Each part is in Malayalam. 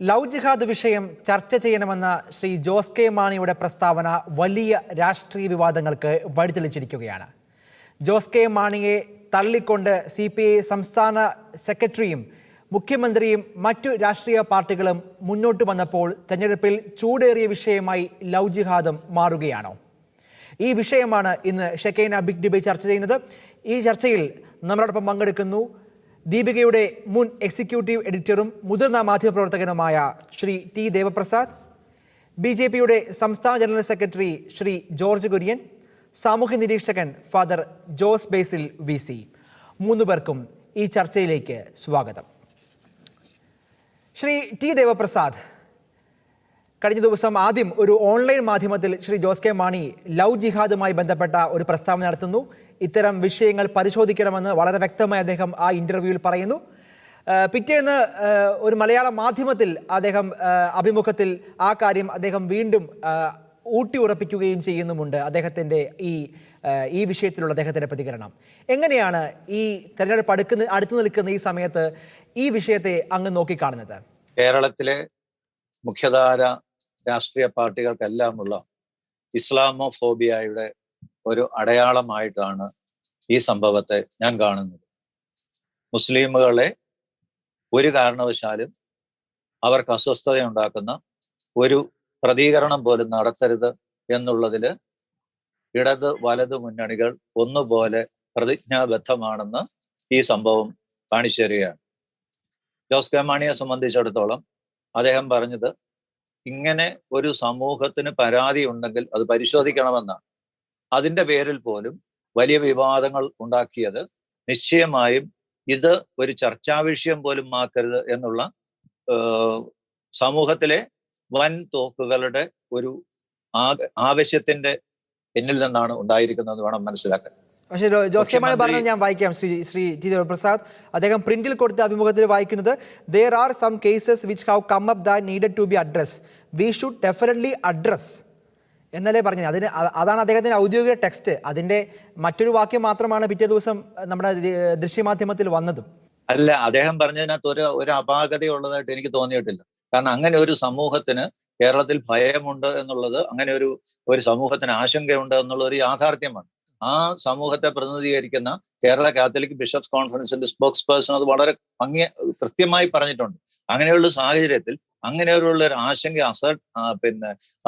ലവ് ജിഹാദ് വിഷയം ചർച്ച ചെയ്യണമെന്ന ശ്രീ ജോസ് കെ മാണിയുടെ പ്രസ്താവന വലിയ രാഷ്ട്രീയ വിവാദങ്ങൾക്ക് വഴിതെളിച്ചിരിക്കുകയാണ്. ജോസ് കെ മാണിയെ തള്ളിക്കൊണ്ട് CPI സംസ്ഥാന സെക്രട്ടറിയും മുഖ്യമന്ത്രിയും മറ്റു രാഷ്ട്രീയ പാർട്ടികളും മുന്നോട്ട് വന്നപ്പോൾ തെരഞ്ഞെടുപ്പിൽ ചൂടേറിയ വിഷയമായി ലവ് ജിഹാദും മാറുകയാണോ? ഈ വിഷയമാണ് ഇന്ന് ഷെക്കൈന ബിഗ് ഡിബേറ്റ് ചർച്ച ചെയ്യുന്നത്. ഈ ചർച്ചയിൽ നമ്മളോടൊപ്പം പങ്കെടുക്കുന്നു ദീപികയുടെ മുൻ എക്സിക്യൂട്ടീവ് എഡിറ്ററും മുതിർന്ന മാധ്യമപ്രവർത്തകനുമായ ശ്രീ ടി ദേവപ്രസാദ്, BJPയുടെ സംസ്ഥാന general secretary Shri George Kurian, സാമൂഹ്യ നിരീക്ഷകൻ ഫാദർ ജോസ് ബേസിൽ VC. മൂന്നു പേർക്കും ഈ ചർച്ചയിലേക്ക് സ്വാഗതം. ശ്രീ ടി ദേവപ്രസാദ്, കഴിഞ്ഞ ദിവസം ആദ്യം ഒരു ഓൺലൈൻ മാധ്യമത്തിൽ ശ്രീ ജോസ് കെ മാണി ലവ് ജിഹാദുമായി ബന്ധപ്പെട്ട ഒരു പ്രസ്താവന നടത്തുന്നു. ഇത്തരം വിഷയങ്ങൾ പരിശോധിക്കണമെന്ന് വളരെ വ്യക്തമായി അദ്ദേഹം ആ ഇൻ്റർവ്യൂവിൽ പറയുന്നു. പിറ്റേന്ന് ഒരു മലയാള മാധ്യമത്തിൽ അദ്ദേഹം അഭിമുഖത്തിൽ ആ കാര്യം അദ്ദേഹം വീണ്ടും ഊട്ടി ഉറപ്പിക്കുകയും ചെയ്യുന്നുമുണ്ട്. അദ്ദേഹത്തിൻ്റെ ഈ വിഷയത്തിലുള്ള അദ്ദേഹത്തിൻ്റെ പ്രതികരണം എങ്ങനെയാണ് ഈ തെരഞ്ഞെടുപ്പ് അടുത്തു നിൽക്കുന്ന ഈ സമയത്ത് ഈ വിഷയത്തെ അങ്ങ് നോക്കിക്കാണുന്നത്? കേരളത്തിലെ മുഖ്യധാര രാഷ്ട്രീയ പാർട്ടികൾക്കെല്ലാമുള്ള ഇസ്ലാമോഫോബിയയുടെ ഒരു അടയാളമായിട്ടാണ് ഈ സംഭവത്തെ ഞാൻ കാണുന്നത്. മുസ്ലിമുകളെ ഒരു കാരണവശാലും അവർക്ക് അസ്വസ്ഥതയുണ്ടാക്കുന്ന ഒരു പ്രതികരണം പോലും നടത്തരുത് എന്നുള്ളതിൽ ഇടത് വലത് മുന്നണികൾ ഒന്നുപോലെ പ്രതിജ്ഞാബദ്ധമാണെന്ന് ഈ സംഭവം കാണിച്ചു തരികയാണ്. ജോസ് കെ മാണിയെ സംബന്ധിച്ചിടത്തോളം അദ്ദേഹം പറഞ്ഞത് ഇങ്ങനെ ഒരു സമൂഹത്തിന് പരാതി ഉണ്ടെങ്കിൽ അത് പരിശോധിക്കണമെന്നാണ്. അതിൻ്റെ പേരിൽ പോലും വലിയ വിവാദങ്ങൾ ഉണ്ടാക്കിയത് നിശ്ചയമായും ഇത് ഒരു ചർച്ചാ വിഷയം പോലും ആക്കരുത് എന്നുള്ള സമൂഹത്തിലെ വൻ തോക്കുകളുടെ ഒരു ആവശ്യത്തിന്റെ പിന്നിൽ നിന്നാണ് ഉണ്ടായിരിക്കുന്നത് വേണം മനസ്സിലാക്കാൻ. പക്ഷേ ജോസ് കെ മാണി പറഞ്ഞത് ഞാൻ വായിക്കാം. ശ്രീ ടി ദേവപ്രസാദ്, അദ്ദേഹം പ്രിന്റിൽ കൊടുത്ത അഭിമുഖത്തിൽ വായിക്കുന്നത് there are some cases which have come up that needed to be addressed. We should definitely address എന്നല്ലേ പറഞ്ഞത്. അതാണ് അദ്ദേഹത്തിൻ്റെ ഔദ്യോഗിക ടെക്സ്റ്റ്. അതിൻ്റെ മറ്റൊരു വാക്യം മാത്രമാണ് പിറ്റേ ദിവസം നമ്മുടെ ദൃശ്യമാധ്യമത്തിൽ വന്നതും. അല്ല, അദ്ദേഹം പറഞ്ഞതിനകത്ത് ഒരു അപാകതയുള്ളതായിട്ട് എനിക്ക് തോന്നിയിട്ടില്ല. കാരണം അങ്ങനെ ഒരു സമൂഹത്തിന് കേരളത്തിൽ ഭയമുണ്ട് എന്നുള്ളത്, അങ്ങനെ ഒരു സമൂഹത്തിന് ആശങ്കയുണ്ട് എന്നുള്ള ഒരു യാഥാർത്ഥ്യമാണ്. ആ സമൂഹത്തെ പ്രതിനിധീകരിക്കുന്ന കേരള കാത്തലിക് ബിഷപ്സ് കോൺഫറൻസിന്റെ സ്പോക്സ് പേഴ്സൺ അത് വളരെ കൃത്യമായി പറഞ്ഞിട്ടുണ്ട്. അങ്ങനെയുള്ള സാഹചര്യത്തിൽ അങ്ങനെയുള്ള ഒരു ആശങ്ക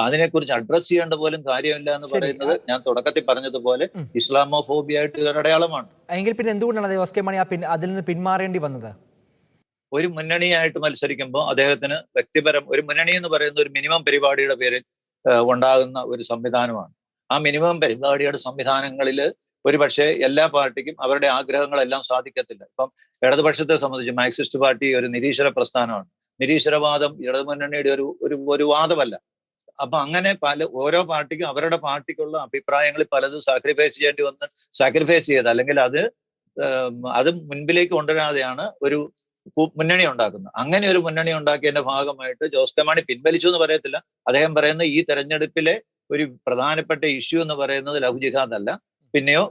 അതിനെക്കുറിച്ച് അഡ്രസ് ചെയ്യേണ്ട പോലും കാര്യമില്ല എന്ന് പറയുന്നത് ഞാൻ തുടക്കത്തിൽ പറഞ്ഞതുപോലെ ഇസ്ലാമോഫോബിയായിട്ട് ഒരു അടയാളമാണ്. എങ്കിൽ പിന്നെ എന്തുകൊണ്ടാണ് ജോസ് കെ മാണി അതിൽ നിന്ന് പിന്മാറേണ്ടി വന്നത്? ഒരു മുന്നണിയായിട്ട് മത്സരിക്കുമ്പോൾ അദ്ദേഹത്തിന് ഒരു മുന്നണി എന്ന് പറയുന്ന ഒരു മിനിമം പരിപാടിയുടെ പേരിൽ ഉണ്ടാകുന്ന ഒരു സംവിധാനമാണ്. ആ മിനിമം പരിപാടിയുടെ സംവിധാനങ്ങളിൽ ഒരു പക്ഷേ എല്ലാ പാർട്ടിക്കും അവരുടെ ആഗ്രഹങ്ങളെല്ലാം സാധിക്കത്തില്ല. ഇപ്പം ഇടതുപക്ഷത്തെ സംബന്ധിച്ച് മാർക്സിസ്റ്റ് പാർട്ടി ഒരു നിരീശ്വര പ്രസ്ഥാനമാണ്. നിരീശ്വരവാദം ഇടതുമുന്നണിയുടെ ഒരു വാദമല്ല. അപ്പൊ അങ്ങനെ ഓരോ പാർട്ടിക്കും അവരുടെ പാർട്ടിക്കുള്ള അഭിപ്രായങ്ങളിൽ പലതും സാക്രിഫൈസ് ചെയ്ത് അല്ലെങ്കിൽ അത് മുൻപിലേക്ക് കൊണ്ടുവരാതെയാണ് ഒരു മുന്നണി ഉണ്ടാക്കുന്നത്. അങ്ങനെ ഒരു മുന്നണി ഉണ്ടാക്കിയതിന്റെ ഭാഗമായിട്ട് ജോസ് കെ മാണി പിൻവലിച്ചു എന്ന് പറയത്തില്ല. അദ്ദേഹം പറയുന്ന ഈ തെരഞ്ഞെടുപ്പിലെ ഒരു പ്രധാനപ്പെട്ട ഇഷ്യൂ എന്ന് പറയുന്നത് ലവ് ജിഹാദ് അല്ല, പിന്നെയോ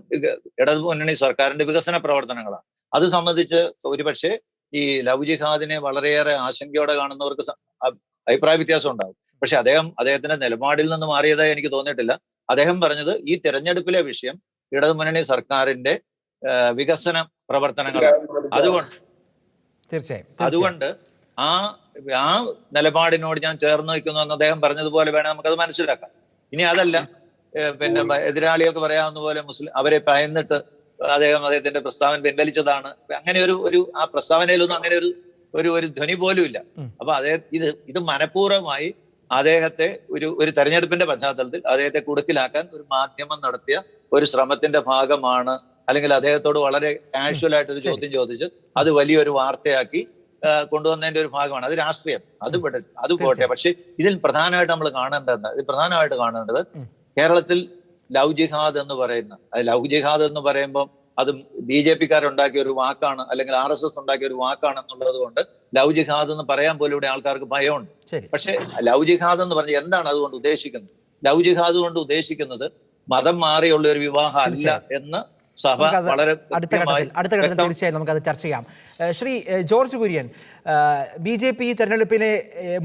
ഇടതു മുന്നണി സർക്കാരിന്റെ വികസന പ്രവർത്തനങ്ങളാണ്. അത് സംബന്ധിച്ച് ഒരുപക്ഷെ ഈ ലവ് ജിഹാദിനെ വളരെയേറെ ആശങ്കയോടെ കാണുന്നവർക്ക് അഭിപ്രായ വ്യത്യാസം ഉണ്ടാകും. പക്ഷെ അദ്ദേഹത്തിന്റെ നിലപാടിൽ നിന്ന് മാറിയതായി എനിക്ക് തോന്നിയിട്ടില്ല. അദ്ദേഹം പറഞ്ഞത് ഈ തെരഞ്ഞെടുപ്പിലെ വിഷയം ഇടതു മുന്നണി സർക്കാരിന്റെ വികസന പ്രവർത്തനങ്ങളാണ്. അതുകൊണ്ട് ആ നിലപാടിനോട് ഞാൻ ചേർന്ന് നിൽക്കുന്നു എന്ന് അദ്ദേഹം പറഞ്ഞതുപോലെ വേണം നമുക്കത് മനസ്സിലാക്കാം. ഇനി അതല്ല, പിന്നെ എതിരാളികൾക്ക് പറയാവുന്ന പോലെ അവരെ ഭയന്നിട്ട് അദ്ദേഹത്തിന്റെ പ്രസ്താവന പിൻവലിച്ചതാണ്. അങ്ങനെ ആ പ്രസ്താവനയിലൊന്നും അങ്ങനെ ഒരു ധ്വനി പോലും ഇല്ല. അപ്പൊ ഇത് മനഃപൂർവ്വമായി അദ്ദേഹത്തെ ഒരു തെരഞ്ഞെടുപ്പിന്റെ പശ്ചാത്തലത്തിൽ അദ്ദേഹത്തെ കുടുക്കിലാക്കാൻ ഒരു മാധ്യമം നടത്തിയ ഒരു ശ്രമത്തിന്റെ ഭാഗമാണ്. അല്ലെങ്കിൽ അദ്ദേഹത്തോട് വളരെ കാഷ്വൽ ആയിട്ട് ഒരു ചോദ്യം ചോദിച്ച് അത് വലിയൊരു വാർത്തയാക്കി കൊണ്ടുവന്നതിന്റെ ഒരു ഭാഗമാണ്. അത് രാഷ്ട്രീയം, അത് പോട്ടെ. പക്ഷെ ഇതിൽ പ്രധാനമായിട്ട് നമ്മൾ കാണേണ്ടത് കേരളത്തിൽ ലവ് ജിഹാദ് എന്ന് പറയുമ്പോൾ അത് BJPക്കാരുണ്ടാക്കിയ ഒരു വാക്കാണ്, അല്ലെങ്കിൽ RSS ഉണ്ടാക്കിയ ഒരു വാക്കാണ് എന്നുള്ളത് കൊണ്ട് ലവ് ജിഹാദ് എന്ന് പറയാൻ പോലും ഇവിടെ ആൾക്കാർക്ക് ഭയമുണ്ട്. പക്ഷെ ലവ് ജിഹാദ് എന്ന് പറഞ്ഞാൽ എന്താണ് അതുകൊണ്ട് ഉദ്ദേശിക്കുന്നത്? ലവ് ജിഹാദ് കൊണ്ട് ഉദ്ദേശിക്കുന്നത് മതം മാറിയുള്ള ഒരു വിവാഹം അല്ല എന്ന് സഭ നമുക്കത് വളരെ അടുത്ത ഘട്ടത്തിൽ തീർച്ചയായും നമുക്കത് ചർച്ച ചെയ്യാം. ശ്രീ ജോർജ് കുര്യൻ, BJP ഈ തെരഞ്ഞെടുപ്പിനെ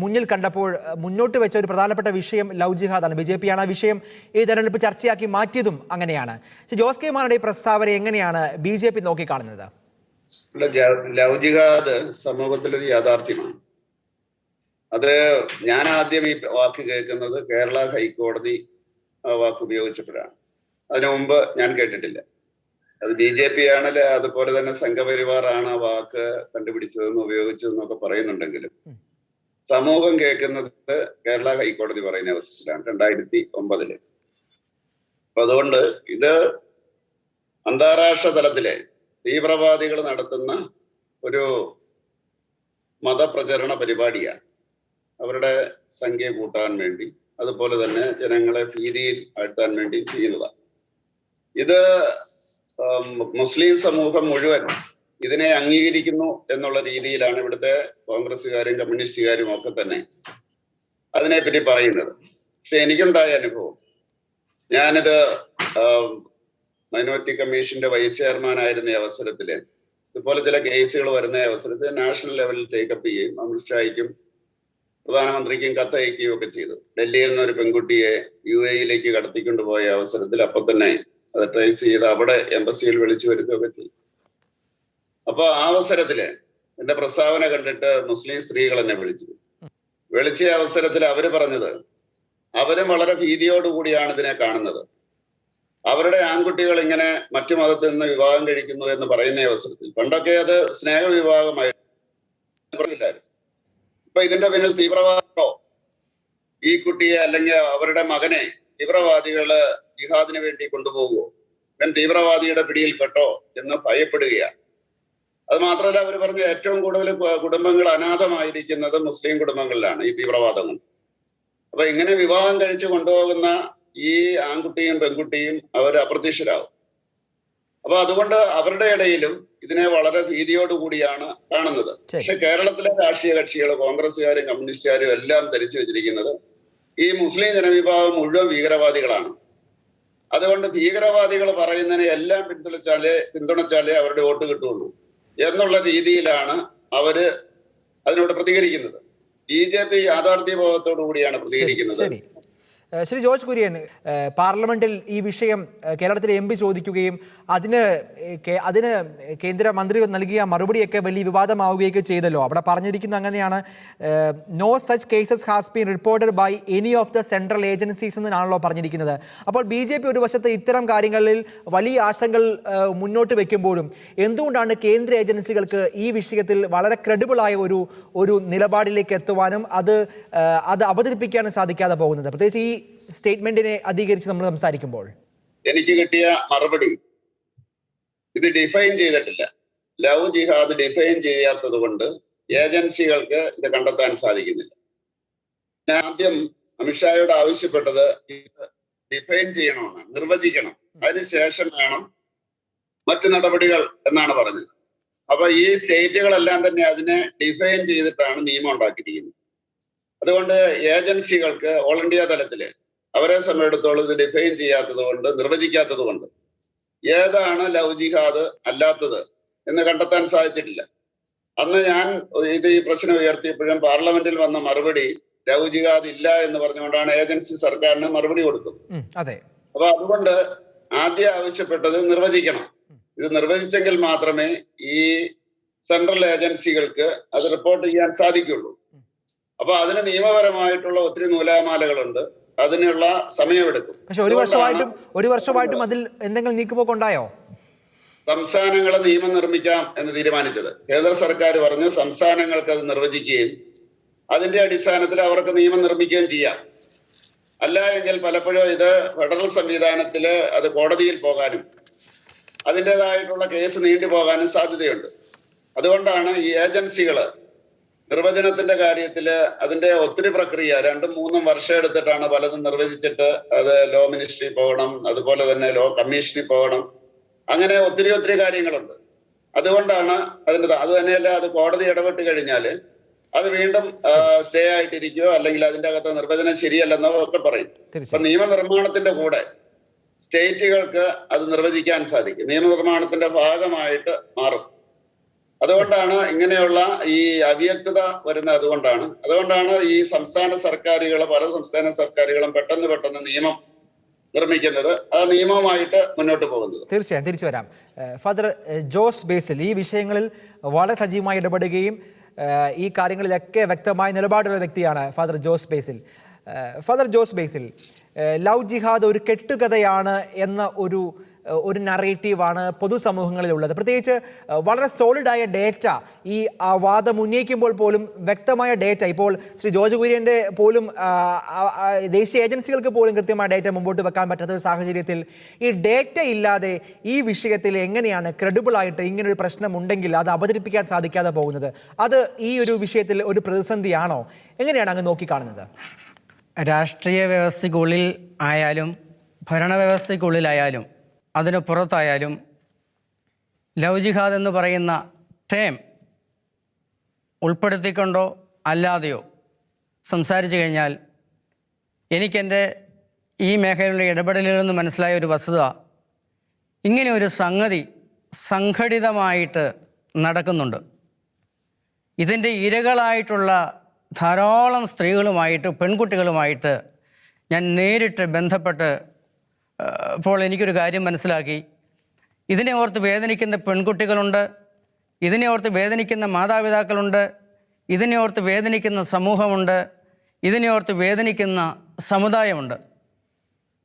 മുന്നിൽ കണ്ടപ്പോൾ മുന്നോട്ട് വെച്ച ഒരു പ്രധാനപ്പെട്ട വിഷയം ലവ് ജിഹാദാണ്. BJP ആണ് ആ വിഷയം ഈ തെരഞ്ഞെടുപ്പ് ചർച്ചയാക്കി മാറ്റിയതും അങ്ങനെയാണ്. ജോസ് കെ മാണിയുടെ ഈ പ്രസ്താവന എങ്ങനെയാണ് BJP നോക്കിക്കാണുന്നത്? ലവ് ജിഹാദ് സമൂഹത്തിലൊരു യാഥാർത്ഥ്യമാണ്. അത് ഞാൻ ആദ്യം ഈ വാക്ക് കേൾക്കുന്നത് കേരള ഹൈക്കോടതി ആ വാക്ക് ഉപയോഗിച്ചപ്പോഴാണ്. അതിനു മുമ്പ് ഞാൻ കേട്ടിട്ടില്ല. അത് BJP ആണല്ലേ, അതുപോലെ തന്നെ സംഘപരിവാറാണ് ആ വാക്ക് കണ്ടുപിടിച്ചതെന്ന് ഉപയോഗിച്ചതെന്നൊക്കെ പറയുന്നുണ്ടെങ്കിലും സമൂഹം കേൾക്കുന്നത് കേരള ഹൈക്കോടതി പറയുന്ന അവസ്ഥയിലാണ് 2009. അപ്പൊ അതുകൊണ്ട് ഇത് അന്താരാഷ്ട്ര തലത്തിലെ തീവ്രവാദികൾ നടത്തുന്ന ഒരു മതപ്രചരണ പരിപാടിയാണ്. അവരുടെ സംഖ്യ കൂട്ടാൻ വേണ്ടി, അതുപോലെ തന്നെ ജനങ്ങളെ ഭീതിയിൽ ആഴ്ത്താൻ വേണ്ടി ചെയ്യുന്നതാണ്. ഇത് മുസ്ലിം സമൂഹം മുഴുവൻ ഇതിനെ അംഗീകരിക്കുന്നു എന്നുള്ള രീതിയിലാണ് ഇവിടുത്തെ കോൺഗ്രസ്സുകാരും കമ്മ്യൂണിസ്റ്റുകാരും ഒക്കെ തന്നെ അതിനെപ്പറ്റി പറയുന്നത്. പക്ഷെ എനിക്കുണ്ടായ അനുഭവം, ഞാനിത് മൈനോറിറ്റി കമ്മീഷന്റെ വൈസ് ചെയർമാനായിരുന്ന അവസരത്തില് ഇതുപോലെ ചില കേസുകൾ വരുന്ന അവസരത്തിൽ നാഷണൽ ലെവലിൽ ടേക്കപ്പ് ചെയ്യുകയും അമിത്ഷായ്ക്കും പ്രധാനമന്ത്രിക്കും കത്തയക്കുകയും ഒക്കെ ചെയ്തു. ഡൽഹിയിൽ നിന്ന് ഒരു പെൺകുട്ടിയെ UAE കടത്തിക്കൊണ്ടുപോയ അവസരത്തിൽ അപ്പൊ തന്നെ അത് ട്രേസ് ചെയ്ത് അവിടെ എംബസിയിൽ വിളിച്ചു വരുത്തുകയൊക്കെ ചെയ്തു. അപ്പൊ ആ അവസരത്തില് എന്റെ പ്രസ്താവന കണ്ടിട്ട് മുസ്ലിം സ്ത്രീകൾ എന്നെ വിളിച്ച അവസരത്തിൽ അവര് പറഞ്ഞത് അവരും വളരെ ഭീതിയോടുകൂടിയാണ് ഇതിനെ കാണുന്നത്. അവരുടെ ആൺകുട്ടികൾ ഇങ്ങനെ മറ്റു മതത്തിൽ നിന്ന് വിവാഹം കഴിക്കുന്നു എന്ന് പറയുന്ന അവസരത്തിൽ പണ്ടൊക്കെ അത് സ്നേഹവിവാഹമായിരുന്നു. ഇപ്പൊ ഇതിന്റെ പിന്നിൽ തീവ്രവാദോ ഈ കുട്ടിയെ അല്ലെങ്കിൽ അവരുടെ മകനെ തീവ്രവാദികള് ജിഹാദിന് വേണ്ടി കൊണ്ടുപോകുമോ, ഇവൻ തീവ്രവാദിയുടെ പിടിയിൽപ്പെട്ടോ എന്ന് ഭയപ്പെടുകയാണ്. അത് മാത്രമല്ല, അവർ പറഞ്ഞ ഏറ്റവും കൂടുതൽ കുടുംബങ്ങൾ അനാഥമായിരിക്കുന്നത് മുസ്ലിം കുടുംബങ്ങളിലാണ് ഈ തീവ്രവാദങ്ങൾ. അപ്പൊ ഇങ്ങനെ വിവാഹം കഴിച്ച് കൊണ്ടുപോകുന്ന ഈ ആൺകുട്ടിയും പെൺകുട്ടിയും അവർ അപ്രത്യക്ഷരാകും. അപ്പൊ അതുകൊണ്ട് അവരുടെ ഇടയിലും ഇതിനെ വളരെ ഭീതിയോടുകൂടിയാണ് കാണുന്നത്. പക്ഷെ കേരളത്തിലെ രാഷ്ട്രീയ കക്ഷികൾ, കോൺഗ്രസ്സുകാരും കമ്മ്യൂണിസ്റ്റുകാരും എല്ലാം ധരിച്ചു വെച്ചിരിക്കുന്നത് ഈ മുസ്ലിം ജനവിഭാഗം മുഴുവൻ ഭീകരവാദികളാണ്. അതുകൊണ്ട് ഭീകരവാദികൾ പറയുന്നതിനെ എല്ലാം പിന്തുണച്ചാലേ അവരുടെ വോട്ട് കിട്ടുള്ളൂ എന്നുള്ള രീതിയിലാണ് അവര് അതിനോട് പ്രതികരിക്കുന്നത്. BJP യാഥാർത്ഥ്യബോധത്തോടു കൂടിയാണ് പ്രതികരിക്കുന്നത്. ശ്രീ ജോർജ് കുര്യൻ, പാർലമെന്റിൽ ഈ വിഷയം കേരളത്തിലെ MP ചോദിക്കുകയും അതിന് കേന്ദ്രമന്ത്രി നൽകിയ മറുപടിയൊക്കെ വലിയ വിവാദമാവുകയൊക്കെ ചെയ്തല്ലോ. അവിടെ പറഞ്ഞിരിക്കുന്നത് അങ്ങനെയാണ്, no such cases has been reported by any of the central agencies എന്നാണല്ലോ പറഞ്ഞിരിക്കുന്നത്. അപ്പോൾ BJP ഒരു വശത്ത് ഇത്തരം കാര്യങ്ങളിൽ വലിയ ആശങ്കകൾ മുന്നോട്ട് വെക്കുമ്പോഴും എന്തുകൊണ്ടാണ് കേന്ദ്ര ഏജൻസികൾക്ക് ഈ വിഷയത്തിൽ വളരെ ക്രെഡിബിളായ ഒരു നിലപാടിലേക്ക് എത്തുവാനും അത് അവതരിപ്പിക്കാനും സാധിക്കാതെ പോകുന്നത്, പ്രത്യേകിച്ച് ഈ സ്റ്റേറ്റ്മെന്റിനെ അധികരിച്ച് നമ്മൾ സംസാരിക്കുമ്പോൾ? എനിക്ക് കിട്ടിയ മറുപടി, ഇത് ഡിഫൈൻ ചെയ്തിട്ടില്ല. ലവ് ജിഹാദ് ഡിഫൈൻ ചെയ്യാത്തത് കൊണ്ട് ഏജൻസികൾക്ക് ഇത് കണ്ടെത്താൻ സാധിക്കുന്നില്ല. ഞാൻ ആദ്യം അമിത്ഷായോട് ആവശ്യപ്പെട്ടത് ഇത് ഡിഫൈൻ ചെയ്യണമെന്നാണ്, നിർവചിക്കണം, അതിനുശേഷം വേണം മറ്റു നടപടികൾ എന്നാണ് പറഞ്ഞത്. അപ്പൊ ഈ സ്റ്റേറ്റുകളെല്ലാം തന്നെ അതിനെ ഡിഫൈൻ ചെയ്തിട്ടാണ് നിയമം ഉണ്ടാക്കിയിരിക്കുന്നത്. അതുകൊണ്ട് ഏജൻസികൾക്ക് ഓൾ ഇന്ത്യ തലത്തില് അവരെ സംബന്ധിച്ചിടത്തോളം ഇത് ഡിഫൈൻ ചെയ്യാത്തത് കൊണ്ട്, നിർവചിക്കാത്തത് കൊണ്ട് ഏതാണ് ലവ് ജിഹാദ് അല്ലാത്തത് എന്ന് കണ്ടെത്താൻ സാധിച്ചിട്ടില്ല. അന്ന് ഞാൻ ഈ പ്രശ്നം ഉയർത്തിയപ്പോഴും പാർലമെന്റിൽ വന്ന മറുപടി ലവ് ജിഹാദ് ഇല്ല എന്ന് പറഞ്ഞുകൊണ്ടാണ് ഏജൻസി സർക്കാരിന് മറുപടി കൊടുത്തത്. അപ്പൊ അതുകൊണ്ട് ആദ്യം ആവശ്യപ്പെട്ടത് നിർവചിക്കണം. ഇത് നിർവചിച്ചെങ്കിൽ മാത്രമേ ഈ സെൻട്രൽ ഏജൻസികൾക്ക് അത് റിപ്പോർട്ട് ചെയ്യാൻ സാധിക്കുള്ളൂ. അപ്പൊ അതിന് നിയമപരമായിട്ടുള്ള ഒത്തിരി നൂലാമാലകളുണ്ട്, അതിനുള്ള സമയമെടുക്കും. പക്ഷെ ഒരു വർഷമായിട്ടും അതിൽ എന്തെങ്കിലും നീക്കുപോക്കുണ്ടായോ? സംസ്ഥാനങ്ങൾ നിയമം നിർമ്മിക്കാം എന്ന് തീരുമാനിച്ചത് കേന്ദ്ര സർക്കാർ പറഞ്ഞു, സംസ്ഥാനങ്ങൾക്ക് അത് നിർവചിക്കുകയും അതിന്റെ അടിസ്ഥാനത്തിൽ അവർക്ക് നിയമം നിർമ്മിക്കുകയും ചെയ്യാം. അല്ല എങ്കിൽ പലപ്പോഴും ഇത് ഫെഡറൽ സംവിധാനത്തില് അത് കോടതിയിൽ പോകാനും അതിൻ്റെതായിട്ടുള്ള കേസ് നീണ്ടുപോകാനും സാധ്യതയുണ്ട്. അതുകൊണ്ടാണ് ഈ ഏജൻസികള് നിർവചനത്തിന്റെ കാര്യത്തില് അതിന്റെ ഒത്തിരി പ്രക്രിയ 2-3 വർഷം എടുത്തിട്ടാണ് പലതും നിർവചിച്ചിട്ട് അത് ലോ മിനിസ്ട്രി പോകണം, അതുപോലെ തന്നെ ലോ കമ്മീഷനിൽ പോകണം, അങ്ങനെ ഒത്തിരി കാര്യങ്ങളുണ്ട്. അതുകൊണ്ടാണ് അത് തന്നെയല്ല, അത് കോടതി ഇടപെട്ട് കഴിഞ്ഞാല് അത് വീണ്ടും സ്റ്റേ ആയിട്ടിരിക്കുകയോ അല്ലെങ്കിൽ അതിന്റെ അകത്ത് നിർവചനം ശരിയല്ലെന്നോ ഒക്കെ പറയും. അപ്പൊ നിയമനിർമ്മാണത്തിന്റെ കൂടെ സ്റ്റേറ്റുകൾക്ക് അത് നിർവചിക്കാൻ സാധിക്കും, നിയമനിർമ്മാണത്തിന്റെ ഭാഗമായിട്ട് മാറും. അതുകൊണ്ടാണ് ഇങ്ങനെയുള്ള ഈ അവ്യക്തത വരുന്നത്. അതുകൊണ്ടാണ് ഈ സംസ്ഥാന സർക്കാരുകൾ, പല സംസ്ഥാന സർക്കാരുകളും പെട്ടെന്ന് നിയമം നിർമ്മിക്കുന്നത്, ആ നിയമവുമായിട്ട് മുന്നോട്ട് പോകുന്നത്. തീർച്ചയായും തിരിച്ചു വരാം. ഫാദർ ജോസ് ബേസിൽ ഈ വിഷയങ്ങളിൽ വളരെ സജീവമായി ഇടപെടുകയും ഈ കാര്യങ്ങളിലൊക്കെ വ്യക്തമായ നിലപാടുള്ള വ്യക്തിയാണ് ഫാദർ ജോസ് ബേസിൽ. ഫാദർ ജോസ് ബേസിൽ, ലവ് ജിഹാദ് ഒരു കെട്ടുകഥയാണ് എന്ന ഒരു നറേറ്റീവാണ് പൊതുസമൂഹങ്ങളിലുള്ളത്. പ്രത്യേകിച്ച് വളരെ സോളിഡായ ഡേറ്റ ഈ വാദം ഉന്നയിക്കുമ്പോൾ പോലും വ്യക്തമായ ഡേറ്റ, ഇപ്പോൾ ശ്രീ ജോർജ് കുര്യൻ്റെ പോലും ദേശീയ ഏജൻസികൾക്ക് പോലും കൃത്യമായ ഡേറ്റ മുമ്പോട്ട് വെക്കാൻ പറ്റാത്ത ഒരു സാഹചര്യത്തിൽ ഈ ഡേറ്റ ഇല്ലാതെ ഈ വിഷയത്തിൽ എങ്ങനെയാണ് ക്രെഡിബിളായിട്ട് ഇങ്ങനൊരു പ്രശ്നം ഉണ്ടെങ്കിൽ അത് അവതരിപ്പിക്കാൻ സാധിക്കാതെ പോകുന്നത്? അത് ഈ ഒരു വിഷയത്തിൽ ഒരു പ്രതിസന്ധിയാണോ? എങ്ങനെയാണ് അങ്ങ് നോക്കിക്കാണുന്നത്? രാഷ്ട്രീയ വ്യവസ്ഥയ്ക്കുള്ളിൽ ആയാലും ഭരണവ്യവസ്ഥയ്ക്കുള്ളിലായാലും അതിന് പുറത്തായാലും ലവ് ജിഹാദ് എന്ന് പറയുന്ന ടേം ഉൾപ്പെടുത്തിക്കൊണ്ടോ അല്ലാതെയോ സംസാരിച്ചു കഴിഞ്ഞാൽ എനിക്കെൻ്റെ ഈ മേഖലയിലുള്ള ഇടപെടലുകളിൽ നിന്ന് മനസ്സിലായ ഒരു വസ്തുത, ഇങ്ങനെ ഒരു സംഗതി സംഘടിതമായിട്ട് നടക്കുന്നുണ്ട്. ഇതിൻ്റെ ഇരകളായിട്ടുള്ള ധാരാളം സ്ത്രീകളുമായിട്ട്, പെൺകുട്ടികളുമായിട്ട് ഞാൻ നേരിട്ട് ബന്ധപ്പെട്ട് അപ്പോൾ എനിക്കൊരു കാര്യം മനസ്സിലാക്കി. ഇതിനെ ഓർത്ത് വേദനിക്കുന്ന പെൺകുട്ടികളുണ്ട്, ഇതിനെ ഓർത്ത് വേദനിക്കുന്ന മാതാപിതാക്കളുണ്ട്, ഇതിനെ ഓർത്ത് വേദനിക്കുന്ന സമൂഹമുണ്ട്, ഇതിനെ ഓർത്ത് വേദനിക്കുന്ന സമുദായമുണ്ട്.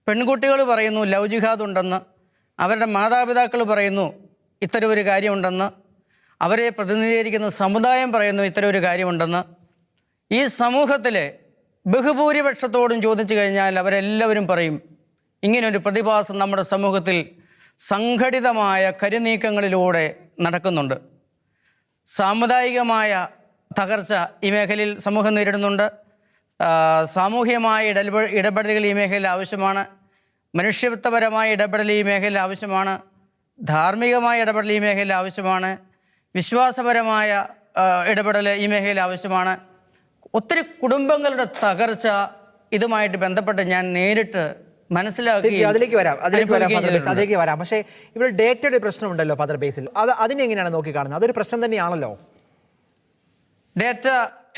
പെൺകുട്ടികൾ പറയുന്നു ലവ് ജിഹാദ് ഉണ്ടെന്ന്, അവരുടെ മാതാപിതാക്കൾ പറയുന്നു ഇത്തരം ഒരു കാര്യമുണ്ടെന്ന്, അവരെ പ്രതിനിധീകരിക്കുന്ന സമുദായം പറയുന്നു ഇത്തരം ഒരു കാര്യമുണ്ടെന്ന്. ഈ സമൂഹത്തിലെ ബഹുഭൂരിപക്ഷത്തോടും ചോദിച്ചു കഴിഞ്ഞാൽ അവരെല്ലാവരും പറയും ഇങ്ങനൊരു പ്രതിഭാസം നമ്മുടെ സമൂഹത്തിൽ സംഘടിതമായ കരുനീക്കങ്ങളിലൂടെ നടക്കുന്നുണ്ട്. സാമുദായികമായ തകർച്ച ഈ മേഖലയിൽ സമൂഹം നേരിടുന്നുണ്ട്. സാമൂഹ്യമായ ഇടപെടലുകൾ ഈ മേഖലയിൽ ആവശ്യമാണ്. മനുഷ്യത്വപരമായ ഇടപെടൽ ഈ മേഖലയിൽ ആവശ്യമാണ്. ധാർമ്മികമായ ഇടപെടൽ ഈ മേഖലയിൽ ആവശ്യമാണ്. വിശ്വാസപരമായ ഇടപെടൽ ഈ മേഖലയിൽ ആവശ്യമാണ്. ഒത്തിരി കുടുംബങ്ങളുടെ തകർച്ച ഇതുമായിട്ട് ബന്ധപ്പെട്ട് ഞാൻ നേരിട്ട് മനസ്സിലാക്കി. അതിലേക്ക് വരാം. പക്ഷേ ഇവിടെ ഡേറ്റയുടെ പ്രശ്നമുണ്ടല്ലോ ഫാദർ ബേസിൽ, അതിനെങ്ങനെയാണ് നോക്കിക്കാണുന്നത്? അതൊരു പ്രശ്നം തന്നെയാണല്ലോ. ഡേറ്റ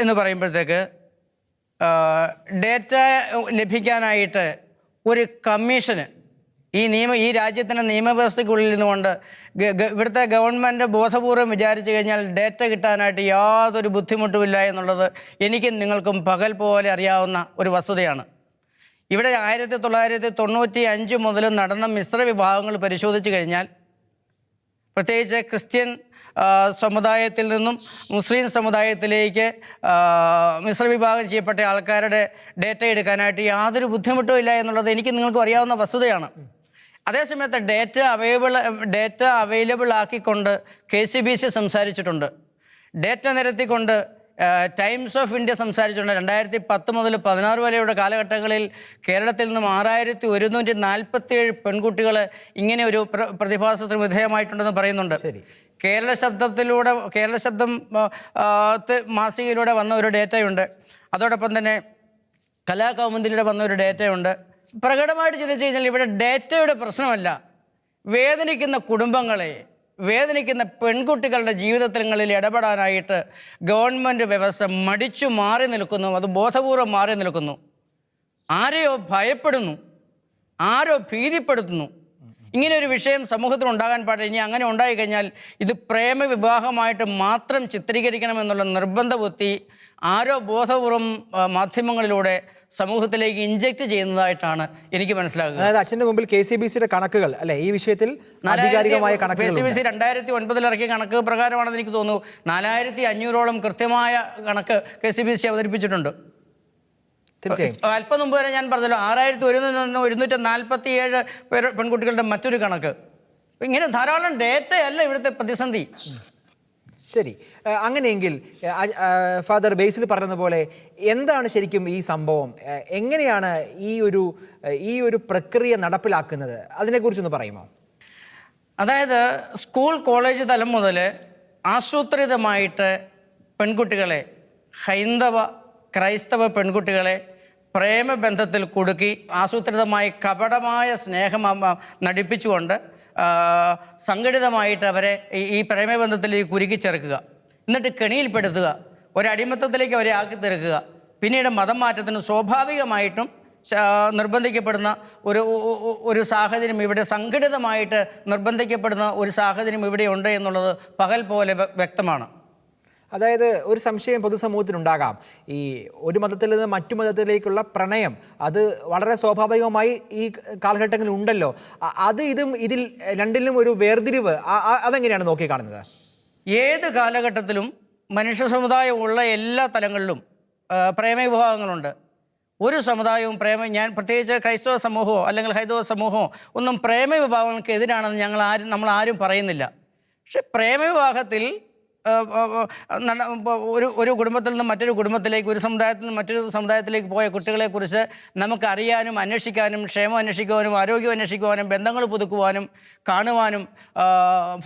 എന്ന് പറയുമ്പോഴത്തേക്ക് ഡേറ്റ ലഭിക്കാനായിട്ട് ഒരു കമ്മീഷന് ഈ രാജ്യത്തിൻ്റെ നിയമവ്യവസ്ഥയ്ക്കുള്ളിൽ നിന്നുകൊണ്ട് ഇവിടുത്തെ ഗവൺമെൻറ് ബോധപൂർവം വിചാരിച്ചു കഴിഞ്ഞാൽ ഡേറ്റ കിട്ടാനായിട്ട് യാതൊരു ബുദ്ധിമുട്ടുമില്ല എന്നുള്ളത് എനിക്കും നിങ്ങൾക്കും പകൽ പോലെ അറിയാവുന്ന ഒരു വസ്തുതയാണ്. ഇവിടെ 1995 മുതൽ നടന്ന മിശ്ര വിഭാഗങ്ങൾ പരിശോധിച്ച് കഴിഞ്ഞാൽ, പ്രത്യേകിച്ച് ക്രിസ്ത്യൻ സമുദായത്തിൽ നിന്നും മുസ്ലിം സമുദായത്തിലേക്ക് മിശ്ര വിഭാഗം ചെയ്യപ്പെട്ട ആൾക്കാരുടെ ഡേറ്റ എടുക്കാനായിട്ട് യാതൊരു ബുദ്ധിമുട്ടും ഇല്ല എന്നുള്ളത് എനിക്ക് നിങ്ങൾക്കും അറിയാവുന്ന വസ്തുതയാണ്. അതേസമയത്ത് ഡേറ്റ അവൈലബിൾ ആക്കിക്കൊണ്ട് KCBC സംസാരിച്ചിട്ടുണ്ട്. ഡേറ്റ നിരത്തിക്കൊണ്ട് ടൈംസ് ഓഫ് ഇന്ത്യ സംസാരിച്ചിട്ടുണ്ട്. 2010 മുതൽ 2016 വരെയുള്ള കാലഘട്ടങ്ങളിൽ കേരളത്തിൽ നിന്നും 6147 പെൺകുട്ടികൾ ഇങ്ങനെ ഒരു പ്രതിഭാസത്തിന് വിധേയമായിട്ടുണ്ടെന്ന് പറയുന്നുണ്ട്. കേരള ശബ്ദം മാസികയിലൂടെ വന്ന ഒരു ഡേറ്റയുണ്ട്. അതോടൊപ്പം തന്നെ കലാകൗമുദിയിലൂടെ വന്ന ഒരു ഡേറ്റയുണ്ട്. പ്രകടമായിട്ട് ചിന്തിച്ചു കഴിഞ്ഞാൽ ഇവിടെ ഡേറ്റയുടെ പ്രശ്നമല്ല, വേദനിക്കുന്ന കുടുംബങ്ങളെ, വേദനിക്കുന്ന പെൺകുട്ടികളുടെ ജീവിതങ്ങളിൽ ഇടപെടാനായിട്ട് ഗവൺമെൻറ് വ്യവസ്ഥ മടിച്ചു മാറി നിൽക്കുന്നു. അത് ബോധപൂർവം മാറി നിൽക്കുന്നു. ആരെയോ ഭയപ്പെടുന്നു, ആരോ ഭീതിപ്പെടുത്തുന്നു. ഇങ്ങനെയൊരു വിഷയം സമൂഹത്തിൽ ഉണ്ടാകാൻ പാടില്ല. ഇനി അങ്ങനെ ഉണ്ടായിക്കഴിഞ്ഞാൽ ഇത് പ്രേമവിവാഹമായിട്ട് മാത്രം ചിത്രീകരിക്കണമെന്നുള്ള നിർബന്ധ ബുദ്ധി ആരോ ബോധപൂർവം മാധ്യമങ്ങളിലൂടെ സമൂഹത്തിലേക്ക് ഇൻജക്ട് ചെയ്യുന്നതായിട്ടാണ് എനിക്ക് മനസ്സിലാകുന്നത്. അതായത് അച്ഛൻ്റെ മുമ്പിൽ KCBCയുടെ കണക്കുകൾ അല്ലെ ഈ വിഷയത്തിൽ ആധികാരികമായ കണക്കുകൾ KCBC 2009 ഇറക്കിയ കണക്ക് പ്രകാരമാണെന്ന് എനിക്ക് തോന്നുന്നു 4500ഓളം കൃത്യമായ കണക്ക് KCBC അവതരിപ്പിച്ചിട്ടുണ്ട്. തീർച്ചയായും അല്പം മുമ്പ് വരെ ഞാൻ പറഞ്ഞല്ലോ 6147 പെൺകുട്ടികളുടെ മറ്റൊരു കണക്ക്. ഇങ്ങനെ ധാരാളം ഡേറ്റയല്ല ഇവിടുത്തെ പ്രതിസന്ധി. ശരി, അങ്ങനെയെങ്കിൽ ഫാദർ ബേസിൽ പറഞ്ഞതുപോലെ എന്താണ് ശരിക്കും ഈ സംഭവം? എങ്ങനെയാണ് ഈ ഒരു പ്രക്രിയ നടപ്പിലാക്കുന്നത്? അതിനെക്കുറിച്ചൊന്ന് പറയുമോ? അതായത് സ്കൂൾ കോളേജ് തലം മുതൽ ആസൂത്രിതമായിട്ട് പെൺകുട്ടികളെ, ക്രൈസ്തവ പെൺകുട്ടികളെ പ്രേമബന്ധത്തിൽ കുടുക്കി ആസൂത്രിതമായി കപടമായ സ്നേഹം നടിപ്പിച്ചുകൊണ്ട് സംഘടിതമായിട്ട് അവരെ ഈ പ്രേമബന്ധത്തിലേക്ക് കുരുക്കി ചേർക്കുക, എന്നിട്ട് കെണിയിൽപ്പെടുത്തുക, ഒരടിമത്തത്തിലേക്ക് അവരെ ആക്കി തീർക്കുക. പിന്നീട് മതം മാറ്റത്തിന് സ്വാഭാവികമായിട്ടും നിർബന്ധിക്കപ്പെടുന്ന ഒരു സാഹചര്യം ഇവിടെ, സംഘടിതമായിട്ട് നിർബന്ധിക്കപ്പെടുന്ന ഒരു സാഹചര്യം ഇവിടെ ഉണ്ട് എന്നുള്ളത് പകൽ പോലെ വ്യക്തമാണ്. അതായത് ഒരു സംശയം പൊതുസമൂഹത്തിനുണ്ടാകാം, ഈ ഒരു മതത്തിൽ നിന്ന് മറ്റു മതത്തിലേക്കുള്ള പ്രണയം അത് വളരെ സ്വാഭാവികമായി ഈ കാലഘട്ടങ്ങളിൽ ഉണ്ടല്ലോ. അത് ഇതിൽ രണ്ടിലും ഒരു വേർതിരിവ് അതെങ്ങനെയാണ് നോക്കിക്കാണുന്നത്? ഏത് കാലഘട്ടത്തിലും മനുഷ്യ സമുദായമുള്ള എല്ലാ തലങ്ങളിലും പ്രേമവിഭാഗങ്ങളുണ്ട്. ഒരു സമുദായവും ഞാൻ പ്രത്യേകിച്ച് ക്രൈസ്തവ സമൂഹമോ അല്ലെങ്കിൽ ഹൈന്ദവ സമൂഹമോ ഒന്നും പ്രേമവിഭാഗങ്ങൾക്ക് എതിരാണെന്ന് നമ്മൾ ആരും പറയുന്നില്ല. പക്ഷെ പ്രേമവിവാഹത്തിൽ ഒരു കുടുംബത്തിൽ നിന്ന് മറ്റൊരു കുടുംബത്തിലേക്ക്, ഒരു സമുദായത്തിൽ നിന്ന് മറ്റൊരു സമുദായത്തിലേക്ക് പോയ കുട്ടികളെക്കുറിച്ച് നമുക്ക് അറിയാനും അന്വേഷിക്കാനും ക്ഷേമം അന്വേഷിക്കുവാനും ആരോഗ്യം അന്വേഷിക്കുവാനും ബന്ധങ്ങൾ പുതുക്കുവാനും കാണുവാനും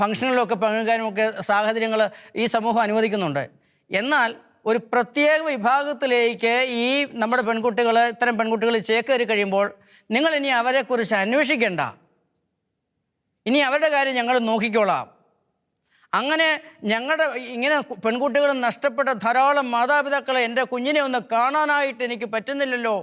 ഫംഗ്ഷനുകളിലൊക്കെ പങ്കെടുക്കാനും ഒക്കെ സാഹചര്യങ്ങൾ ഈ സമൂഹം അനുവദിക്കുന്നുണ്ട്. എന്നാൽ ഒരു പ്രത്യേക വിഭാഗത്തിലേക്ക് ഈ നമ്മുടെ ഇത്തരം പെൺകുട്ടികൾ ചേക്കേറി കഴിയുമ്പോൾ നിങ്ങൾ ഇനി അവരെക്കുറിച്ച് അന്വേഷിക്കേണ്ട, ഇനി അവരുടെ കാര്യം ഞങ്ങൾ നോക്കിക്കോളാം. അങ്ങനെ ഇങ്ങനെ പെൺകുട്ടികൾ നഷ്ടപ്പെട്ട ധാരാളം മാതാപിതാക്കളെ, എൻ്റെ കുഞ്ഞിനെ ഒന്ന് കാണാനായിട്ട് എനിക്ക് പറ്റുന്നില്ലല്ലോ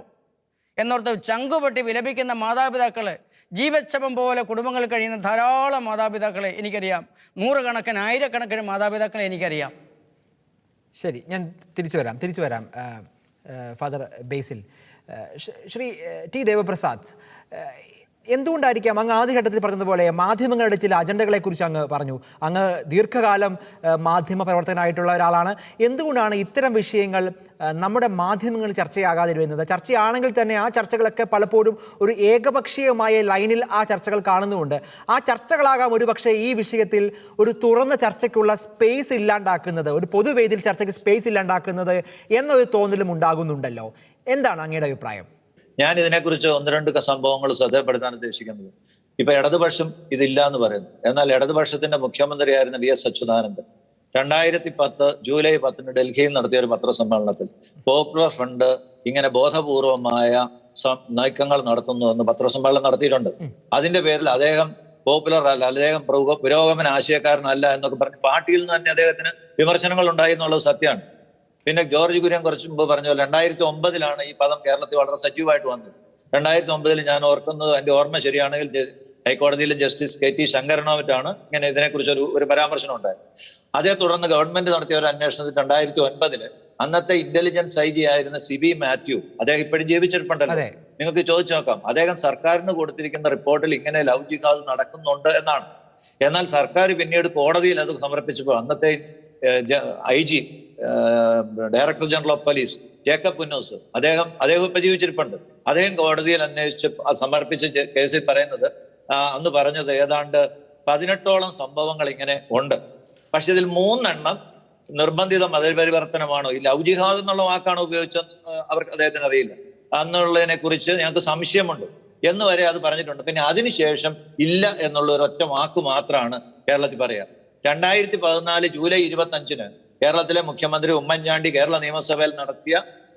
എന്നോർത്ത് ചങ്കുപൊട്ടി വിലപിക്കുന്ന മാതാപിതാക്കൾ, ജീവച്ഛവം പോലെ കുടുംബങ്ങളിൽ കഴിയുന്ന ധാരാളം മാതാപിതാക്കളെ എനിക്കറിയാം. നൂറുകണക്കിന് ആയിരക്കണക്കിന് മാതാപിതാക്കളെ എനിക്കറിയാം. ശരി, ഞാൻ തിരിച്ചു വരാം ഫാദർ ബേസിൽ. ശ്രീ ടി ദേവപ്രസാദ്, എന്തുകൊണ്ടായിരിക്കാം അങ്ങ് ആദ്യഘട്ടത്തിൽ പറഞ്ഞതുപോലെ മാധ്യമങ്ങളുടെ ചില അജണ്ടകളെക്കുറിച്ച് അങ്ങ് പറഞ്ഞു? അങ്ങ് ദീർഘകാലം മാധ്യമ പ്രവർത്തകനായിട്ടുള്ള ഒരാളാണ്. എന്തുകൊണ്ടാണ് ഇത്തരം വിഷയങ്ങൾ നമ്മുടെ മാധ്യമങ്ങളിൽ ചർച്ചയാകാതിരുന്നത്? ചർച്ചയാണെങ്കിൽ തന്നെ ആ ചർച്ചകളൊക്കെ പലപ്പോഴും ഒരു ഏകപക്ഷീയമായ ലൈനിൽ ആ ചർച്ചകൾ കാണുന്നുമുണ്ട്. ആ ചർച്ചകളാകാം ഒരുപക്ഷെ ഈ വിഷയത്തിൽ ഒരു തുറന്ന ചർച്ചയ്ക്കുള്ള സ്പേസ് ഇല്ലാണ്ടാക്കുന്നത്, ഒരു പൊതുവേദിയിൽ ചർച്ചയ്ക്ക് സ്പേസ് ഇല്ലാണ്ടാക്കുന്നത് എന്നൊരു തോന്നലും ഉണ്ടാകുന്നുണ്ടല്ലോ. എന്താണ് അങ്ങയുടെ അഭിപ്രായം? ഞാൻ ഇതിനെക്കുറിച്ച് ഒന്ന് രണ്ട് സംഭവങ്ങൾ ശ്രദ്ധപ്പെടുത്താൻ ഉദ്ദേശിക്കുന്നത്. ഇപ്പൊ ഇടതുപക്ഷം ഇതില്ല എന്ന് പറയുന്നു. എന്നാൽ ഇടതുപക്ഷത്തിന്റെ മുഖ്യമന്ത്രിയായിരുന്ന വി എസ് അച്യുതാനന്ദൻ 2010 ജൂലൈ 10 ഡൽഹിയിൽ നടത്തിയ ഒരു പത്രസമ്മേളനത്തിൽ പോപ്പുലർ ഫ്രണ്ട് ഇങ്ങനെ ബോധപൂർവമായ നീക്കങ്ങൾ നടത്തുന്നു എന്ന് പത്രസമ്മേളനം നടത്തിയിട്ടുണ്ട്. അതിന്റെ പേരിൽ അദ്ദേഹം പോപ്പുലർ അല്ല, അദ്ദേഹം പുരോഗമന ആശയക്കാരനല്ല എന്നൊക്കെ പറഞ്ഞ് പാർട്ടിയിൽ നിന്ന് തന്നെ അദ്ദേഹത്തിന് വിമർശനങ്ങൾ ഉണ്ടായി എന്നുള്ളത് സത്യമാണ്. പിന്നെ ജോർജ് കുര്യൻ കുറച്ച് മുമ്പ് പറഞ്ഞ പോലെ 2009 ഈ പദം കേരളത്തിൽ വളരെ സജീവമായിട്ട് വന്നത്. 2009 ഞാൻ ഓർക്കുന്നത്, എൻ്റെ ഓർമ്മ ശരിയാണെങ്കിൽ ഹൈക്കോടതിയിലെ ജസ്റ്റിസ് KT ശങ്കരനോമറ്റാണ് ഇങ്ങനെ ഇതിനെക്കുറിച്ച് ഒരു പരാമർശനം ഉണ്ടായത്. അതേ തുടർന്ന് ഗവൺമെന്റ് നടത്തിയ ഒരു അന്വേഷണത്തിൽ 2009 അന്നത്തെ ഇന്റലിജൻസ് IG ആയിരുന്ന CB മാത്യു, അദ്ദേഹം ഇപ്പോഴും ജീവിച്ചിരിപ്പുണ്ടല്ലോ, നിങ്ങൾക്ക് ചോദിച്ചു നോക്കാം. അദ്ദേഹം സർക്കാരിന് കൊടുത്തിരിക്കുന്ന റിപ്പോർട്ടിൽ ഇങ്ങനെ ലവ് ജിഹാദ് നടക്കുന്നുണ്ട് എന്നാണ്. എന്നാൽ സർക്കാർ പിന്നീട് കോടതിയിൽ അത് സമർപ്പിച്ചപ്പോൾ അന്നത്തെ IG director general of police Jacob Punnoose, അദ്ദേഹം ഇപ്പൊ ജീവിച്ചിരിപ്പുണ്ട്. അദ്ദേഹം കോടതിയിൽ അന്വേഷിച്ച് സമർപ്പിച്ച കേസിൽ പറയുന്നത്, അന്ന് പറഞ്ഞത് ഏതാണ്ട് 18ഓളം സംഭവങ്ങൾ ഇങ്ങനെ ഉണ്ട്. പക്ഷെ ഇതിൽ 3 എണ്ണം നിർബന്ധിത മതപരിവർത്തനമാണോ, ഈ ലവ് ജിഹാദ് എന്നുള്ള വാക്കാണോ ഉപയോഗിച്ചത് അദ്ദേഹത്തിന് അറിയില്ല. അന്നുള്ളതിനെ കുറിച്ച് ഞങ്ങൾക്ക് സംശയമുണ്ട് എന്ന് വരെ അത് പറഞ്ഞിട്ടുണ്ട്. പിന്നെ അതിനുശേഷം ഇല്ല എന്നുള്ള ഒരു ഒറ്റ വാക്ക് മാത്രമാണ് കേരളത്തിൽ പറയാ. 2014 ജൂലൈ 25 കേരളത്തിലെ മുഖ്യമന്ത്രി ഉമ്മൻചാണ്ടി കേരള നിയമസഭയിൽ നടത്തിയ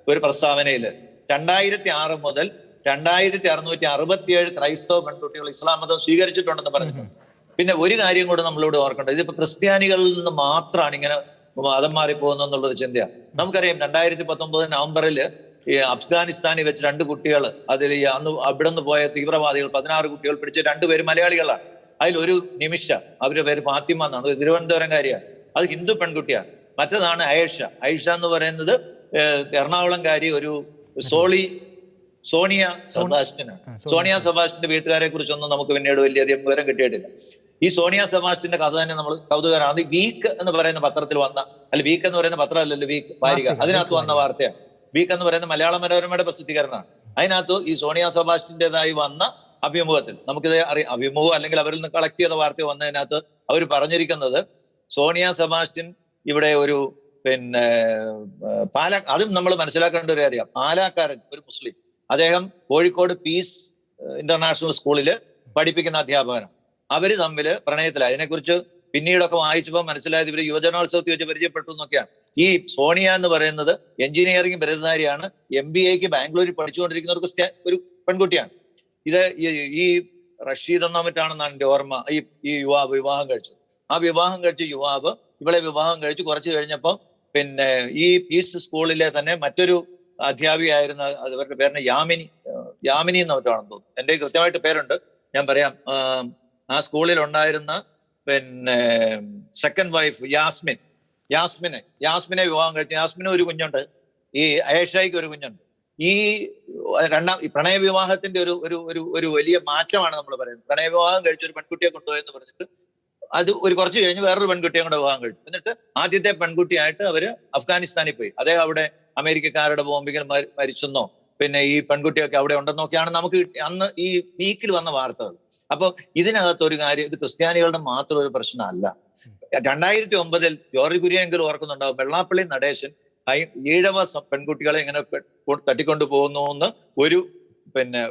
ഒരു പ്രസ്താവനയിൽ 2006 മുതൽ 2667 ക്രൈസ്തവ പെൺകുട്ടികൾ ഇസ്ലാം മതം സ്വീകരിച്ചിട്ടുണ്ടെന്ന് പറഞ്ഞിട്ടുണ്ട്. പിന്നെ ഒരു കാര്യം കൂടെ നമ്മളിവിടെ ഓർക്കേണ്ടത്, ഇതിപ്പോ ക്രിസ്ത്യാനികളിൽ നിന്ന് മാത്രമാണ് ഇങ്ങനെ മതം മാറിപ്പോകുന്നു എന്നുള്ളൊരു ചിന്തയാണ്. നമുക്കറിയാം 2019 നവംബറിൽ ഈ അഫ്ഗാനിസ്ഥാനിൽ വെച്ച് 2 കുട്ടികൾ, അതിൽ അന്ന് അവിടെ നിന്ന് പോയ തീവ്രവാദികൾ 16 കുട്ടികൾ പിടിച്ച 2 പേര് മലയാളികളാണ്. അതിലൊരു നിമിഷ, അവരുടെ പേര് ഫാത്തിമ എന്നാണ്, തിരുവനന്തപുരംകാരിയാണ്. അത് ഹിന്ദു പെൺകുട്ടിയാണ്. മറ്റേതാണ് ഐഷ എന്ന് പറയുന്നത് എറണാകുളംകാരി, ഒരു സോണിയ സെബാസ്റ്റ്യനാണ്. സോണിയ സെബാസ്റ്റ്യന്റെ വീട്ടുകാരെ കുറിച്ചൊന്നും നമുക്ക് പിന്നീട് വലിയധികം വിവരം കിട്ടിയിട്ടില്ല. ഈ സോണിയ സെബാസ്റ്റ്യന്റെ കഥ തന്നെ നമ്മൾ കൗതുകരാണ്. വീക്ക് എന്ന് പറയുന്ന പത്രത്തിൽ വന്ന, വീക്ക് എന്ന് പറയുന്ന പത്രമല്ലല്ലോ, വീക്ക് വാരിക, അതിനകത്ത് വന്ന വാർത്തയാണ്. വീക്ക് എന്ന് പറയുന്ന മലയാള മനോരമയുടെ പ്രസിദ്ധീകരണമാണ്. അതിനകത്ത് ഈ സോണിയ സെബാസ്റ്റ്യന്റേതായി വന്ന അഭിമുഖത്തിൽ നമുക്കിത് അറിയാം. അഭിമുഖം അല്ലെങ്കിൽ അവരിൽ നിന്ന് കളക്ട് ചെയ്ത വാർത്ത വന്നതിനകത്ത് അവർ പറഞ്ഞിരിക്കുന്നത്, സോണിയ സെബാസ്റ്റ്യൻ ഇവിടെ ഒരു അതും നമ്മൾ മനസ്സിലാക്കേണ്ട ഒരു കാര്യം, പാലാക്കാരൻ ഒരു മുസ്ലിം, അദ്ദേഹം കോഴിക്കോട് പീസ് ഇന്റർനാഷണൽ സ്കൂളിൽ പഠിപ്പിക്കുന്ന അധ്യാപകനാണ്. അവര് തമ്മിൽ പ്രണയത്തിലായി. അതിനെക്കുറിച്ച് പിന്നീടൊക്കെ വായിച്ചപ്പോൾ മനസ്സിലായത് ഇവര് യുവജനോത്സവത്തിൽ വെച്ച് പരിചയപ്പെട്ടു എന്നൊക്കെയാണ്. ഈ സോണിയ എന്ന് പറയുന്നത് എഞ്ചിനീയറിംഗ് ബിരുദധാരിയാണ്, MBAക്ക് ബാംഗ്ലൂരിൽ പഠിച്ചുകൊണ്ടിരിക്കുന്ന ഒരു പെൺകുട്ടിയാണ്. ഇത് ഈ റഷീദ് എന്ന മറ്റാണെന്നാണ് എൻ്റെ ഓർമ്മ. ഈ യുവാവ് വിവാഹം കഴിച്ചത്. ആ വിവാഹം കഴിച്ച യുവാവ് ഇവളെ വിവാഹം കഴിച്ച് കുറച്ച് കഴിഞ്ഞപ്പോൾ പിന്നെ ഈ പീസ് സ്കൂളിലെ തന്നെ മറ്റൊരു അധ്യാപികയായിരുന്ന അവരുടെ പേരിന് യാമിനി എന്ന് മറ്റാണെന്ന് തോന്നുന്നു. എൻ്റെ കൃത്യമായിട്ട് പേരുണ്ട്, ഞാൻ പറയാം. ആ സ്കൂളിൽ ഉണ്ടായിരുന്ന പിന്നെ സെക്കൻഡ് വൈഫ് യാസ്മിനെ വിവാഹം കഴിച്ച യാസ്മിന് ഒരു കുഞ്ഞുണ്ട്, ഈ ആയേഷയ്ക്ക് ഒരു കുഞ്ഞുണ്ട്. ഈ പ്രണയ വിവാഹത്തിന്റെ ഒരു വലിയ മാറ്റമാണ് നമ്മൾ പറയുന്നത്. പ്രണയ വിവാഹം കഴിച്ച ഒരു പെൺകുട്ടിയെ കൊണ്ടുപോയെന്ന് പറഞ്ഞിട്ട് അത് കുറച്ച് കഴിഞ്ഞ് വേറൊരു പെൺകുട്ടിയെ കൂടെ വിവാഹം കഴിച്ചു. എന്നിട്ട് ആദ്യത്തെ പെൺകുട്ടിയായിട്ട് അവര് അഫ്ഗാനിസ്ഥാനിൽ പോയി. അദ്ദേഹം അവിടെ അമേരിക്കക്കാരുടെ ബോംബിൽ മരിച്ചെന്നോ പിന്നെ ഈ പെൺകുട്ടിയൊക്കെ അവിടെ ഉണ്ടെന്നൊക്കെയാണ് നമുക്ക് അന്ന് ഈ വീക്കിൽ വന്ന വാർത്തകൾ. അപ്പൊ ഇതിനകത്ത് ഒരു കാര്യം, ഇത് ക്രിസ്ത്യാനികളുടെ മാത്രം ഒരു പ്രശ്നമല്ല. 2009 ജോർജ് കുര്യനെങ്കിലും ഓർക്കുന്നുണ്ടാവും, വെള്ളാപ്പള്ളി നടേശൻ ഈഴവ പെൺകുട്ടികളെ ഇങ്ങനെ തട്ടിക്കൊണ്ടു പോകുന്നു എന്ന് ഒരു പിന്നെ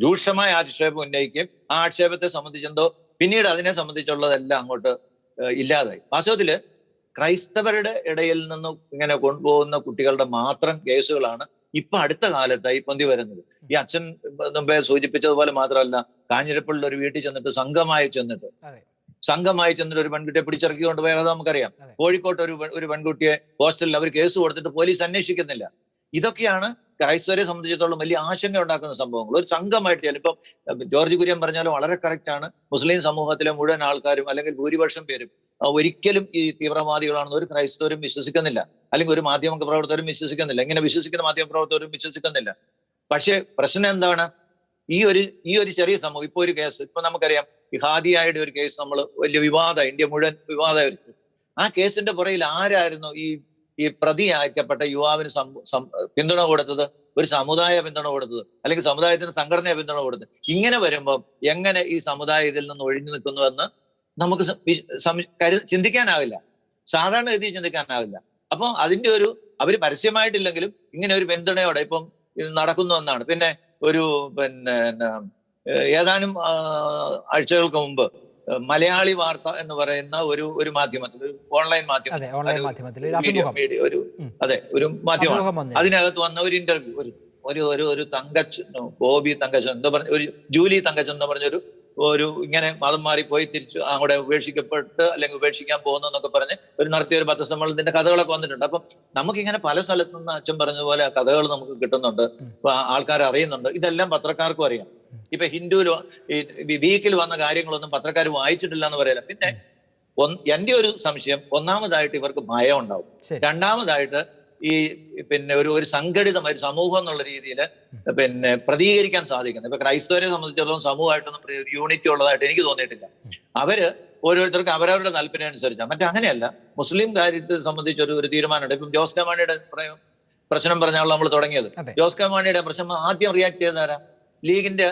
രൂക്ഷമായ ആക്ഷേപം ഉന്നയിക്കുകയും ആ ആക്ഷേപത്തെ സംബന്ധിച്ചെന്തോ പിന്നീട് അതിനെ സംബന്ധിച്ചുള്ളതെല്ലാം അങ്ങോട്ട് ഇല്ലാതായി. വാസ്തവത്തില് ക്രൈസ്തവരുടെ ഇടയിൽ നിന്നും ഇങ്ങനെ കൊണ്ടുപോകുന്ന കുട്ടികളുടെ മാത്രം കേസുകളാണ് ഇപ്പൊ അടുത്ത കാലത്തായി പൊന്തി വരുന്നത്. ഈ അച്ഛൻ മുമ്പേ സൂചിപ്പിച്ചതുപോലെ മാത്രമല്ല, കാഞ്ഞിരപ്പള്ളിയിൽ ഒരു വീട്ടിൽ ചെന്നിട്ട് സംഘമായി ചെന്നിട്ട് ഒരു പെൺകുട്ടിയെ പിടിച്ചിറക്കി കൊണ്ടുപോയത് നമുക്കറിയാം. കോഴിക്കോട്ട് ഒരു പെൺകുട്ടിയെ ഹോസ്റ്റലിൽ അവർ കേസ് കൊടുത്തിട്ട് പോലീസ് അന്വേഷിക്കുന്നില്ല. ഇതൊക്കെയാണ് ക്രൈസ്തവരെ സംബന്ധിച്ചിടത്തോളം വലിയ ആശങ്ക ഉണ്ടാക്കുന്ന സംഭവങ്ങൾ. ഒരു സംഘമായിട്ട് ഇപ്പം ജോർജ് കുര്യൻ പറഞ്ഞാലും വളരെ കറക്റ്റ് ആണ്. മുസ്ലിം സമൂഹത്തിലെ മുഴുവൻ ആൾക്കാരും അല്ലെങ്കിൽ ഭൂരിപക്ഷം പേരും ഒരിക്കലും ഈ തീവ്രവാദികളാണെന്ന് ഒരു ക്രൈസ്തവരും വിശ്വസിക്കുന്നില്ല, അല്ലെങ്കിൽ ഒരു മാധ്യമ പ്രവർത്തകരും വിശ്വസിക്കുന്നില്ല, ഇങ്ങനെ വിശ്വസിക്കുന്ന മാധ്യമ പ്രവർത്തകരും വിശ്വസിക്കുന്നില്ല. പക്ഷേ പ്രശ്നം എന്താണ്? ഈ ഒരു ചെറിയ സമൂഹം, ഇപ്പൊ ഒരു കേസ്, ഇപ്പൊ നമുക്കറിയാം ഈ ഹാദിയായുടെ ഒരു കേസ് നമ്മൾ വലിയ വിവാദം, ഇന്ത്യ മുഴുവൻ വിവാദമായിരുന്നു. ആ കേസിന്റെ പുറകിൽ ആരായിരുന്നു ഈ പ്രതിയാക്കപ്പെട്ട യുവാവിന് പിന്തുണ കൊടുത്തത്? ഒരു സമുദായ പിന്തുണ കൊടുത്തത്, അല്ലെങ്കിൽ സമുദായത്തിന് സംഘടനയെ പിന്തുണ കൊടുത്തത്. ഇങ്ങനെ വരുമ്പോൾ എങ്ങനെ ഈ സമുദായം ഇതിൽ നിന്ന് ഒഴിഞ്ഞു നിൽക്കുന്നുവെന്ന് നമുക്ക് ചിന്തിക്കാനാവില്ല, സാധാരണ ഗതിയിൽ ചിന്തിക്കാനാവില്ല. അപ്പൊ അതിന്റെ അവര് പരസ്യമായിട്ടില്ലെങ്കിലും ഇങ്ങനെ ഒരു പിന്തുണയോടെ ഇപ്പം ഇത് നടക്കുന്നു എന്നാണ്. പിന്നെ ഏതാനും ആഴ്ചകൾക്ക് മുമ്പ് മലയാളി വാർത്ത എന്ന് പറയുന്ന ഒരു മാധ്യമത്തിൽ, ഓൺലൈൻ മാധ്യമത്തിൽ ഒരു മാധ്യമമാണ്. അതിനകത്ത് വന്ന ഒരു ഇന്റർവ്യൂ, ഒരു ബോബി തങ്കച്ചൻ എന്താ പറഞ്ഞ, ഒരു ജൂലി തങ്കച്ചൻ എന്ന് പറഞ്ഞൊരു ഇങ്ങനെ മതം മാറിപ്പോയി തിരിച്ചു അങ്ങോട്ട് ഉപേക്ഷിക്കപ്പെട്ട് അല്ലെങ്കിൽ ഉപേക്ഷിക്കാൻ പോകുന്നു എന്നൊക്കെ പറഞ്ഞ് നടത്തിയ ഒരു പത്രസമ്മേളനത്തിന്റെ കഥകളൊക്കെ വന്നിട്ടുണ്ട്. അപ്പം നമുക്കിങ്ങനെ പല സ്ഥലത്തു നിന്ന് അച്ഛൻ പറഞ്ഞതുപോലെ കഥകൾ നമുക്ക് കിട്ടുന്നുണ്ട്, ആൾക്കാർ അറിയുന്നുണ്ട്. ഇതെല്ലാം പത്രക്കാർക്കും അറിയാം. ഇപ്പൊ ഹിന്ദുവിലോ ഈ വീക്കിൽ വന്ന കാര്യങ്ങളൊന്നും പത്രക്കാർ വായിച്ചിട്ടില്ല എന്ന് പറയില്ല. പിന്നെ എന്റെ ഒരു സംശയം, ഒന്നാമതായിട്ട് ഇവർക്ക് ഭയം ഉണ്ടാവും, രണ്ടാമതായിട്ട് ഈ ഒരു സംഘടിതമായ സമൂഹം എന്നുള്ള രീതിയിൽ പ്രതികരിക്കാൻ സാധിക്കുന്നത്. ഇപ്പൊ ക്രൈസ്തവരെ സംബന്ധിച്ചിടത്തോളം സമൂഹമായിട്ടൊന്നും യൂണിറ്റി ഉള്ളതായിട്ട് എനിക്ക് തോന്നിയിട്ടില്ല. അവര് ഓരോരുത്തർക്ക് അവരവരുടെ താല്പര്യം അനുസരിച്ചാണ്. അങ്ങനെയല്ല, മുസ്ലിം കാര്യത്തെ സംബന്ധിച്ച് ഒരു തീരുമാനമുണ്ട്. ഇപ്പം ജോസ് കെ മാണിയുടെ പ്രശ്നം പറഞ്ഞാൽ നമ്മൾ തുടങ്ങിയത്. ജോസ് കെ മാണിയുടെ പ്രശ്നം ആദ്യം റിയാക്ട് ചെയ്താരാ? ലീഗിന്റെ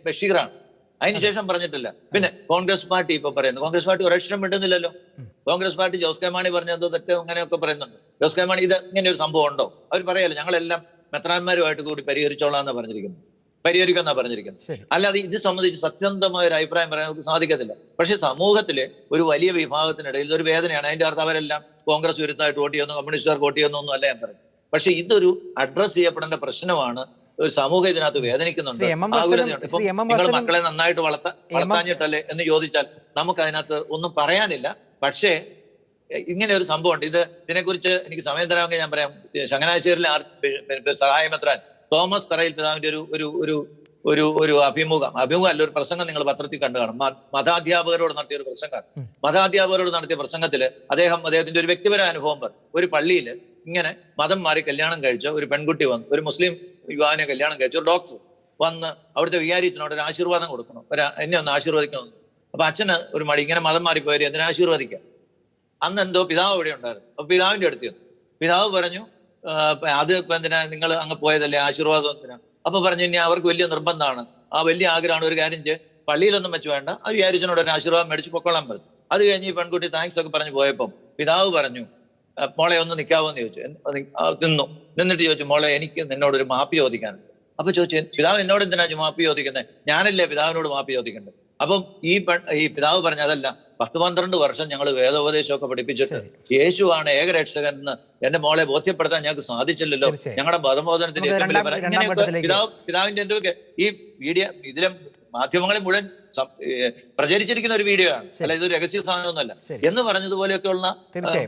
ബഷീറാണ്. അതിനുശേഷം പറഞ്ഞിട്ടില്ല. പിന്നെ കോൺഗ്രസ് പാർട്ടി ഇപ്പൊ പറയുന്നു, കോൺഗ്രസ് പാർട്ടി ഒരക്ഷരം മിണ്ടുന്നില്ലല്ലോ. കോൺഗ്രസ് പാർട്ടി ജോസ് കെ മാണി പറഞ്ഞത് തെറ്റോ അങ്ങനെയൊക്കെ പറയുന്നുണ്ട്. ജോസ് കെ മാണി ഇത് ഇങ്ങനെ ഒരു സംഭവം ഉണ്ടോ? അവർ പറയല്ലോ, ഞങ്ങളെല്ലാം മെത്രാന്മാരുമായിട്ട് കൂടി പരിഹരിച്ചോളാന്നാ പറഞ്ഞിരിക്കുന്നത്. അല്ലാതെ ഇത് സംബന്ധിച്ച് സത്യസന്ധമായ ഒരു അഭിപ്രായം പറയാൻ നമുക്ക് സാധിക്കത്തില്ല. പക്ഷെ സമൂഹത്തിലെ ഒരു വലിയ വിഭാഗത്തിനിടയിൽ ഇതൊരു വേദനയാണ്. അതിന്റെ അർത്ഥം അവരെല്ലാം കോൺഗ്രസ് വിരുദ്ധമായിട്ട് വോട്ട് ചെയ്യുന്നു, കമ്മ്യൂണിസ്റ്റുകാർക്ക് വോട്ട് ചെയ്യുന്നു ഒന്നും അല്ല ഞാൻ പറയുന്നത്. പക്ഷെ ഇതൊരു അഡ്രസ് ചെയ്യപ്പെടേണ്ട പ്രശ്നമാണ്. ഒരു സമൂഹം ഇതിനകത്ത് വേദനിക്കുന്നുണ്ട്. നിങ്ങൾ മക്കളെ നന്നായിട്ട് വളർത്താഞ്ഞിട്ടല്ലേ എന്ന് ചോദിച്ചാൽ നമുക്ക് അതിനകത്ത് ഒന്നും പറയാനില്ല. പക്ഷേ ഇങ്ങനെ ഒരു സംഭവം ഉണ്ട്. ഇതിനെക്കുറിച്ച് എനിക്ക് സമയം തരാമെങ്കിൽ ഞാൻ പറയാം. ചങ്ങനാശ്ശേരിയിലെ സഹായമെത്രാൻ തോമസ് തറയിൽ പിതാവിന്റെ ഒരു അഭിമുഖം അല്ല, ഒരു പ്രസംഗം നിങ്ങൾ പത്രത്തിൽ കണ്ടു കാണും. മതാധ്യാപകരോട് നടത്തിയ ഒരു പ്രസംഗമാണ്. മതാധ്യാപകരോട് നടത്തിയ പ്രസംഗത്തില് അദ്ദേഹത്തിന്റെ ഒരു വ്യക്തിപര അനുഭവം പറഞ്ഞു. ഒരു പള്ളിയിൽ ഇങ്ങനെ മതം മാറി കല്യാണം കഴിച്ച ഒരു പെൺകുട്ടി വന്നു, ഒരു മുസ്ലിം യുവാവിനെ കല്യാണം കഴിച്ച ഒരു ഡോക്ടർ വന്ന് അവിടുത്തെ വികാരിച്ചനോട് ഒരു ആശീർവാദം കൊടുക്കണം, എന്നെ ഒന്ന് ആശീർവദിക്കണം. അപ്പൊ അച്ഛന് ഒരു മടി, ഇങ്ങനെ മതം മാറിപ്പോയാൽ എന്തിനാ ആശീർവദിക്കാം? അന്ന് എന്തോ പിതാവ് ഇവിടെ ഉണ്ടായിരുന്നു. അപ്പൊ പിതാവിന്റെ അടുത്ത് പിതാവ് പറഞ്ഞു, അത് ഇപ്പൊ എന്തിനാ നിങ്ങൾ അങ്ങ് പോയതല്ലേ, ആശീർവാദം എന്തിനാ? അപ്പൊ പറഞ്ഞു, ഇനി അവർക്ക് വലിയ നിർബന്ധമാണ്, ആ വലിയ ആഗ്രഹമാണ്, ഒരു കാര്യം ചെയ്ത് പള്ളിയിലൊന്നും വെച്ച് വേണ്ട, ആ വിചാരിച്ചനോട് ഒരു ആശീർവാദം മേടിച്ച് പൊക്കോളാൻ പറഞ്ഞു. അത് കഴിഞ്ഞ് ഈ പെൺകുട്ടി താങ്ക്സ് ഒക്കെ പറഞ്ഞു പോയപ്പം പിതാവ് പറഞ്ഞു, മോളെ ഒന്ന് നിൽക്കാവോ എന്ന് ചോദിച്ചു. നിന്നിട്ട് ചോദിച്ചു, മോളെ എനിക്ക് നിന്നോടൊരു മാപ്പി ചോദിക്കാനുണ്ട്. അപ്പൊ ചോദിച്ചു, പിതാവ് എന്നോട് എന്തിനാ മാപ്പി ചോദിക്കുന്നത്? ഞാനല്ലേ പിതാവിനോട് മാപ്പി ചോദിക്കേണ്ടത്. അപ്പം ഈ പിതാവ് പറഞ്ഞു, അതല്ല, 10-12 വർഷം ഞങ്ങൾ വേദോപദേശമൊക്കെ പഠിപ്പിച്ചിട്ട് യേശുവാണ് ഏകരക്ഷകൻ എന്ന് എന്റെ മോളെ ബോധ്യപ്പെടുത്താൻ ഞങ്ങൾക്ക് സാധിച്ചില്ലല്ലോ. ഞങ്ങളുടെ മതബോധനത്തിന് ഏറ്റവും വലിയ ഇങ്ങനെയൊക്കെ പിതാവിന്റെ ഈ വീഡിയോ ഇതിലെ മാധ്യമങ്ങളിൽ മുഴുവൻ പ്രചരിച്ചിരിക്കുന്ന ഒരു വീഡിയോ ആണ്, അല്ല ഇതൊരു രഹസ്യ സാധനമൊന്നുമല്ല എന്ന് പറഞ്ഞതുപോലെയൊക്കെയുള്ള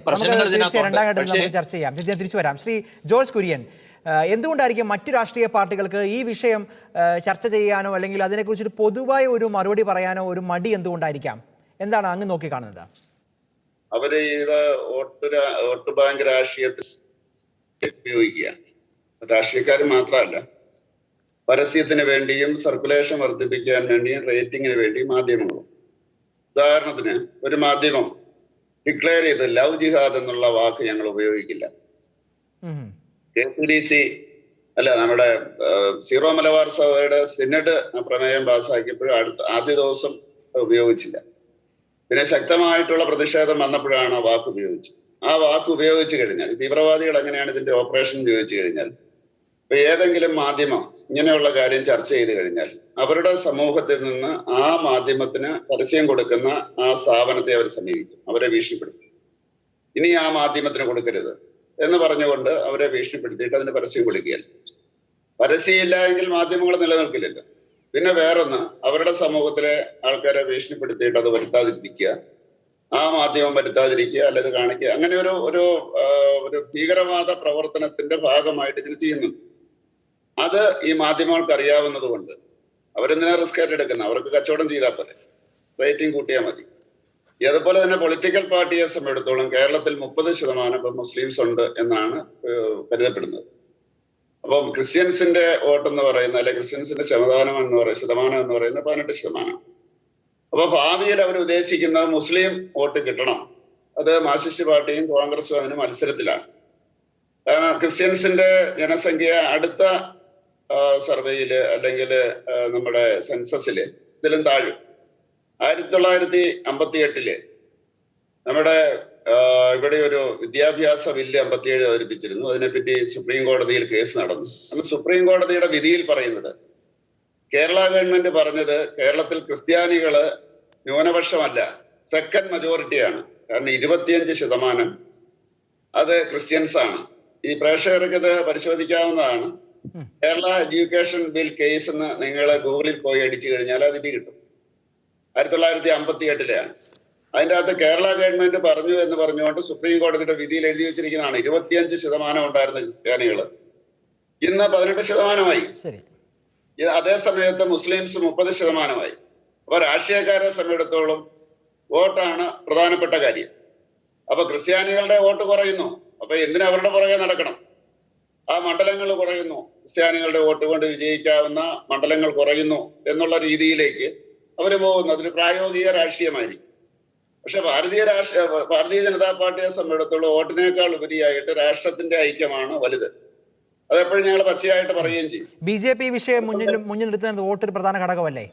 പ്രശ്നങ്ങൾ ചർച്ച ചെയ്യാം. തിരിച്ചു വരാം. ശ്രീ ജോർജ് കുര്യൻ, എന്തുകൊണ്ടായിരിക്കും മറ്റു രാഷ്ട്രീയ പാർട്ടികൾക്ക് ഈ വിഷയം ചർച്ച ചെയ്യാനോ അല്ലെങ്കിൽ അതിനെക്കുറിച്ചൊരു പൊതുവായ ഒരു മറുപടി പറയാനോ ഒരു മടി എന്തുകൊണ്ടായിരിക്കാം? എന്താണ് അങ്ങ് നോക്കി കാണുന്നത്? അവര് ഇത് വോട്ട് ബാങ്ക് രാഷ്ട്രീയത്തിൽ ഉപയോഗിക്കുക. രാഷ്ട്രീയക്കാർ മാത്രമല്ല, പരസ്യത്തിന് വേണ്ടിയും സർക്കുലേഷൻ വർദ്ധിപ്പിക്കാൻ വേണ്ടിയും റേറ്റിങ്ങിന് വേണ്ടിയും മാധ്യമങ്ങളും. ഉദാഹരണത്തിന് ഒരു മാധ്യമം ഡിക്ലെയർ ചെയ്ത് ലവ് ജിഹാദ് എന്നുള്ള വാക്ക് ഞങ്ങൾ ഉപയോഗിക്കില്ല. KCDC അല്ല, നമ്മുടെ സീറോ മലബാർ സഭയുടെ സിനഡ് പ്രമേയം പാസ്സാക്കിയപ്പോഴും ആദ്യ ദിവസം ഉപയോഗിച്ചില്ല. പിന്നെ ശക്തമായിട്ടുള്ള പ്രതിഷേധം വന്നപ്പോഴാണ് ആ വാക്ക് ഉപയോഗിച്ചത്. ആ വാക്ക് ഉപയോഗിച്ചു കഴിഞ്ഞാൽ തീവ്രവാദികൾ എങ്ങനെയാണ് ഇതിന്റെ ഓപ്പറേഷൻ ചോദിച്ചു കഴിഞ്ഞാൽ, ഇപ്പൊ ഏതെങ്കിലും മാധ്യമം ഇങ്ങനെയുള്ള കാര്യം ചർച്ച ചെയ്ത് കഴിഞ്ഞാൽ അവരുടെ സമൂഹത്തിൽ നിന്ന് ആ മാധ്യമത്തിന് പരസ്യം കൊടുക്കുന്ന ആ സ്ഥാപനത്തെ അവർ സമീപിക്കും, അവരെ ഭീഷണിപ്പെടുത്തും. ഇനി ആ മാധ്യമത്തിന് കൊടുക്കരുത് എന്ന് പറഞ്ഞുകൊണ്ട് അവരെ ഭീഷണിപ്പെടുത്തിയിട്ട് അതിന് പരസ്യം കൊടുക്കുകയല്ല. പരസ്യമില്ല എങ്കിൽ മാധ്യമങ്ങൾ നിലനിൽക്കില്ലല്ലോ. പിന്നെ വേറൊന്ന്, അവരുടെ സമൂഹത്തിലെ ആൾക്കാരെ ഭീഷണിപ്പെടുത്തിയിട്ട് അത് വരുത്താതിരിക്കുക, ആ മാധ്യമം വരുത്താതിരിക്കുക, അല്ലെങ്കിൽ കാണിക്കുക, അങ്ങനെ ഒരു ഭീകരവാദ പ്രവർത്തനത്തിന്റെ ഭാഗമായിട്ട് ഇതിന് ചെയ്യുന്നു. അത് ഈ മാധ്യമങ്ങൾക്ക് അറിയാവുന്നത് കൊണ്ട് അവരെന്തിനാ റിസ്ക് ആയിട്ട് എടുക്കുന്നത്? അവർക്ക് കച്ചവടം ചെയ്താൽ പോലെ, റേറ്റിംഗ് കൂട്ടിയാൽ മതി. അതുപോലെ തന്നെ പൊളിറ്റിക്കൽ പാർട്ടിയെ സംബന്ധിച്ചിടത്തോളം കേരളത്തിൽ 30% ഇപ്പം മുസ്ലിംസ് ഉണ്ട് എന്നാണ് കരുതപ്പെടുന്നത്. അപ്പം ക്രിസ്ത്യൻസിന്റെ വോട്ട് എന്ന് പറയുന്ന, അല്ലെ ക്രിസ്ത്യൻസിന്റെ ശതമാനം എന്ന് പറയുന്നത് 18%. അപ്പൊ ഭാവിയിൽ അവർ ഉദ്ദേശിക്കുന്നത് മുസ്ലിം വോട്ട് കിട്ടണം. അത് മാർക്സിസ്റ്റ് പാർട്ടിയും കോൺഗ്രസും അതിന് മത്സരത്തിലാണ്. കാരണം ക്രിസ്ത്യൻസിന്റെ ജനസംഖ്യ അടുത്ത സർവേയില് അല്ലെങ്കിൽ നമ്മുടെ സെൻസസില് ഇതിലും താഴും. 1958 നമ്മുടെ ഇവിടെ ഒരു വിദ്യാഭ്യാസ ബില്ല് 57 അവതരിപ്പിച്ചിരുന്നു. അതിനെപ്പറ്റി സുപ്രീം കോടതിയിൽ കേസ് നടന്നു. അന്ന് സുപ്രീം കോടതിയുടെ വിധിയിൽ പറയുന്നത്, കേരള ഗവൺമെന്റ് പറഞ്ഞത് കേരളത്തിൽ ക്രിസ്ത്യാനികള് ന്യൂനപക്ഷമല്ല, സെക്കൻഡ് മജോറിറ്റിയാണ്. കാരണം 25% അത് ക്രിസ്ത്യൻസ് ആണ്. ഈ പ്രേക്ഷകർക്ക് ഇത് പരിശോധിക്കാവുന്നതാണ്. കേരള എഡ്യൂക്കേഷൻ ബിൽ കേസ് എന്ന് നിങ്ങൾ ഗൂഗിളിൽ പോയി അടിച്ചു കഴിഞ്ഞാൽ ആ വിധി കിട്ടും. 1958 അതിൻ്റെ അകത്ത് കേരള ഗവൺമെന്റ് പറഞ്ഞു എന്ന് പറഞ്ഞുകൊണ്ട് സുപ്രീം കോടതിയുടെ വിധിയിൽ എഴുതി വെച്ചിരിക്കുന്നതാണ് 25% ഉണ്ടായിരുന്ന ക്രിസ്ത്യാനികൾ ഇന്ന് 18%. അതേ സമയത്ത് മുസ്ലിംസ് 30%. അപ്പൊ രാഷ്ട്രീയക്കാരെ സംബന്ധിച്ചിടത്തോളം വോട്ടാണ് പ്രധാനപ്പെട്ട കാര്യം. അപ്പൊ ക്രിസ്ത്യാനികളുടെ വോട്ട് കുറയുന്നു. അപ്പൊ എന്തിനാ അവരുടെ പുറകെ നടക്കണം? ആ മണ്ഡലങ്ങൾ കുറയുന്നു, ക്രിസ്ത്യാനികളുടെ വോട്ട് കൊണ്ട് വിജയിക്കാവുന്ന മണ്ഡലങ്ങൾ കുറയുന്നു എന്നുള്ള രീതിയിലേക്ക് അവര് പോകുന്നു. അതൊരു പ്രായോഗിക രാഷ്ട്രീയമായിരിക്കും. പക്ഷെ ഭാരതീയ ജനതാ പാർട്ടിയെ സംബന്ധിച്ചിടത്തോളം വോട്ടിനേക്കാൾ ഉപരിയായിട്ട് രാഷ്ട്രത്തിന്റെ ഐക്യമാണ് വലുത്. അതെപ്പോഴും ഞങ്ങൾ പച്ചയായിട്ട് പറയുകയും ചെയ്യും. BJP വിഷയം മുന്നിൽ നിർത്തുന്നത് വോട്ട് ഒരു പ്രധാന ഘടകമല്ലേ?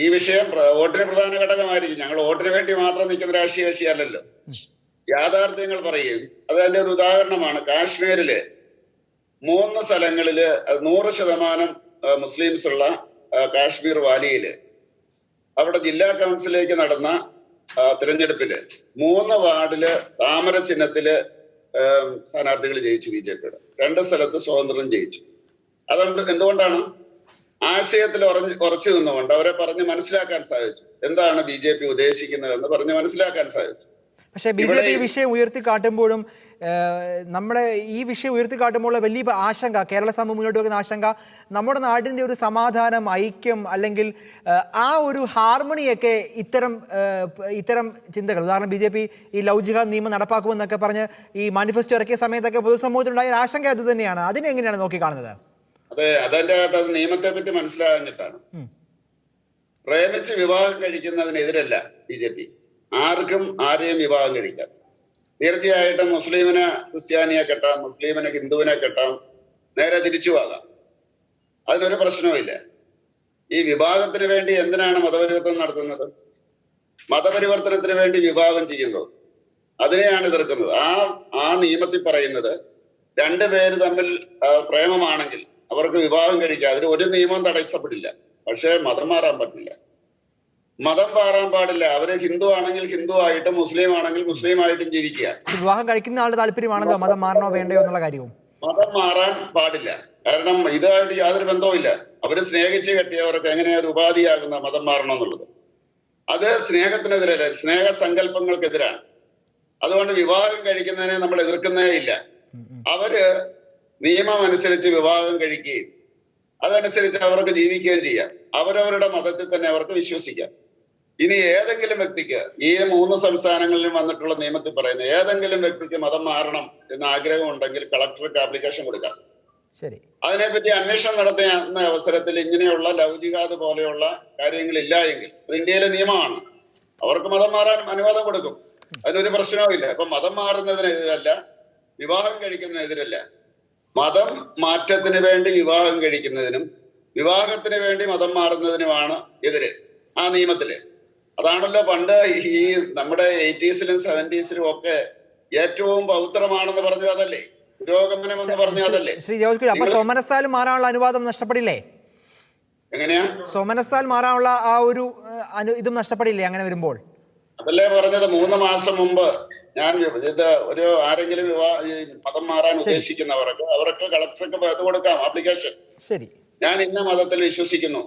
ഈ വിഷയം വോട്ടിന് പ്രധാന ഘടകമായിരിക്കും. ഞങ്ങൾ വോട്ടിന് വേണ്ടി മാത്രം നിൽക്കുന്ന രാഷ്ട്രീയ കക്ഷിയല്ലല്ലോ. യാഥാർത്ഥ്യങ്ങൾ പറയുകയും അതിന്റെ ഒരു ഉദാഹരണമാണ്. കാശ്മീരില് 3 സ്ഥലങ്ങളില് 100% മുസ്ലിംസ് ഉള്ള കാശ്മീർ വാലിയില് അവിടെ ജില്ലാ കൗൺസിലേക്ക് നടന്ന തിരഞ്ഞെടുപ്പില് 3 വാർഡില് താമര ചിഹ്നത്തില് സ്ഥാനാർത്ഥികൾ ജയിച്ചു. BJPയുടെ 2 സ്ഥലത്ത് സ്വതന്ത്രം ജയിച്ചു. അതുകൊണ്ട് എന്തുകൊണ്ടാണ്? ആശയത്തിൽ ഉറച്ചു നിന്നുകൊണ്ട് അവരെ പറഞ്ഞ് മനസ്സിലാക്കാൻ സാധിച്ചു. എന്താണ് BJP ഉദ്ദേശിക്കുന്നതെന്ന് പറഞ്ഞ് മനസ്സിലാക്കാൻ സാധിച്ചു. പക്ഷേ BJP ഈ വിഷയം ഉയർത്തിക്കാട്ടുമ്പോഴും നമ്മുടെ ഈ വിഷയം ഉയർത്തിക്കാട്ടുമ്പോൾ വലിയ ആശങ്ക, കേരള സമൂഹം മുന്നോട്ട് വെക്കുന്ന ആശങ്ക, നമ്മുടെ നാടിൻ്റെ ഒരു സമാധാനം, ഐക്യം, അല്ലെങ്കിൽ ആ ഒരു ഹാർമണിയൊക്കെ ഇത്തരം ചിന്തകൾ, ഉദാഹരണം BJP ഈ ലവ് ജിഹാദ് നിയമം നടപ്പാക്കുമെന്നൊക്കെ പറഞ്ഞ് ഈ മാനിഫെസ്റ്റോ ഇറക്കിയ സമയത്തൊക്കെ പൊതുസമൂഹത്തിലുണ്ടായ ആശങ്ക അത് തന്നെയാണ്. അതിനെ എങ്ങനെയാണ് നോക്കിക്കാണുന്നത്? അതെ, അതിന്റെ നിയമത്തെ പറ്റി മനസ്സിലാകാഞ്ഞിട്ടാണ്. പ്രേമിച്ച് വിവാഹം കഴിക്കുന്നതിനെതിരല്ല BJP. ആർക്കും ആരെയും വിവാഹം കഴിക്കാം. തീർച്ചയായിട്ടും മുസ്ലിമിനെ ക്രിസ്ത്യാനിയെ കെട്ടാം, മുസ്ലിമിനെ ഹിന്ദുവിനെ കെട്ടാം, നേരെ തിരിച്ചുവാകാം. അതിനൊരു പ്രശ്നവുമില്ല. ഈ വിവാഹത്തിന് വേണ്ടി എന്തിനാണ് മതപരിവർത്തനം നടത്തുന്നത്? മതപരിവർത്തനത്തിന് വേണ്ടി വിവാഹം ചെയ്യുന്നത്, അതിനെയാണ് എതിർക്കുന്നത്. ആ നിയമത്തിൽ പറയുന്നത് 2 പേര് തമ്മിൽ പ്രേമമാണെങ്കിൽ അവർക്ക് വിവാഹം കഴിക്കാം. അതിന് ഒരു നിയമവും തടസ്സപ്പെടില്ല. പക്ഷേ മതം മാറാൻ പറ്റില്ല. മതം മാറാൻ പാടില്ല. അവര് ഹിന്ദു ആണെങ്കിൽ ഹിന്ദു ആയിട്ടും മുസ്ലിം ആണെങ്കിൽ മുസ്ലിം ആയിട്ടും ജീവിക്കുക. വിവാഹം കഴിക്കുന്ന ആളുടെ താല്പര്യമാണല്ലോ മതം മാറണോ വേണ്ടയോ എന്നുള്ള കാര്യവും. മതം മാറാൻ പാടില്ല. കാരണം ഇതായിട്ട് യാതൊരു ബന്ധവുമില്ല. അവര് സ്നേഹിച്ച് കെട്ടിയവർക്ക് എങ്ങനെയാ ഒരു ഉപാധിയാകുന്ന മതം മാറണം എന്നുള്ളത്? അത് സ്നേഹത്തിനെതിരല്ല, സ്നേഹസങ്കല്പങ്ങൾക്കെതിരാണ്. അതുകൊണ്ട് വിവാഹം കഴിക്കുന്നതിനെ നമ്മൾ എതിർക്കുന്നേ ഇല്ല. അവര് നിയമം അനുസരിച്ച് വിവാഹം കഴിക്കുകയും അതനുസരിച്ച് അവർക്ക് ജീവിക്കുകയും ചെയ്യാം. അവരവരുടെ മതത്തിൽ തന്നെ അവർക്ക് വിശ്വസിക്കാം. ഇനി ഏതെങ്കിലും വ്യക്തിക്ക് ഈ 3 സംസ്ഥാനങ്ങളിലും വന്നിട്ടുള്ള നിയമത്തിൽ പറയുന്ന ഏതെങ്കിലും വ്യക്തിക്ക് മതം മാറണം എന്ന ആഗ്രഹം ഉണ്ടെങ്കിൽ കളക്ടർക്ക് ആപ്ലിക്കേഷൻ കൊടുക്കാം. ശരി. അതിനെപ്പറ്റി അന്വേഷണം നടത്തുന്ന അവസരത്തിൽ ഇങ്ങനെയുള്ള ലൗകികാത് പോലെയുള്ള കാര്യങ്ങളില്ല എങ്കിൽ അത് ഇന്ത്യയിലെ നിയമമാണ്. അവർക്ക് മതം മാറാൻ അനുവാദം കൊടുക്കും. അതിനൊരു പ്രശ്നവും ഇല്ല. അപ്പൊ മതം മാറുന്നതിനെതിരല്ല, വിവാഹം കഴിക്കുന്നതിനെതിരല്ല. മതം മാറ്റത്തിന് വേണ്ടി വിവാഹം കഴിക്കുന്നതിനും വിവാഹത്തിന് വേണ്ടി മതം മാറുന്നതിനുമാണ് എതിര് ആ നിയമത്തില്. അതാണല്ലോ പണ്ട് ഈ നമ്മുടെ 80s-ലും 70s-ലും ഒക്കെ ഏറ്റവും പൗത്രമാണെന്ന് പറഞ്ഞത് അതല്ലേ? പുരോഗമനം എന്ന് പറഞ്ഞത് അതല്ലേ? ശ്രീ ജോർജ് കുര്യൻ, അപ്പൊ സ്വമനസാൽ മാറാനുള്ള അനുവാദം നഷ്ടപ്പെടില്ലേ? എങ്ങനെയാ സ്വമനസാൽ മാറാനുള്ള ആ ഒരു ഇതും നഷ്ടപ്പെടില്ലേ അങ്ങനെ വരുമ്പോൾ? അതല്ലേ പറഞ്ഞത്. 3 മാസം മുമ്പ് ഞാൻ ഇത് ഒരു ആരെങ്കിലും മതം മാറാൻ ഉദ്ദേശിക്കുന്നവർക്ക് അവർക്ക് കളക്ടർക്ക് ഇത് കൊടുക്കാം ആപ്ലിക്കേഷൻ. ശരി, ഞാൻ ഇന്ന മതത്തിൽ വിശ്വസിക്കുന്നു,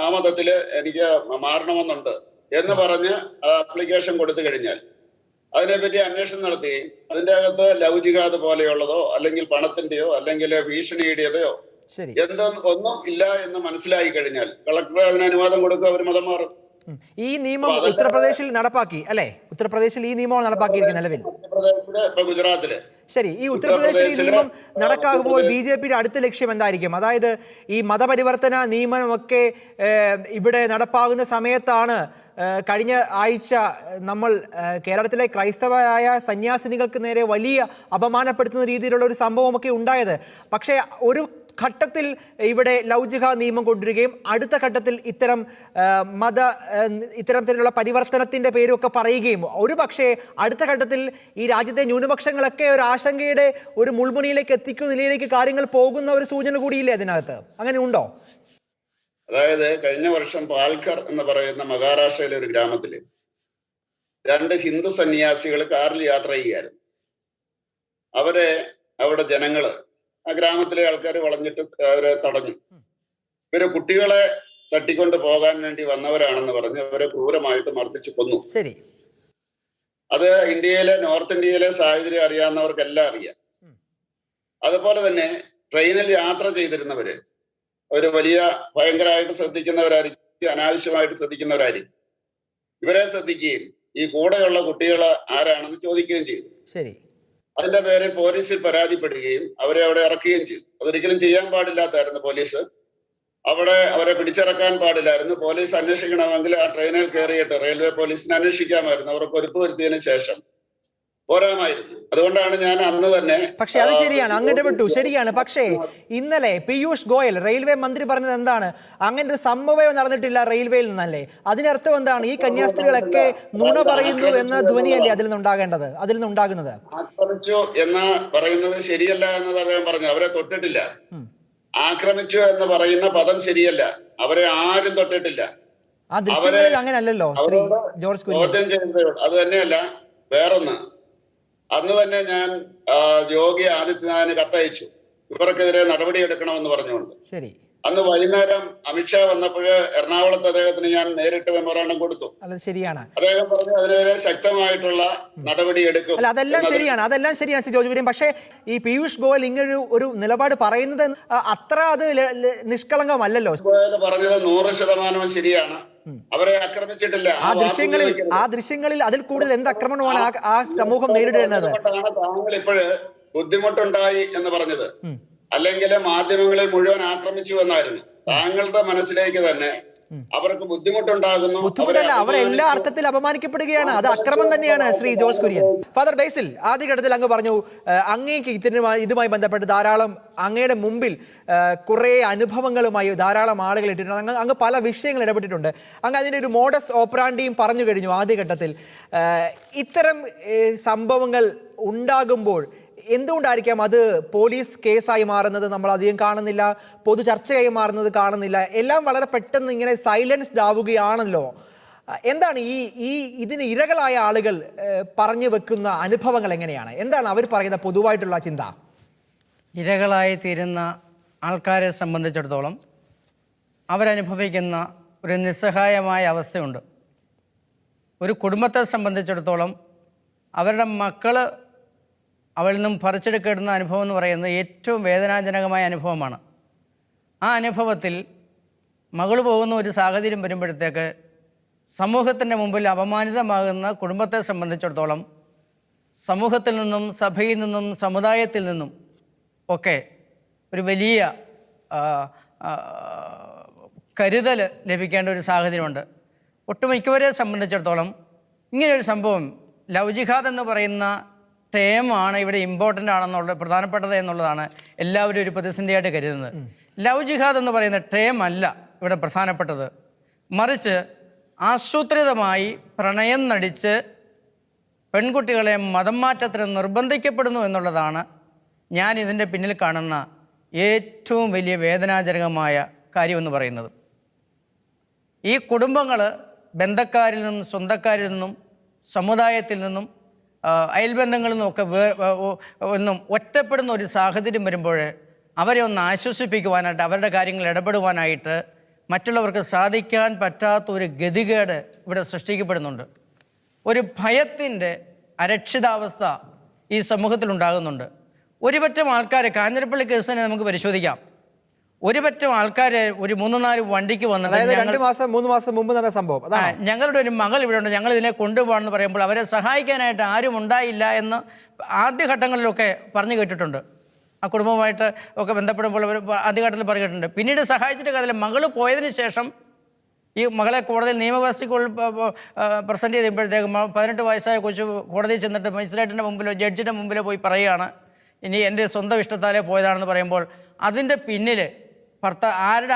ആ മതത്തില് എനിക്ക് മാറണമെന്നുണ്ട് എന്ന് പറഞ്ഞ് ആപ്ലിക്കേഷൻ കൊടുത്തു കഴിഞ്ഞാൽ അതിനെപ്പറ്റി അന്വേഷണം നടത്തുകയും അതിന്റെ അകത്ത് ലൗകികാത് പോലെയുള്ളതോ അല്ലെങ്കിൽ പണത്തിന്റെയോ അല്ലെങ്കിൽ ഭീഷണിയുടേതോ ഒന്നും ഇല്ല എന്ന് മനസ്സിലായി കഴിഞ്ഞാൽ കളക്ടർ അതിന് അനുവാദം കൊടുക്കുക, അവർ മതം മാറും. ഈ നിയമം ഉത്തർപ്രദേശിൽ നടപ്പാക്കി അല്ലെ? ഉത്തർപ്രദേശിൽ ഈ നിയമമാണ് നടപ്പാക്കിയിരിക്കുന്നത് നിലവിൽ. ഗുജറാത്തില്. ശരി, ഈ ഉത്തർപ്രദേശിൽ ഈ നിയമം നടക്കാകുമ്പോൾ BJPയുടെ അടുത്ത ലക്ഷ്യം എന്തായിരിക്കും? അതായത് ഈ മതപരിവർത്തന നിയമമൊക്കെ ഇവിടെ നടപ്പാകുന്ന സമയത്താണ് കഴിഞ്ഞ ആഴ്ച നമ്മൾ കേരളത്തിലെ ക്രൈസ്തവരായ സന്യാസിനികൾക്ക് നേരെ വലിയ അപമാനപ്പെടുത്തുന്ന രീതിയിലുള്ള ഒരു സംഭവമൊക്കെ ഉണ്ടായത്. പക്ഷേ ഒരു ഘട്ടത്തിൽ ഇവിടെ ലവ് ജിഹാദ് നിയമം കൊണ്ടുവരികയും അടുത്ത ഘട്ടത്തിൽ ഇത്തരത്തിലുള്ള പരിവർത്തനത്തിന്റെ പേരൊക്കെ പറയുകയും ഒരു പക്ഷേ അടുത്ത ഘട്ടത്തിൽ ഈ രാജ്യത്തെ ന്യൂനപക്ഷങ്ങളൊക്കെ ഒരു ആശങ്കയുടെ ഒരു മുൾമുനയിലേക്ക് എത്തിക്കുന്ന നിലയിലേക്ക് കാര്യങ്ങൾ പോകുന്ന ഒരു സൂചന കൂടിയില്ലേ അതിനകത്ത്? അങ്ങനെ ഉണ്ടോ? അതായത് കഴിഞ്ഞ വർഷം പാൽഘർ എന്ന് പറയുന്ന മഹാരാഷ്ട്രയിലെ ഒരു ഗ്രാമത്തില് 2 ഹിന്ദു സന്യാസികൾ കാറിൽ യാത്ര ചെയ്യായിരുന്നു. അവിടെ ജനങ്ങള് ആ ഗ്രാമത്തിലെ ആൾക്കാർ വളഞ്ഞിട്ട് അവരെ തടഞ്ഞു. ഇവര് കുട്ടികളെ തട്ടിക്കൊണ്ട് പോകാൻ വേണ്ടി വന്നവരാണെന്ന് പറഞ്ഞ് അവരെ ക്രൂരമായിട്ട് മർദ്ദിച്ചു കൊന്നു. ശരി. അത് നോർത്ത് ഇന്ത്യയിലെ സാഹചര്യം അറിയാവുന്നവർക്കെല്ലാം അറിയാം. അതുപോലെ തന്നെ ട്രെയിനിൽ യാത്ര ചെയ്തിരുന്നവര് അവര് ഭയങ്കരമായിട്ട് ശ്രദ്ധിക്കുന്നവരായിരിക്കും, അനാവശ്യമായിട്ട് ശ്രദ്ധിക്കുന്നവരായിരിക്കും. ഇവരെ ശ്രദ്ധിക്കുകയും ഈ കൂടെയുള്ള കുട്ടികൾ ആരാണെന്ന് ചോദിക്കുകയും ചെയ്തു. ശരി. അതിന്റെ പേരിൽ പോലീസിൽ പരാതിപ്പെടുകയും അവരെ അവിടെ ഇറക്കുകയും ചെയ്തു. അതൊരിക്കലും ചെയ്യാൻ പാടില്ലാത്തായിരുന്നു. പോലീസ് അവരെ പിടിച്ചിറക്കാൻ പാടില്ലായിരുന്നു. പോലീസ് അന്വേഷിക്കണമെങ്കിൽ ആ ട്രെയിനിൽ കയറിയിട്ട് റെയിൽവേ പോലീസിനെ അന്വേഷിക്കാമായിരുന്നു. അവർക്ക് ഉറപ്പുവരുത്തിയതിനു ശേഷം പോരാമായിരുന്നു. അതുകൊണ്ടാണ് ഞാൻ അന്ന് തന്നെ. പക്ഷെ അത് ശരിയാണ്, അങ്ങോട്ട് വിട്ടു, ശരിയാണ്. പക്ഷേ ഇന്നലെ പീയൂഷ് ഗോയൽ റെയിൽവേ മന്ത്രി പറഞ്ഞത് എന്താണ്? അങ്ങനെ ഒരു സംഭവം നടന്നിട്ടില്ല റെയിൽവേയിൽ നിന്നല്ലേ? അതിനർത്ഥം എന്താണ്? ഈ കന്യാസ്ത്രീകളൊക്കെ നുണ പറയുന്നു എന്ന ധ്വനിയല്ലേ അതിൽ നിന്നുണ്ടാകുന്നത്? ആക്രമിച്ചു എന്ന് പറയുന്നത് ശരിയല്ല എന്നത് അദ്ദേഹം പറഞ്ഞു. അവരെ തൊട്ടിട്ടില്ല. ആക്രമിച്ചു എന്ന് പറയുന്ന പദം ശരിയല്ല. അവരെ ആരും തൊട്ടിട്ടില്ല. ആ ദൃശ്യങ്ങളിൽ അങ്ങനെ അല്ലല്ലോ ശ്രീ ജോർജ് കുര്യൻ. അത് തന്നെയല്ല, വേറൊന്ന്, അന്ന് തന്നെ ഞാൻ യോഗി ആദിത്യനാഥിന് കത്തയച്ചു ഇവർക്കെതിരെ നടപടിയെടുക്കണമെന്ന് പറഞ്ഞുകൊണ്ട്. ശരി. അന്ന് വൈകുന്നേരം അമിത്ഷാ വന്നപ്പോഴ് എറണാകുളത്ത് അദ്ദേഹത്തിന് ഞാൻ നേരിട്ട് മെമ്മോറാണ്ടം കൊടുത്തു. അത് ശരിയാണ്. അദ്ദേഹം പറഞ്ഞു അതിനെതിരെ ശക്തമായിട്ടുള്ള നടപടി എടുക്കും. അല്ല, അതെല്ലാം ശരിയാണ് ശ്രീ ജോർജ് കുര്യൻ. പക്ഷേ ഈ പീയൂഷ് ഗോയൽ ഇങ്ങനെ ഒരു നിലപാട് പറയുന്നത് അത്ര അത് നിഷ്കളങ്കമല്ലല്ലോ. ഗോയൽ പറഞ്ഞത് 100% ശരിയാണ്. അവരെ ആക്രമിച്ചിട്ടില്ല. ആ ദൃശ്യങ്ങളിൽ അതിൽ കൂടുതൽ എന്ത് ആക്രമണമാണ് ആ സമൂഹം നേരിടുന്നത്? താങ്കൾ ഇപ്പോഴ് ബുദ്ധിമുട്ടുണ്ടായി എന്ന് പറഞ്ഞത്. അല്ലെങ്കിൽ മാധ്യമങ്ങളെ മുഴുവൻ ആക്രമിച്ചു എന്നായിരുന്നു. താങ്കളുടെ മനസ്സിലേക്ക് തന്നെ അവർക്ക് ബുദ്ധിമുട്ടല്ല, അവർ എല്ലാ അർത്ഥത്തിൽ അപമാനിക്കപ്പെടുകയാണ്. അത് അക്രമം തന്നെയാണ് ശ്രീ ജോർജ് കുര്യൻ. ഫാദർ ബേസിൽ, ആദ്യഘട്ടത്തിൽ അങ്ങ് പറഞ്ഞു അങ്ങേക്ക് ഇതുമായി ബന്ധപ്പെട്ട് ധാരാളം അങ്ങയുടെ മുമ്പിൽ കുറേ അനുഭവങ്ങളുമായി ധാരാളം ആളുകൾ ഇട്ടിട്ടുണ്ട്. അങ്ങ് പല വിഷയങ്ങൾ ഇടപെട്ടിട്ടുണ്ട്. അങ്ങ് അതിൻ്റെ ഒരു മോഡസ് ഓപ്പറാണ്ടിയും പറഞ്ഞു കഴിഞ്ഞു ആദ്യഘട്ടത്തിൽ. ഇത്തരം സംഭവങ്ങൾ ഉണ്ടാകുമ്പോൾ എന്തുകൊണ്ടായിരിക്കാം അത് പോലീസ് കേസായി മാറുന്നത് നമ്മൾ അധികം കാണുന്നില്ല, പൊതു ചർച്ചയായി മാറുന്നത് കാണുന്നില്ല? എല്ലാം വളരെ പെട്ടെന്ന് ഇങ്ങനെ സൈലൻസ്ഡ് ആവുകയാണല്ലോ. എന്താണ് ഈ ഇതിന് ഇരകളായ ആളുകൾ പറഞ്ഞു വെക്കുന്ന അനുഭവങ്ങൾ എങ്ങനെയാണ്? എന്താണ് അവർ പറയുന്ന പൊതുവായിട്ടുള്ള ചിന്ത? ഇരകളായി തീരുന്ന ആൾക്കാരെ സംബന്ധിച്ചിടത്തോളം അവരനുഭവിക്കുന്ന ഒരു നിസ്സഹായമായ അവസ്ഥയുണ്ട്. ഒരു കുടുംബത്തെ സംബന്ധിച്ചിടത്തോളം അവരുടെ മക്കൾ അവരിൽ നിന്നും പറിച്ചെടുക്കുന്ന അനുഭവം എന്ന് പറയുന്നത് ഏറ്റവും വേദനാജനകമായ അനുഭവമാണ്. ആ അനുഭവത്തിൽ മകൾ പോകുന്ന ഒരു സാഹചര്യം വരുമ്പോഴത്തേക്ക് സമൂഹത്തിൻ്റെ മുമ്പിൽ അപമാനിതമാകുന്ന കുടുംബത്തെ സംബന്ധിച്ചിടത്തോളം സമൂഹത്തിൽ നിന്നും സഭയിൽ നിന്നും സമുദായത്തിൽ നിന്നും ഒക്കെ ഒരു വലിയ കരുതൽ ലഭിക്കേണ്ട ഒരു സാഹചര്യമുണ്ട്. ഒട്ടുമിക്കവരെ സംബന്ധിച്ചിടത്തോളം ഇങ്ങനെയൊരു സംഭവം ലവ് ജിഹാദ് എന്ന് പറയുന്ന ടേമാണ് ഇവിടെ ഇമ്പോർട്ടൻ്റ് ആണെന്നുള്ള പ്രധാനപ്പെട്ടത് എന്നുള്ളതാണ് എല്ലാവരും ഒരു പ്രതിസന്ധിയായിട്ട് കരുതുന്നത്. ലവ് ജിഹാദ് എന്ന് പറയുന്ന ടേം അല്ല ഇവിടെ പ്രധാനപ്പെട്ടത്, മറിച്ച് ആസൂത്രിതമായി പ്രണയം നടിച്ച് പെൺകുട്ടികളെ മതം മാറ്റത്തിന് നിർബന്ധിക്കപ്പെടുന്നു എന്നുള്ളതാണ് ഞാൻ ഇതിൻ്റെ പിന്നിൽ കാണുന്ന ഏറ്റവും വലിയ വേദനാജനകമായ കാര്യമെന്ന് പറയുന്നത്. ഈ കുടുംബങ്ങൾ ബന്ധക്കാരിൽ നിന്നും സ്വന്തക്കാരിൽ നിന്നും സമുദായത്തിൽ നിന്നും അയൽബന്ധങ്ങളിൽ നിന്നുമൊക്കെ ഒന്നും ഒറ്റപ്പെടുന്ന ഒരു സാഹചര്യം വരുമ്പോൾ അവരെ ഒന്ന് ആശ്വസിപ്പിക്കുവാനായിട്ട് അവരുടെ കാര്യങ്ങൾ ഇടപെടുവാനായിട്ട് മറ്റുള്ളവർക്ക് സാധിക്കാൻ പറ്റാത്ത ഒരു ഗതികേട് ഇവിടെ സൃഷ്ടിക്കപ്പെടുന്നുണ്ട്. ഒരു ഭയത്തിൻ്റെ അരക്ഷിതാവസ്ഥ ഈ സമൂഹത്തിലുണ്ടാകുന്നുണ്ട്. ഒരുപറ്റം ആൾക്കാർ, കാഞ്ഞിരപ്പള്ളി കേസിനെ നമുക്ക് പരിശോധിക്കാം. ഒരുപറ്റം ആൾക്കാർ ഒരു 3-4 വണ്ടിക്ക് വന്നിട്ട് 2 മാസം 3 മാസം മുമ്പ് നടന്ന സംഭവം, ഞങ്ങളുടെ ഒരു മകൾ ഇവിടെ ഉണ്ട്, ഞങ്ങൾ ഇതിനെ കൊണ്ടുപോകണമെന്ന് പറയുമ്പോൾ അവരെ സഹായിക്കാനായിട്ട് ആരും ഉണ്ടായില്ല എന്ന് ആദ്യഘട്ടങ്ങളിലൊക്കെ പറഞ്ഞു കേട്ടിട്ടുണ്ട്. ആ കുടുംബവുമായിട്ട് ഒക്കെ ബന്ധപ്പെടുമ്പോൾ അവർ ആദ്യഘട്ടത്തിൽ പറഞ്ഞിട്ടുണ്ട്. പിന്നീട് സഹായിച്ചിട്ട് കാര്യമില്ല. മകൾ പോയതിന് ശേഷം ഈ മകളെ കോടതിയിൽ നിയമവ്യവസ്ഥയ്ക്ക് പ്രസൻറ്റ് ചെയ്യുമ്പോഴത്തേക്കും 18 വയസ്സായ കൊച്ചു കോടതിയിൽ ചെന്നിട്ട് മജിസ്ട്രേറ്റിൻ്റെ മുമ്പിലോ ജഡ്ജിൻ്റെ മുമ്പിലോ പോയി പറയുകയാണ് ഇനി എൻ്റെ സ്വന്തം ഇഷ്ടത്താലേ പോയതാണെന്ന് പറയുമ്പോൾ അതിൻ്റെ പിന്നിൽ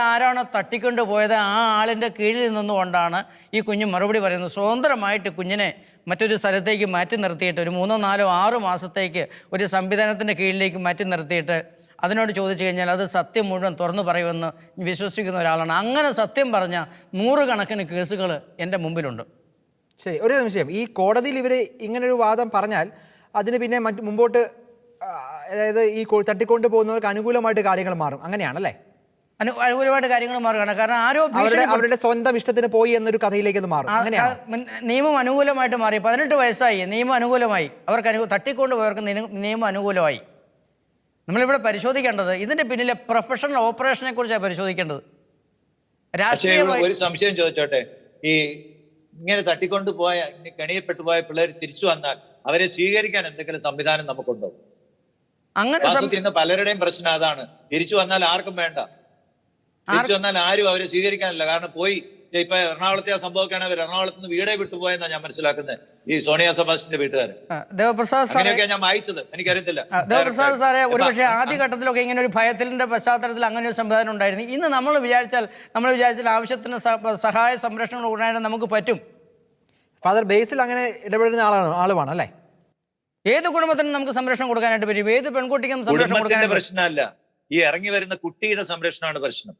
ആരാണോ തട്ടിക്കൊണ്ട് പോയത് ആ ആളിൻ്റെ കീഴിൽ നിന്നുകൊണ്ടാണ് ഈ കുഞ്ഞ് മറുപടി പറയുന്നത്. സ്വതന്ത്രമായിട്ട് കുഞ്ഞിനെ മറ്റൊരു സ്ഥലത്തേക്ക് മാറ്റി നിർത്തിയിട്ട് ഒരു 3, 4, 6 മാസത്തേക്ക് ഒരു സംവിധാനത്തിൻ്റെ കീഴിലേക്ക് മാറ്റി നിർത്തിയിട്ട് അതിനോട് ചോദിച്ചു കഴിഞ്ഞാൽ അത് സത്യം മുഴുവൻ തുറന്നു പറയുമെന്ന് വിശ്വസിക്കുന്ന ഒരാളാണ്. അങ്ങനെ സത്യം പറഞ്ഞ 100 കണക്കിന് കേസുകൾ എൻ്റെ മുമ്പിലുണ്ട്. ശരി, ഒരു നിമിഷം. ഈ കോടതിയിൽ ഇവർ ഇങ്ങനൊരു വാദം പറഞ്ഞാൽ അതിന് പിന്നെ മുമ്പോട്ട്, അതായത് ഈ തട്ടിക്കൊണ്ട് പോകുന്നവർക്ക് അനുകൂലമായിട്ട് കാര്യങ്ങൾ മാറും, അങ്ങനെയാണല്ലേ? അനുകൂലമായിട്ട് കാര്യങ്ങൾ മാറുകയാണ്. കാരണം അവരുടെ സ്വന്തം ഇഷ്ടത്തിന് പോയി എന്നൊരു കഥയിലേക്ക് അത് മാറും. നിയമം അനുകൂലമായിട്ട് മാറി. 18 വയസ്സായി, നിയമം അനുകൂലമായി. അവർക്ക് തട്ടിക്കൊണ്ട് പോയവർക്ക് നിയമം അനുകൂലമായി. നമ്മളിവിടെ പരിശോധിക്കേണ്ടത് ഇതിന്റെ പിന്നിലെ പ്രൊഫഷണൽ ഓപ്പറേഷനെ കുറിച്ചാണ് പരിശോധിക്കേണ്ടത്. ഒരു സംശയം ചോദിച്ചോട്ടെ, ഈ ഇങ്ങനെ തട്ടിക്കൊണ്ട് പോയ കണിയപ്പെട്ടു പോയ പിള്ളേർ തിരിച്ചു വന്നാൽ അവരെ സ്വീകരിക്കാൻ എന്തെങ്കിലും സംവിധാനം നമുക്കുണ്ടോ? അങ്ങനെ പലരുടെയും പ്രശ്നം അതാണ്. തിരിച്ചു വന്നാൽ ആർക്കും വേണ്ട, തിരിച്ചു വന്നാൽ ആരും അവരെ സ്വീകരിക്കാനില്ല. കാരണം പോയി ഇപ്പൊ എറണാകുളത്തെ ആ സംഭവമൊക്കെയാണ് അവർ എറണാകുളത്ത് നിന്ന് വീടേ വിട്ടുപോയെന്നാണ് ഞാൻ മനസ്സിലാക്കുന്നത്. ഈ സോണിയ സെബാസ്റ്റ്യന്റെ വീട്ടുകാരൻ അങ്ങനെയൊക്കെ ഞാൻ വായിച്ചത്, എനിക്കറിയത്തില്ല. ദേവപ്രസാദ് സാറേ, ഒരുപക്ഷെ ആദ്യഘട്ടത്തിലൊക്കെ ഇങ്ങനെ ഒരു ഭയത്തിന്റെ പശ്ചാത്തലത്തിൽ അങ്ങനെ ഒരു സംവിധാനം ഉണ്ടായിരുന്നു. ഇന്ന് നമ്മൾ വിചാരിച്ചാൽ ആവശ്യത്തിന് സഹായ സംരക്ഷണം കൂടാനായിട്ട് നമുക്ക് പറ്റും. ഫാദർ ബേസിൽ അങ്ങനെ ഇടപെടുന്ന ആളുമാണ് അല്ലേ? ഏത് കുടുംബത്തിനും നമുക്ക് സംരക്ഷണം കൊടുക്കാനായിട്ട് പറ്റും. ഏത് പെൺകുട്ടിക്കും സംരക്ഷണം കൊടുക്കാൻ പ്രശ്നമല്ല, ഈ ഇറങ്ങി വരുന്ന കുട്ടിയുടെ സംരക്ഷണമാണ് പ്രശ്നം.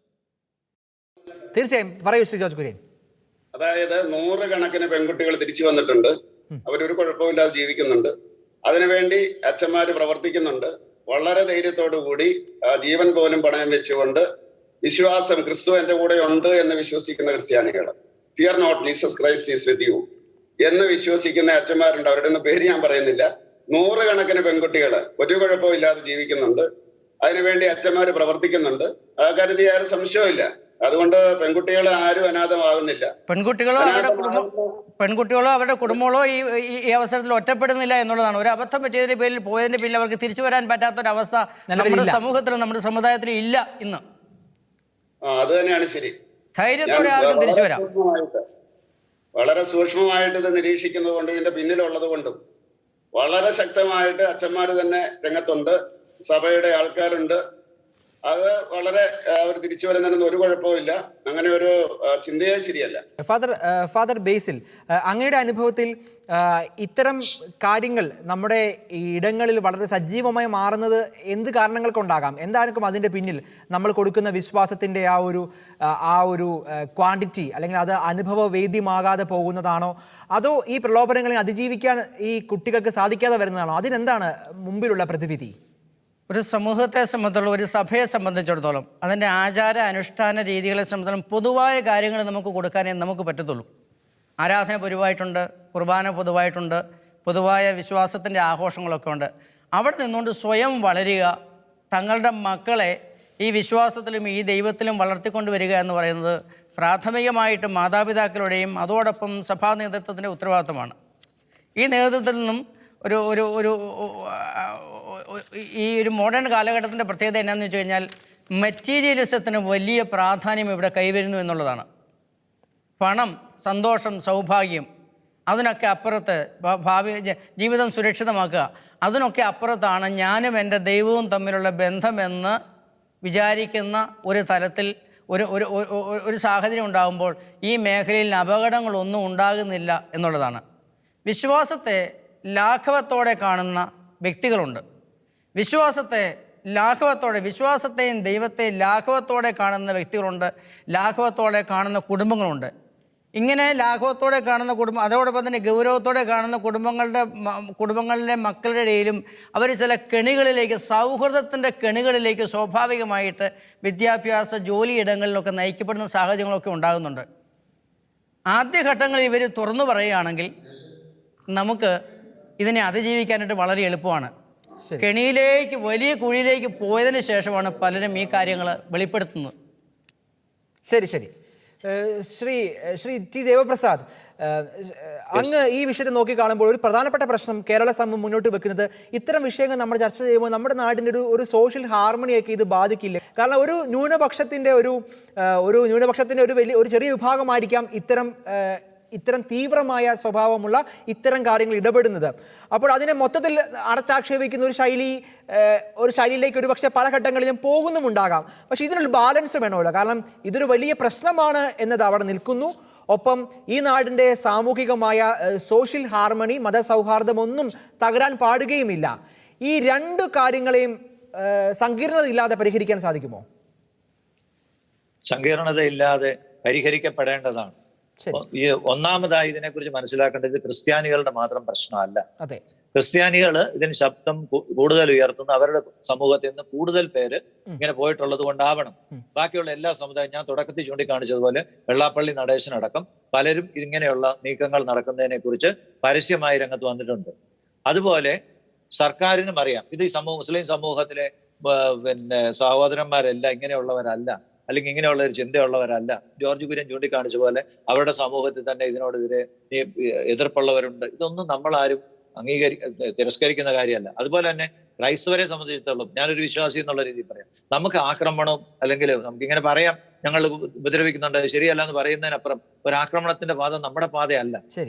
തീർച്ചയായും പറയൂ ശ്രീ ജോർജ് കുര്യൻ. അതായത് 100 കണക്കിന് പെൺകുട്ടികൾ തിരിച്ചു വന്നിട്ടുണ്ട്. അവരൊരു കുഴപ്പമില്ലാതെ ജീവിക്കുന്നുണ്ട്. അതിനുവേണ്ടി അച്ഛന്മാര് പ്രവർത്തിക്കുന്നുണ്ട്. വളരെ ധൈര്യത്തോടു കൂടി ജീവൻ പോലും പണയം വെച്ചുകൊണ്ട് വിശ്വാസം, ക്രിസ്തു എന്റെ കൂടെ ഉണ്ട് എന്ന് വിശ്വസിക്കുന്ന ക്രിസ്ത്യാനികൾ, fear not, Jesus Christ is with you എന്ന് വിശ്വസിക്കുന്ന അച്ഛന്മാരുണ്ട്. അവരുടെ ഒന്നും പേര് ഞാൻ പറയുന്നില്ല. 100 കണക്കിന് പെൺകുട്ടികൾ ഒരു കുഴപ്പമില്ലാതെ ജീവിക്കുന്നുണ്ട്. അതിനുവേണ്ടി അച്ഛന്മാര് പ്രവർത്തിക്കുന്നുണ്ട്. ആ കാര്യത്തിൽ ആരും സംശയമില്ല. അതുകൊണ്ട് പെൺകുട്ടികൾ ആരും അനാഥമാകുന്നില്ല. പെൺകുട്ടികളോ അവരുടെ കുടുംബങ്ങളോ ഈ അവസരത്തിൽ ഒറ്റപ്പെടുന്നില്ല എന്നുള്ളതാണ്. ഒരു അബദ്ധം പറ്റിയതിന്റെ പേരിൽ പോയതിന്റെ പേരിൽ അവർക്ക് തിരിച്ചു വരാൻ പറ്റാത്തൊരവസ്ഥ നമ്മുടെ സമൂഹത്തിലും നമ്മുടെ സമുദായത്തിലും ഇല്ല ഇന്ന്. അത് തന്നെയാണ് ശരി. ധൈര്യത്തോടെ ആർക്കും തിരിച്ചു വരാം. വളരെ സൂക്ഷ്മമായിട്ട് ഇത് നിരീക്ഷിക്കുന്നത് കൊണ്ട്, ഇതിന്റെ പിന്നിലുള്ളത് കൊണ്ടും വളരെ ശക്തമായിട്ട് അച്ഛന്മാര് തന്നെ രംഗത്തുണ്ട്, സഭയുടെ ആൾക്കാരുണ്ട്. അത് വളരെ അവർ തിരിച്ചു വരുന്നതിനൊന്നും ഒരു കുഴപ്പമില്ല. അങ്ങനെ ഒരു ചിന്തയെ ശരിയല്ല. ഫാദർ ബേസിൽ, അങ്ങയുടെ അനുഭവത്തിൽ ഇത്തരം കാര്യങ്ങൾ നമ്മുടെ ഇടങ്ങളിൽ വളരെ സജീവമായി മാറുന്നത് എന്ത് കാരണങ്ങൾ കൊണ്ടാകാം? എന്തായിരിക്കും അതിൻ്റെ പിന്നിൽ? നമ്മൾ കൊടുക്കുന്ന വിശ്വാസത്തിൻ്റെ ആ ഒരു ക്വാണ്ടിറ്റി, അല്ലെങ്കിൽ അത് അനുഭവവേദ്യമാകാതെ പോകുന്നതാണോ, അതോ ഈ പ്രലോഭനങ്ങളെ അതിജീവിക്കാൻ ഈ കുട്ടികൾക്ക് സാധിക്കാതെ വരുന്നതാണോ? അതിനെന്താണ് മുമ്പിലുള്ള പ്രതിവിധി? ഒരു സമൂഹത്തെ സംബന്ധിച്ചുള്ള, ഒരു സഭയെ സംബന്ധിച്ചിടത്തോളം, അതിൻ്റെ ആചാര അനുഷ്ഠാന രീതികളെ സംബന്ധിച്ചിടത്തോളം പൊതുവായ കാര്യങ്ങൾ നമുക്ക് കൊടുക്കാനേ നമുക്ക് പറ്റത്തുള്ളൂ. ആരാധന പൊതുവായിട്ടുണ്ട്, കുർബാന പൊതുവായിട്ടുണ്ട്, പൊതുവായ വിശ്വാസത്തിൻ്റെ ആഘോഷങ്ങളൊക്കെ ഉണ്ട്. അവിടെ നിന്നുകൊണ്ട് സ്വയം വളരുക, തങ്ങളുടെ മക്കളെ ഈ വിശ്വാസത്തിലും ഈ ദൈവത്തിലും വളർത്തിക്കൊണ്ട് വരിക എന്ന് പറയുന്നത് പ്രാഥമികമായിട്ട് മാതാപിതാക്കളുടെയും അതോടൊപ്പം സഭാ നേതൃത്വത്തിൻ്റെ ഉത്തരവാദിത്തമാണ്. ഈ നേതൃത്വത്തിൽ നിന്നും ഈ ഒരു മോഡേൺ കാലഘട്ടത്തിൻ്റെ പ്രത്യേകത എന്നാന്ന് വെച്ച് കഴിഞ്ഞാൽ മെറ്റീരിയലിസത്തിന് വലിയ പ്രാധാന്യം ഇവിടെ കൈവരുന്നു എന്നുള്ളതാണ്. പണം, സന്തോഷം, സൗഭാഗ്യം, അതിനൊക്കെ അപ്പുറത്ത് ഭാവി ജീവിതം സുരക്ഷിതമാക്കുക, അതിനൊക്കെ അപ്പുറത്താണ് ഞാനും എൻ്റെ ദൈവവും തമ്മിലുള്ള ബന്ധമെന്ന് വിചാരിക്കുന്ന ഒരു തലത്തിൽ ഒരു സാഹചര്യം ഉണ്ടാകുമ്പോൾ ഈ മേഖലയിൽ അപകടങ്ങളൊന്നും ഉണ്ടാകുന്നില്ല എന്നുള്ളതാണ്. വിശ്വാസത്തെ ലാഘവത്തോടെ കാണുന്ന വ്യക്തികളുണ്ട്. വിശ്വാസത്തെയും ദൈവത്തെ ലാഘവത്തോടെ കാണുന്ന വ്യക്തികളുണ്ട്, ലാഘവത്തോടെ കാണുന്ന കുടുംബങ്ങളുണ്ട്. ഇങ്ങനെ ലാഘവത്തോടെ കാണുന്ന അതോടൊപ്പം തന്നെ ഗൗരവത്തോടെ കാണുന്ന കുടുംബങ്ങളിലെ മക്കളുടെ ഇടയിലും അവർ ചില കെണികളിലേക്ക്, സൗഹൃദത്തിൻ്റെ കെണികളിലേക്ക് സ്വാഭാവികമായിട്ട് വിദ്യാഭ്യാസ ജോലിയിടങ്ങളിലൊക്കെ നയിക്കപ്പെടുന്ന സാഹചര്യങ്ങളൊക്കെ ഉണ്ടാകുന്നുണ്ട്. ആദ്യഘട്ടങ്ങളിൽ ഇവർ തുറന്നു പറയുകയാണെങ്കിൽ നമുക്ക് ഇതിനെ അതിജീവിക്കാനായിട്ട് വളരെ എളുപ്പമാണ്. കെണിയിലേക്ക്, വലിയ കുഴിയിലേക്ക് പോയതിന് ശേഷമാണ് പലരും ഈ കാര്യങ്ങൾ വെളിപ്പെടുത്തുന്നത്. ശരി. ശ്രീ ടി ദേവപ്രസാദ്, അങ്ങ് ഈ വിഷയത്തെ നോക്കിക്കാണുമ്പോൾ ഒരു പ്രധാനപ്പെട്ട പ്രശ്നം കേരള സമൂഹം മുന്നോട്ട് വെക്കുന്നത്, ഇത്തരം വിഷയങ്ങൾ നമ്മൾ ചർച്ച ചെയ്യുമ്പോൾ നമ്മുടെ നാടിൻ്റെ ഒരു സോഷ്യൽ ഹാർമണിയൊക്കെ ഇത് ബാധിക്കില്ല. കാരണം ഒരു ന്യൂനപക്ഷത്തിൻ്റെ ഒരു ചെറിയ വിഭാഗമായിരിക്കാം ഇത്തരം തീവ്രമായ സ്വഭാവമുള്ള ഇത്തരം കാര്യങ്ങൾ ഇടപെടുന്നത്. അപ്പോൾ അതിനെ മൊത്തത്തിൽ അടച്ചാക്ഷേപിക്കുന്ന ഒരു ശൈലിയിലേക്ക് ഒരുപക്ഷെ പല ഘട്ടങ്ങളിലും പോകുന്നുമുണ്ടാകാം. പക്ഷേ ഇതിനൊരു ബാലൻസ് വേണമല്ലോ. കാരണം ഇതൊരു വലിയ പ്രശ്നമാണ് എന്നത് അവിടെ നിൽക്കുന്നു. ഒപ്പം ഈ നാടിൻ്റെ സാമൂഹികമായ സോഷ്യൽ ഹാർമണി, മതസൗഹാർദ്ദമൊന്നും തകരാൻ പാടുകയുമില്ല. ഈ രണ്ട് കാര്യങ്ങളെയും സങ്കീർണതയില്ലാതെ പരിഹരിക്കാൻ സാധിക്കുമോ? സങ്കീർണതയില്ലാതെ പരിഹരിക്കപ്പെടേണ്ടതാണ്. ഈ ഒന്നാമതായി ഇതിനെക്കുറിച്ച് മനസ്സിലാക്കേണ്ടത് ക്രിസ്ത്യാനികളുടെ മാത്രം പ്രശ്നമല്ല. ക്രിസ്ത്യാനികൾ ഇതിന് ശബ്ദം കൂടുതൽ ഉയർത്തുന്ന അവരുടെ സമൂഹത്തിൽ നിന്ന് കൂടുതൽ പേര് ഇങ്ങനെ പോയിട്ടുള്ളത് കൊണ്ടാവണം. ബാക്കിയുള്ള എല്ലാ സമുദായം, ഞാൻ തുടക്കത്തിൽ ചൂണ്ടിക്കാണിച്ചതുപോലെ വെള്ളാപ്പള്ളി നടേശനടക്കം പലരും ഇങ്ങനെയുള്ള നീക്കങ്ങൾ നടക്കുന്നതിനെ കുറിച്ച് പരസ്യമായി രംഗത്ത് വന്നിട്ടുണ്ട്. അതുപോലെ സർക്കാരിനും അറിയാം ഇത് ഈ മുസ്ലിം സമൂഹത്തിലെ സഹോദരന്മാരെല്ലാം ഇങ്ങനെയുള്ളവരല്ല, അല്ലെങ്കിൽ ഇങ്ങനെയുള്ള ഒരു ചിന്തയുള്ളവരല്ല. ജോർജ് കുര്യൻ ചൂണ്ടിക്കാണിച്ച പോലെ അവരുടെ സമൂഹത്തിൽ തന്നെ ഇതിനോടെതിരെ എതിർപ്പുള്ളവരുണ്ട്. ഇതൊന്നും നമ്മളാരും തിരസ്കരിക്കുന്ന കാര്യമല്ല. അതുപോലെ തന്നെ ക്രൈസ്തവരെ സംബന്ധിച്ചിടത്തോളം, ഞാനൊരു വിശ്വാസി എന്നുള്ള രീതിയിൽ പറയാം, നമുക്ക് ആക്രമണവും അല്ലെങ്കിൽ നമുക്കിങ്ങനെ പറയാം ഞങ്ങൾ ഉപദ്രവിക്കുന്നുണ്ട്, ശരിയല്ല എന്ന് പറയുന്നതിനപ്പുറം ഒരു ആക്രമണത്തിന്റെ പാത നമ്മുടെ പാതയല്ല.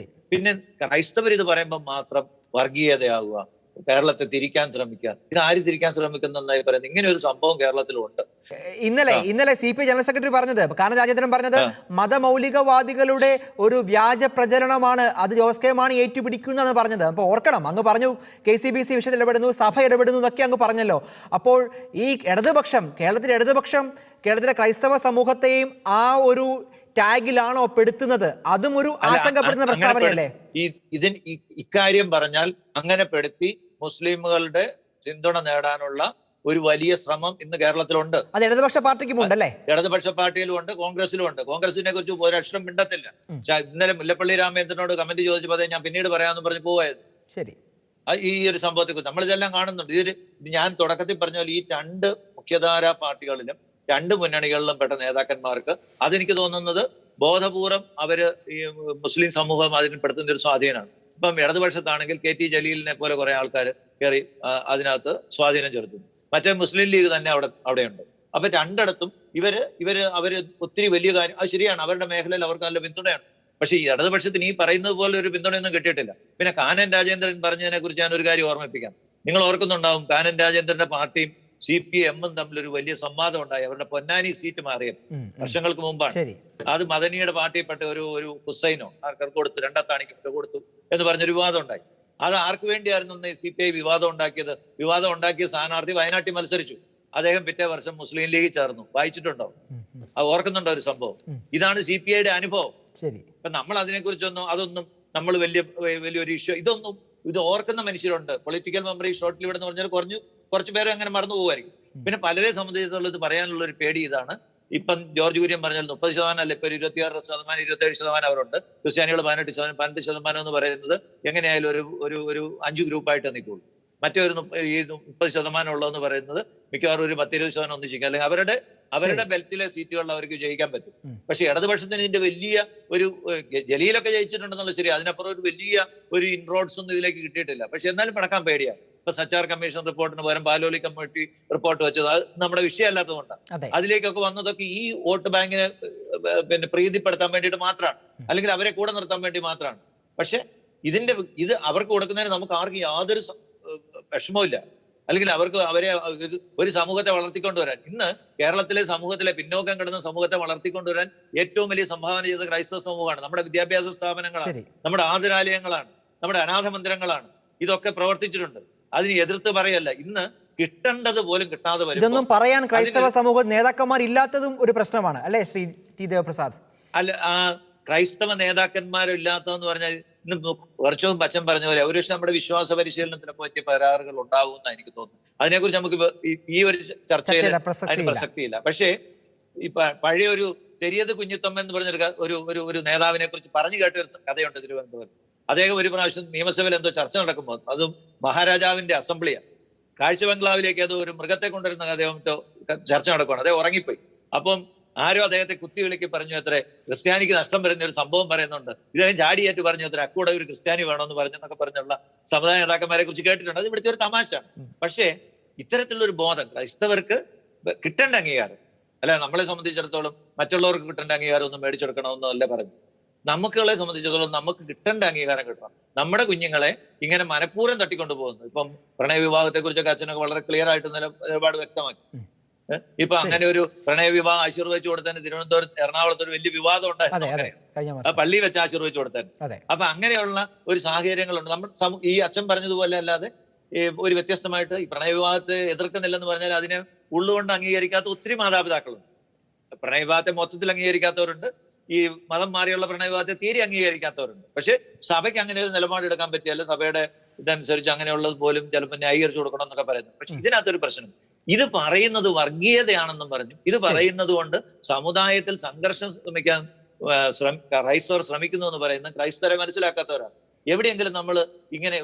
പിന്നെ ക്രൈസ്തവർ ഇത് പറയുമ്പോൾ മാത്രം വർഗീയതയാവുക, കേരളത്തെ തിരിക്കാൻ ശ്രമിക്കുക, ഇത് ആര് തിരിക്കാൻ ശ്രമിക്കുന്നതായി പറയുന്നത്, ഇങ്ങനെ ഒരു സംഭവം കേരളത്തിലുണ്ട്. ഇന്നലെ CPI ജനറൽ സെക്രട്ടറി പറഞ്ഞത്, കാനം രാജേന്ദ്രൻ പറഞ്ഞത്, മതമൗലികവാദികളുടെ ഒരു വ്യാജ പ്രചരണമാണ് അത് ജോസ് കെ മാണി ഏറ്റുപിടിക്കുന്നതെന്ന് പറഞ്ഞത്. അപ്പോൾ ഓർക്കണം, അങ്ങ് പറഞ്ഞു KCBC വിഷയത്തിൽ ഇടപെടുന്നു, സഭ ഇടപെടുന്നു എന്നൊക്കെ അങ്ങ് പറഞ്ഞല്ലോ. അപ്പോൾ ഈ കേരളത്തിലെ ക്രൈസ്തവ സമൂഹത്തെയും ആ ഒരു ടാഗിലാണോ പെടുത്തുന്നത്? അതും ഒരു ആശങ്കപ്പെടുന്ന പ്രസ്താവനയല്ലേ? ഇക്കാര്യം പറഞ്ഞാൽ അങ്ങനെ പെടുത്തി മുസ്ലിമുകളുടെ പിന്തുണ നേടാനുള്ള ഒരു വലിയ ശ്രമം ഇന്ന് കേരളത്തിലുണ്ട്. അത് ഇടതുപക്ഷ പാർട്ടിക്കും ഉണ്ടല്ലേ? ഇടതുപക്ഷ പാർട്ടിയിലും ഉണ്ട്, കോൺഗ്രസിലും ഉണ്ട്. കോൺഗ്രസിനെ കുറിച്ച് ഒരക്ഷരം മിണ്ടത്തില്ല. ഇന്നലെ മുല്ലപ്പള്ളി രാമചന്ദ്രനോട് കമന്റ് ചോദിച്ചപ്പോൾ ഞാൻ പിന്നീട് പറയാമെന്ന് പറഞ്ഞ് പോവായത്. ശരി, ഈ ഒരു സംഭവത്തെ കുറിച്ച് നമ്മളിതെല്ലാം കാണുന്നുണ്ട്. ഇത് ഞാൻ തുടക്കത്തിൽ പറഞ്ഞ പോലെ ഈ രണ്ട് മുഖ്യധാരാ പാർട്ടികളിലും രണ്ട് മുന്നണികളിലും പെട്ട നേതാക്കന്മാർക്ക് അതെനിക്ക് തോന്നുന്നത് ബോധപൂർവം അവര് ഈ മുസ്ലിം സമൂഹം അതിന് പെടുത്തുന്ന ഒരു സ്വാധീനമാണ്. ഇപ്പം ഇടതുപക്ഷത്താണെങ്കിൽ KT ജലീലിനെ പോലെ കുറെ ആൾക്കാർ കയറി അതിനകത്ത് സ്വാധീനം ചെലുത്തുന്നു. മറ്റേ മുസ്ലിം ലീഗ് തന്നെ അവിടെയുണ്ട്. അപ്പൊ രണ്ടിടത്തും അവര് ഒത്തിരി വലിയ കാര്യം, അത് ശരിയാണ്, അവരുടെ മേഖലയിൽ അവർക്ക് നല്ല പിന്തുണയാണ്. പക്ഷെ ഈ ഇടതുപക്ഷത്തിന് ഈ പറയുന്നത് പോലെ ഒരു പിന്തുണയൊന്നും കിട്ടിയിട്ടില്ല. പിന്നെ കാനൻ രാജേന്ദ്രൻ പറഞ്ഞതിനെ കുറിച്ച് ഞാൻ ഒരു കാര്യം ഓർമ്മിപ്പിക്കാം. നിങ്ങൾ ഓർക്കുന്നുണ്ടാവും, കാനൻ രാജേന്ദ്രന്റെ പാർട്ടിയും CPM-ഉം തമ്മിലൊരു വലിയ സംവാദം ഉണ്ടായി. അവരുടെ പൊന്നാനി സീറ്റ് മാറിയ വർഷങ്ങൾക്ക് മുമ്പാണ്. അത് മദനിയുടെ പാർട്ടിയിൽപ്പെട്ട ഒരു ഹുസൈനോ ആർക്കും കൊടുത്തു, രണ്ടത്താണിക്ക് കൊടുത്തു എന്ന് പറഞ്ഞൊരു വിവാദം ഉണ്ടായി. അത് ആർക്ക് വേണ്ടിയായിരുന്നു CPI വിവാദം ഉണ്ടാക്കിയത്? വിവാദം ഉണ്ടാക്കിയ സ്ഥാനാർത്ഥി വയനാട്ടിൽ മത്സരിച്ചു. അദ്ദേഹം പിറ്റേ വർഷം മുസ്ലിം ലീഗിൽ ചേർന്നു. വായിച്ചിട്ടുണ്ടോ? അത് ഓർക്കുന്നുണ്ടോ ഒരു സംഭവം? ഇതാണ് CPI-യുടെ അനുഭവം. അപ്പൊ നമ്മൾ അതിനെക്കുറിച്ചൊന്നും അതൊന്നും നമ്മൾ വലിയൊരു ഇഷ്യൂ ഇത് ഓർക്കുന്ന മനുഷ്യരുണ്ട്. പൊളിറ്റിക്കൽ മെമ്മറി ഷോർട്ട് ലിവ്ഡ് എന്ന് പറഞ്ഞാൽ കുറച്ച് പേരെ അങ്ങനെ മറന്നു പോകുമായിരിക്കും. പിന്നെ പലരെ സംബന്ധിച്ചിടത്തോളം ഇത് പറയാനുള്ള ഒരു പേടി ഇതാണ്. ഇപ്പം ജോർജ് കുര്യൻ പറഞ്ഞാൽ 30% അല്ല, ഇപ്പൊ 26%, 27% അവരുണ്ട്. ക്രിസ്ത്യാനികൾ 18% എന്ന് പറയുന്നത് എങ്ങനെയായാലും ഒരു 5 ഗ്രൂപ്പായിട്ട് നിൽക്കുള്ളൂ. മറ്റേ ഒരു 30% ഉള്ളതെന്ന് പറയുന്നത് മിക്കവാറും ഒരു 10-20% ഒന്നിച്ചിരിക്കും. അല്ലെങ്കിൽ അവരുടെ ബെൽറ്റിലെ സീറ്റുകളിൽ അവർക്ക് ജയിക്കാൻ പറ്റും. പക്ഷെ ഇടതുപക്ഷത്തിന് ഇതിന്റെ വലിയ ഒരു ജലീലൊക്കെ ജയിച്ചിട്ടുണ്ടെന്നുള്ള ശരി, അതിനപ്പുറം ഒരു വലിയ ഒരു ഇൻറോഡ്സ് ഒന്നും ഇതിലേക്ക് കിട്ടിയിട്ടില്ല. പക്ഷെ എന്നാലും പടക്കാൻ പേടിയാണ്. ഇപ്പൊ സച്ചാർ കമ്മീഷൻ റിപ്പോർട്ടിന് പകരം ബാലോലി കമ്മിറ്റി റിപ്പോർട്ട് വെച്ചത് അത് നമ്മുടെ വിഷയമല്ലാത്തതുകൊണ്ടാണ്. അതിലേക്കൊക്കെ വന്നതൊക്കെ ഈ വോട്ട് ബാങ്കിനെ പ്രീതിപ്പെടുത്താൻ വേണ്ടിയിട്ട് മാത്രമാണ്, അല്ലെങ്കിൽ അവരെ കൂടെ നിർത്താൻ വേണ്ടി മാത്രമാണ്. പക്ഷെ ഇത് അവർക്ക് കൊടുക്കുന്നതിന് നമുക്ക് ആർക്കും യാതൊരു വിഷമവുമില്ല. അല്ലെങ്കിൽ അവരെ ഒരു സമൂഹത്തെ വളർത്തിക്കൊണ്ടുവരാൻ, ഇന്ന് കേരളത്തിലെ സമൂഹത്തിലെ പിന്നോക്കം കിടന്ന സമൂഹത്തെ വളർത്തിക്കൊണ്ടുവരാൻ ഏറ്റവും വലിയ സംഭാവന ചെയ്ത ക്രൈസ്തവ സമൂഹമാണ്. നമ്മുടെ വിദ്യാഭ്യാസ സ്ഥാപനങ്ങളാണ്, നമ്മുടെ ആതുരാലയങ്ങളാണ്, നമ്മുടെ അനാഥ മന്ദിരങ്ങളാണ്. ഇതൊക്കെ പ്രവർത്തിച്ചിട്ടുണ്ട്. അതിന് എതിർത്ത് പറയല്ല. ഇന്ന് കിട്ടേണ്ടത് പോലും കിട്ടാതെ വരും. ഇതൊന്നും പറയാൻ ക്രൈസ്തവ സമൂഹ നേതാക്കന്മാർ ഇല്ലാത്തതും ഒരു പ്രശ്നമാണ് അല്ലേ ശ്രീ ടി ദേവപ്രസാദ്? അല്ല, ക്രൈസ്തവ നേതാക്കന്മാരില്ലാത്തതെന്ന് പറഞ്ഞാൽ ഇന്ന് കുറച്ചും പച്ചൻ പറഞ്ഞ പോലെ ഒരു നമ്മുടെ വിശ്വാസ പരിശീലനത്തിനൊക്കെ പറ്റിയ കരാറുകൾ ഉണ്ടാവുമെന്നാണ് എനിക്ക് തോന്നുന്നു. അതിനെക്കുറിച്ച് നമുക്ക് ഈ ഒരു ചർച്ചയിൽ അതിന് പ്രസക്തിയില്ല. പക്ഷേ ഈ പഴയ ഒരു തെരിയത് കുഞ്ഞിത്തമ്മ എന്ന് പറഞ്ഞൊരു നേതാവിനെ കുറിച്ച് പറഞ്ഞു കേട്ടൊരു കഥയുണ്ട് തിരുവനന്തപുരം. അദ്ദേഹം ഒരു പ്രാവശ്യം നിയമസഭയിൽ എന്തോ ചർച്ച നടക്കുമ്പോൾ, അതും മഹാരാജാവിന്റെ അസംബ്ലിയാണ്, കാഴ്ച ബംഗ്ലാവിലേക്ക് ഏതോ ഒരു മൃഗത്തെ കൊണ്ടുവരുന്ന അദ്ദേഹം ചർച്ച നടക്കുകയാണ്. അദ്ദേഹം ഉറങ്ങിപ്പോയി. അപ്പം ആരോ അദ്ദേഹത്തെ കുത്തി വിളിക്ക് പറഞ്ഞു അത്രേ, ക്രിസ്ത്യാനിക്ക് നഷ്ടം വരുന്ന ഒരു സംഭവം പറയുന്നുണ്ട്. ഇദ്ദേഹം ചാടിയേറ്റ് പറഞ്ഞു അത്ര, അക്കൂടെ ഒരു ക്രിസ്ത്യാനി വേണമെന്ന് പറഞ്ഞെന്നൊക്കെ പറഞ്ഞുള്ള സമുദായ നേതാക്കന്മാരെ കുറിച്ച് കേട്ടിട്ടുണ്ട്. അത് ഇവിടുത്തെ ഒരു തമാശയാണ്. പക്ഷേ ഇത്തരത്തിലുള്ള ഒരു ബോധം ക്രൈസ്തവർക്ക് കിട്ടേണ്ട അംഗീകാരം അല്ല, നമ്മളെ സംബന്ധിച്ചിടത്തോളം മറ്റുള്ളവർക്ക് കിട്ടേണ്ട അംഗീകാരം ഒന്നും മേടിച്ചെടുക്കണമെന്നോ അല്ല പറഞ്ഞു. നമുക്കുകളെ സംബന്ധിച്ചിടത്തോളം നമുക്ക് കിട്ടേണ്ട അംഗീകാരം കിട്ടണം. നമ്മുടെ കുഞ്ഞുങ്ങളെ ഇങ്ങനെ മനഃപൂർവ്വം തട്ടിക്കൊണ്ടു പോകുന്നു. ഇപ്പം പ്രണയ വിവാഹത്തെ കുറിച്ചൊക്കെ അച്ഛനൊക്കെ വളരെ ക്ലിയർ ആയിട്ട് നിലപാട് വ്യക്തമാക്കി. ഇപ്പൊ അങ്ങനെ ഒരു പ്രണയ വിവാഹം ആശീർവദിച്ചു കൊടുത്തതിന് തിരുവനന്തപുരത്ത് എറണാകുളത്ത് ഒരു വലിയ വിവാദം ഉണ്ടായിരുന്നു, പള്ളി വെച്ച് ആശീർവദിച്ചു കൊടുത്തതിന്. അപ്പൊ അങ്ങനെയുള്ള ഒരു സാഹചര്യങ്ങളുണ്ട്. നമ്മൾ ഈ അച്ഛൻ പറഞ്ഞതുപോലെ അല്ലാതെ ഒരു വ്യത്യസ്തമായിട്ട് ഈ പ്രണയ വിവാഹത്തെ എതിർക്കുന്നില്ലെന്ന് പറഞ്ഞാൽ അതിനെ ഉള്ളുകൊണ്ട് അംഗീകരിക്കാത്ത ഒത്തിരി മാതാപിതാക്കളുണ്ട്. പ്രണയ വിവാഹത്തെ മൊത്തത്തിൽ അംഗീകരിക്കാത്തവരുണ്ട്, ഈ മതം മാറിയുള്ള പ്രണയ വിവാഹത്തെ തീരെ അംഗീകരിക്കാത്തവരുണ്ട്. പക്ഷെ സഭയ്ക്ക് അങ്ങനെ ഒരു നിലപാടെടുക്കാൻ പറ്റിയല്ലോ, സഭയുടെ ഇതനുസരിച്ച് അങ്ങനെയുള്ളത് പോലും ചിലപ്പോൾ ന്യായീകരിച്ചു കൊടുക്കണം എന്നൊക്കെ പറയുന്നു. പക്ഷെ ഇതിനകത്തൊരു പ്രശ്നം, ഇത് പറയുന്നത് വർഗീയതയാണെന്നും പറഞ്ഞു. ഇത് പറയുന്നത് കൊണ്ട് സമുദായത്തിൽ സംഘർഷം ക്രൈസ്തവർ ശ്രമിക്കുന്നു എന്ന് പറയുന്നത് ക്രൈസ്തവരെ മനസ്സിലാക്കാത്തവരാണ്. എവിടെയെങ്കിലും നമ്മൾ ഇങ്ങനെ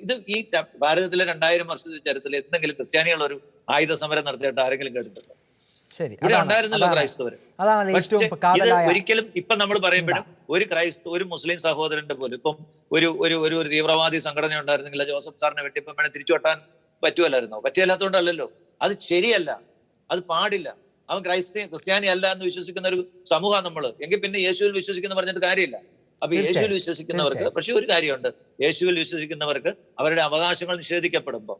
ഇത് ഈ ഭാരതത്തിലെ 2000 വർഷത്തെ ചരിത്രത്തിൽ എന്തെങ്കിലും ക്രിസ്ത്യാനികൾ ഒരു ആയുധ സമരം നടത്തിയിട്ട് ആരെങ്കിലും കേട്ടിട്ടുണ്ടോ? ഇവിടെ ഉണ്ടായിരുന്നല്ലോ ക്രൈസ്തവര്. ഒരിക്കലും ഇപ്പൊ നമ്മൾ പറയുമ്പോഴും ഒരു മുസ്ലിം സഹോദരന്റെ പോലും ഇപ്പം ഒരു തീവ്രവാദി സംഘടന ഉണ്ടായിരുന്നെങ്കിൽ ജോസഫ് സാറിനെ വെട്ടിപ്പം വേണേ തിരിച്ചു വെട്ടാൻ പറ്റുമല്ലായിരുന്നോ? പറ്റിയല്ലാത്തതുകൊണ്ടല്ലോ. അത് ശരിയല്ല, അത് പാടില്ല. അവൻ ക്രിസ്ത്യാനി അല്ല എന്ന് വിശ്വസിക്കുന്ന ഒരു സമൂഹം നമ്മള്. എങ്കിൽ പിന്നെ യേശുവിൽ വിശ്വസിക്കുന്ന പറഞ്ഞിട്ട് കാര്യമില്ല. അപ്പൊ യേശുവിൽ വിശ്വസിക്കുന്നവർക്ക്, പക്ഷെ ഒരു കാര്യമുണ്ട്, യേശുവിൽ വിശ്വസിക്കുന്നവർക്ക് അവരുടെ അവകാശങ്ങൾ നിഷേധിക്കപ്പെടുമ്പോൾ,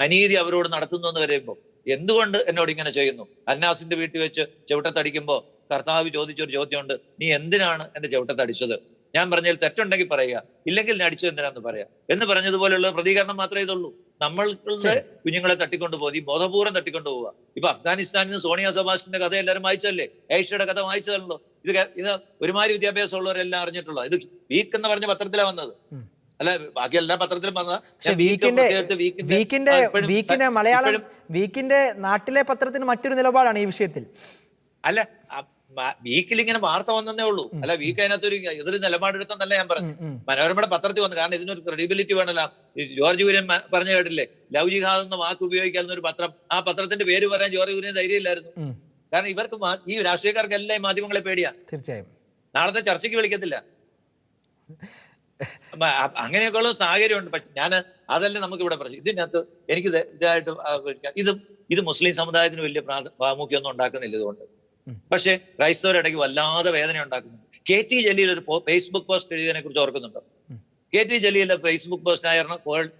അനീതി അവരോട് നടത്തുന്നു എന്ന് പറയുമ്പോൾ, എന്തുകൊണ്ട് എന്നോട് ഇങ്ങനെ ചെയ്യുന്നു? അന്നാസിന്റെ വീട്ടിൽ വെച്ച് ചവിട്ടത്തടിക്കുമ്പോ കർത്താവ് ചോദിച്ചൊരു ചോദ്യമുണ്ട്, നീ എന്തിനാണ് എന്റെ ചവിട്ടത്തടിച്ചത്? ഞാൻ പറഞ്ഞതിൽ തെറ്റുണ്ടെങ്കിൽ പറയുക, ഇല്ലെങ്കിൽ ഞാൻ അടിച്ചത് എന്തിനാന്ന് പറയാം എന്ന് പറഞ്ഞതുപോലെയുള്ള പ്രതികരണം മാത്രമേ ഇതുള്ളൂ. നമ്മളുടെ കുഞ്ഞുങ്ങളെ തട്ടിക്കൊണ്ടുപോകും, ഈ ബോധപൂർവ്വം തട്ടിക്കൊണ്ടുപോവുക. ഇപ്പൊ അഫ്ഗാനിസ്ഥാനിൽ നിന്ന് സോണിയ സെബാസ്റ്റ്യന്റെ കഥ എല്ലാവരും വായിച്ചല്ലേ? ഏഷ്യയുടെ കഥ വായിച്ചതല്ലോ. ഇത് ഒരുമാതിരി വിദ്യാഭ്യാസം ഉള്ളവരെല്ലാം അറിഞ്ഞിട്ടുള്ള. ഇത് വീക്ക് എന്ന് പറഞ്ഞ പത്രത്തിലാണ് വന്നത്, അല്ല ബാക്കി എല്ലാ പത്രത്തിലും വന്നതാ. വീക്കിന്റെ നാട്ടിലെ പത്രത്തിന് മറ്റൊരു നിലപാടാണ് ഈ വിഷയത്തിൽ. അല്ല, വീക്കിൽ ഇങ്ങനെ വാർത്ത വന്നേ ഉള്ളൂ. അല്ല, വീക്ക് അതിനകത്തൊരു എതിർ നിലപാടെടുത്തെന്നല്ല ഞാൻ പറഞ്ഞു. മനോരമയുടെ പത്രത്തിൽ വന്നു. കാരണം ഇതിനൊരു ക്രെഡിബിലിറ്റി വേണമല്ലോ. ജോർജ് കുര്യൻ പറഞ്ഞു കേട്ടില്ലേ, ലവ് ജിഹാദ് എന്ന വാക്ക് ഉപയോഗിക്കാവുന്ന ഒരു പത്രം, ആ പത്രത്തിന്റെ പേര് പറയാൻ ജോർജ് കുര്യൻ ധൈര്യമില്ലായിരുന്നു. കാരണം ഇവർക്ക് ഈ രാഷ്ട്രീയക്കാർക്ക് എല്ലാം മാധ്യമങ്ങളെ പേടിയാണ്. തീർച്ചയായും നാളത്തെ ചർച്ചയ്ക്ക് വിളിക്കത്തില്ല. അങ്ങനെയൊക്കെയുള്ള സാഹചര്യമുണ്ട്. പക്ഷെ ഞാൻ അതല്ല നമുക്ക് ഇവിടെ പറഞ്ഞു. ഇതിനകത്ത് എനിക്ക് ഇതായിട്ട് ഇത് മുസ്ലിം സമുദായത്തിന് വലിയ പ്രാമുഖ്യമൊന്നും ഉണ്ടാക്കുന്നില്ല ഇതുകൊണ്ട്. പക്ഷെ ക്രൈസ്തവരുടെ ഇടയ്ക്ക് വല്ലാതെ വേദന ഉണ്ടാക്കുന്നുണ്ട്. KT ജലീൽ ഒരു ഫേസ്ബുക്ക് പോസ്റ്റ് എഴുതിയതിനെ കുറിച്ച് ഓർക്കുന്നുണ്ടോ? KT ജലീലിന്റെ ഫേസ്ബുക്ക് പോസ്റ്റ് ആയിരുന്നു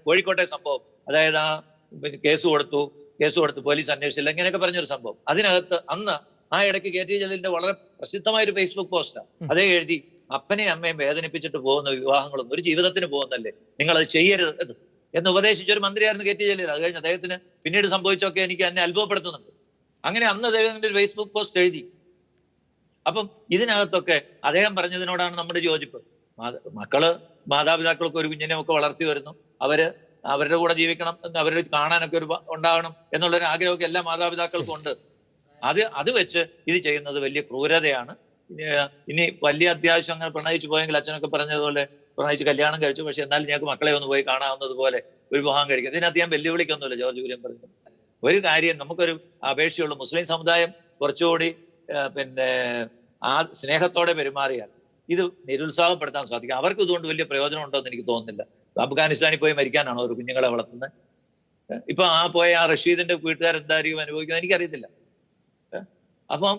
കോഴിക്കോട്ടെ സംഭവം. അതായത് ആ കേസ് കൊടുത്തു, കേസ് കൊടുത്ത് പോലീസ് അന്വേഷിച്ചില്ല, ഇങ്ങനെയൊക്കെ പറഞ്ഞൊരു സംഭവം. അതിനകത്ത് അന്ന് ആ ഇടയ്ക്ക് കെ ടി ജലീലിന്റെ വളരെ പ്രസിദ്ധമായൊരു ഫേസ്ബുക്ക് പോസ്റ്റാണ്. അതേ എഴുതി, അപ്പനെയും അമ്മയും വേദനിപ്പിച്ചിട്ട് പോകുന്ന വിവാഹങ്ങളൊന്നും ഒരു ജീവിതത്തിന് പോകുന്നല്ലേ, നിങ്ങൾ അത് ചെയ്യരുത് എന്ന് ഉപദേശിച്ച ഒരു മന്ത്രിയായിരുന്നു കെ ടി ജലീൽ. അത് കഴിഞ്ഞ് അദ്ദേഹത്തിന് പിന്നീട് സംഭവിച്ചൊക്കെ എനിക്ക് എന്നെ അത്ഭുതപ്പെടുത്തുന്നുണ്ട്. അങ്ങനെ അന്ന് അദ്ദേഹത്തിന്റെ ഒരു ഫേസ്ബുക്ക് പോസ്റ്റ് എഴുതി. അപ്പം ഇതിനകത്തൊക്കെ അദ്ദേഹം പറഞ്ഞതിനോടാണ് നമ്മുടെ യോജിപ്പ്. മക്കള് മാതാപിതാക്കൾക്ക് ഒരു കുഞ്ഞിനെ ഒക്കെ വളർത്തി വരുന്നു, അവരുടെ കൂടെ ജീവിക്കണം എന്ന്, അവരെ കാണാനൊക്കെ ഒരു ഉണ്ടാവണം എന്നുള്ളൊരു ആഗ്രഹമൊക്കെ എല്ലാ മാതാപിതാക്കൾക്കും ഉണ്ട്. അത് വെച്ച് ഇത് ചെയ്യുന്നത് വലിയ ക്രൂരതയാണ്. ഇനി വലിയ അത്യാവശ്യം അങ്ങനെ പ്രണയിച്ചു പോയെങ്കിൽ അച്ഛനൊക്കെ പറഞ്ഞതുപോലെ പ്രണയിച്ച് കല്യാണം കഴിച്ചു, പക്ഷെ എന്നാലും ഞങ്ങൾക്ക് മക്കളെ ഒന്ന് പോയി കാണാവുന്നത് പോലെ ഒരു വിവാഹം കഴിക്കും. ഇതിനകത്ത് ഞാൻ വെല്ലുവിളിക്കൊന്നുമില്ല. ജോർജ് കുര്യൻ പറഞ്ഞു ഒരു കാര്യം, നമുക്കൊരു അപേക്ഷയുള്ളൂ. മുസ്ലിം സമുദായം കുറച്ചുകൂടി ആ സ്നേഹത്തോടെ പെരുമാറിയാൽ ഇത് നിരുത്സാഹപ്പെടുത്താൻ സാധിക്കും. അവർക്ക് ഇതുകൊണ്ട് വലിയ പ്രയോജനം ഉണ്ടോ എന്ന് എനിക്ക് തോന്നുന്നില്ല. അഫ്ഗാനിസ്ഥാനിൽ പോയി മരിക്കാനാണോ ഒരു കുഞ്ഞുങ്ങളെ വളർത്തുന്നത്? ഇപ്പൊ പോയ ആ റഷീദിന്റെ വീട്ടുകാരെന്തായിരിക്കും അനുഭവിക്കുന്നത് എനിക്കറിയത്തില്ല. അപ്പം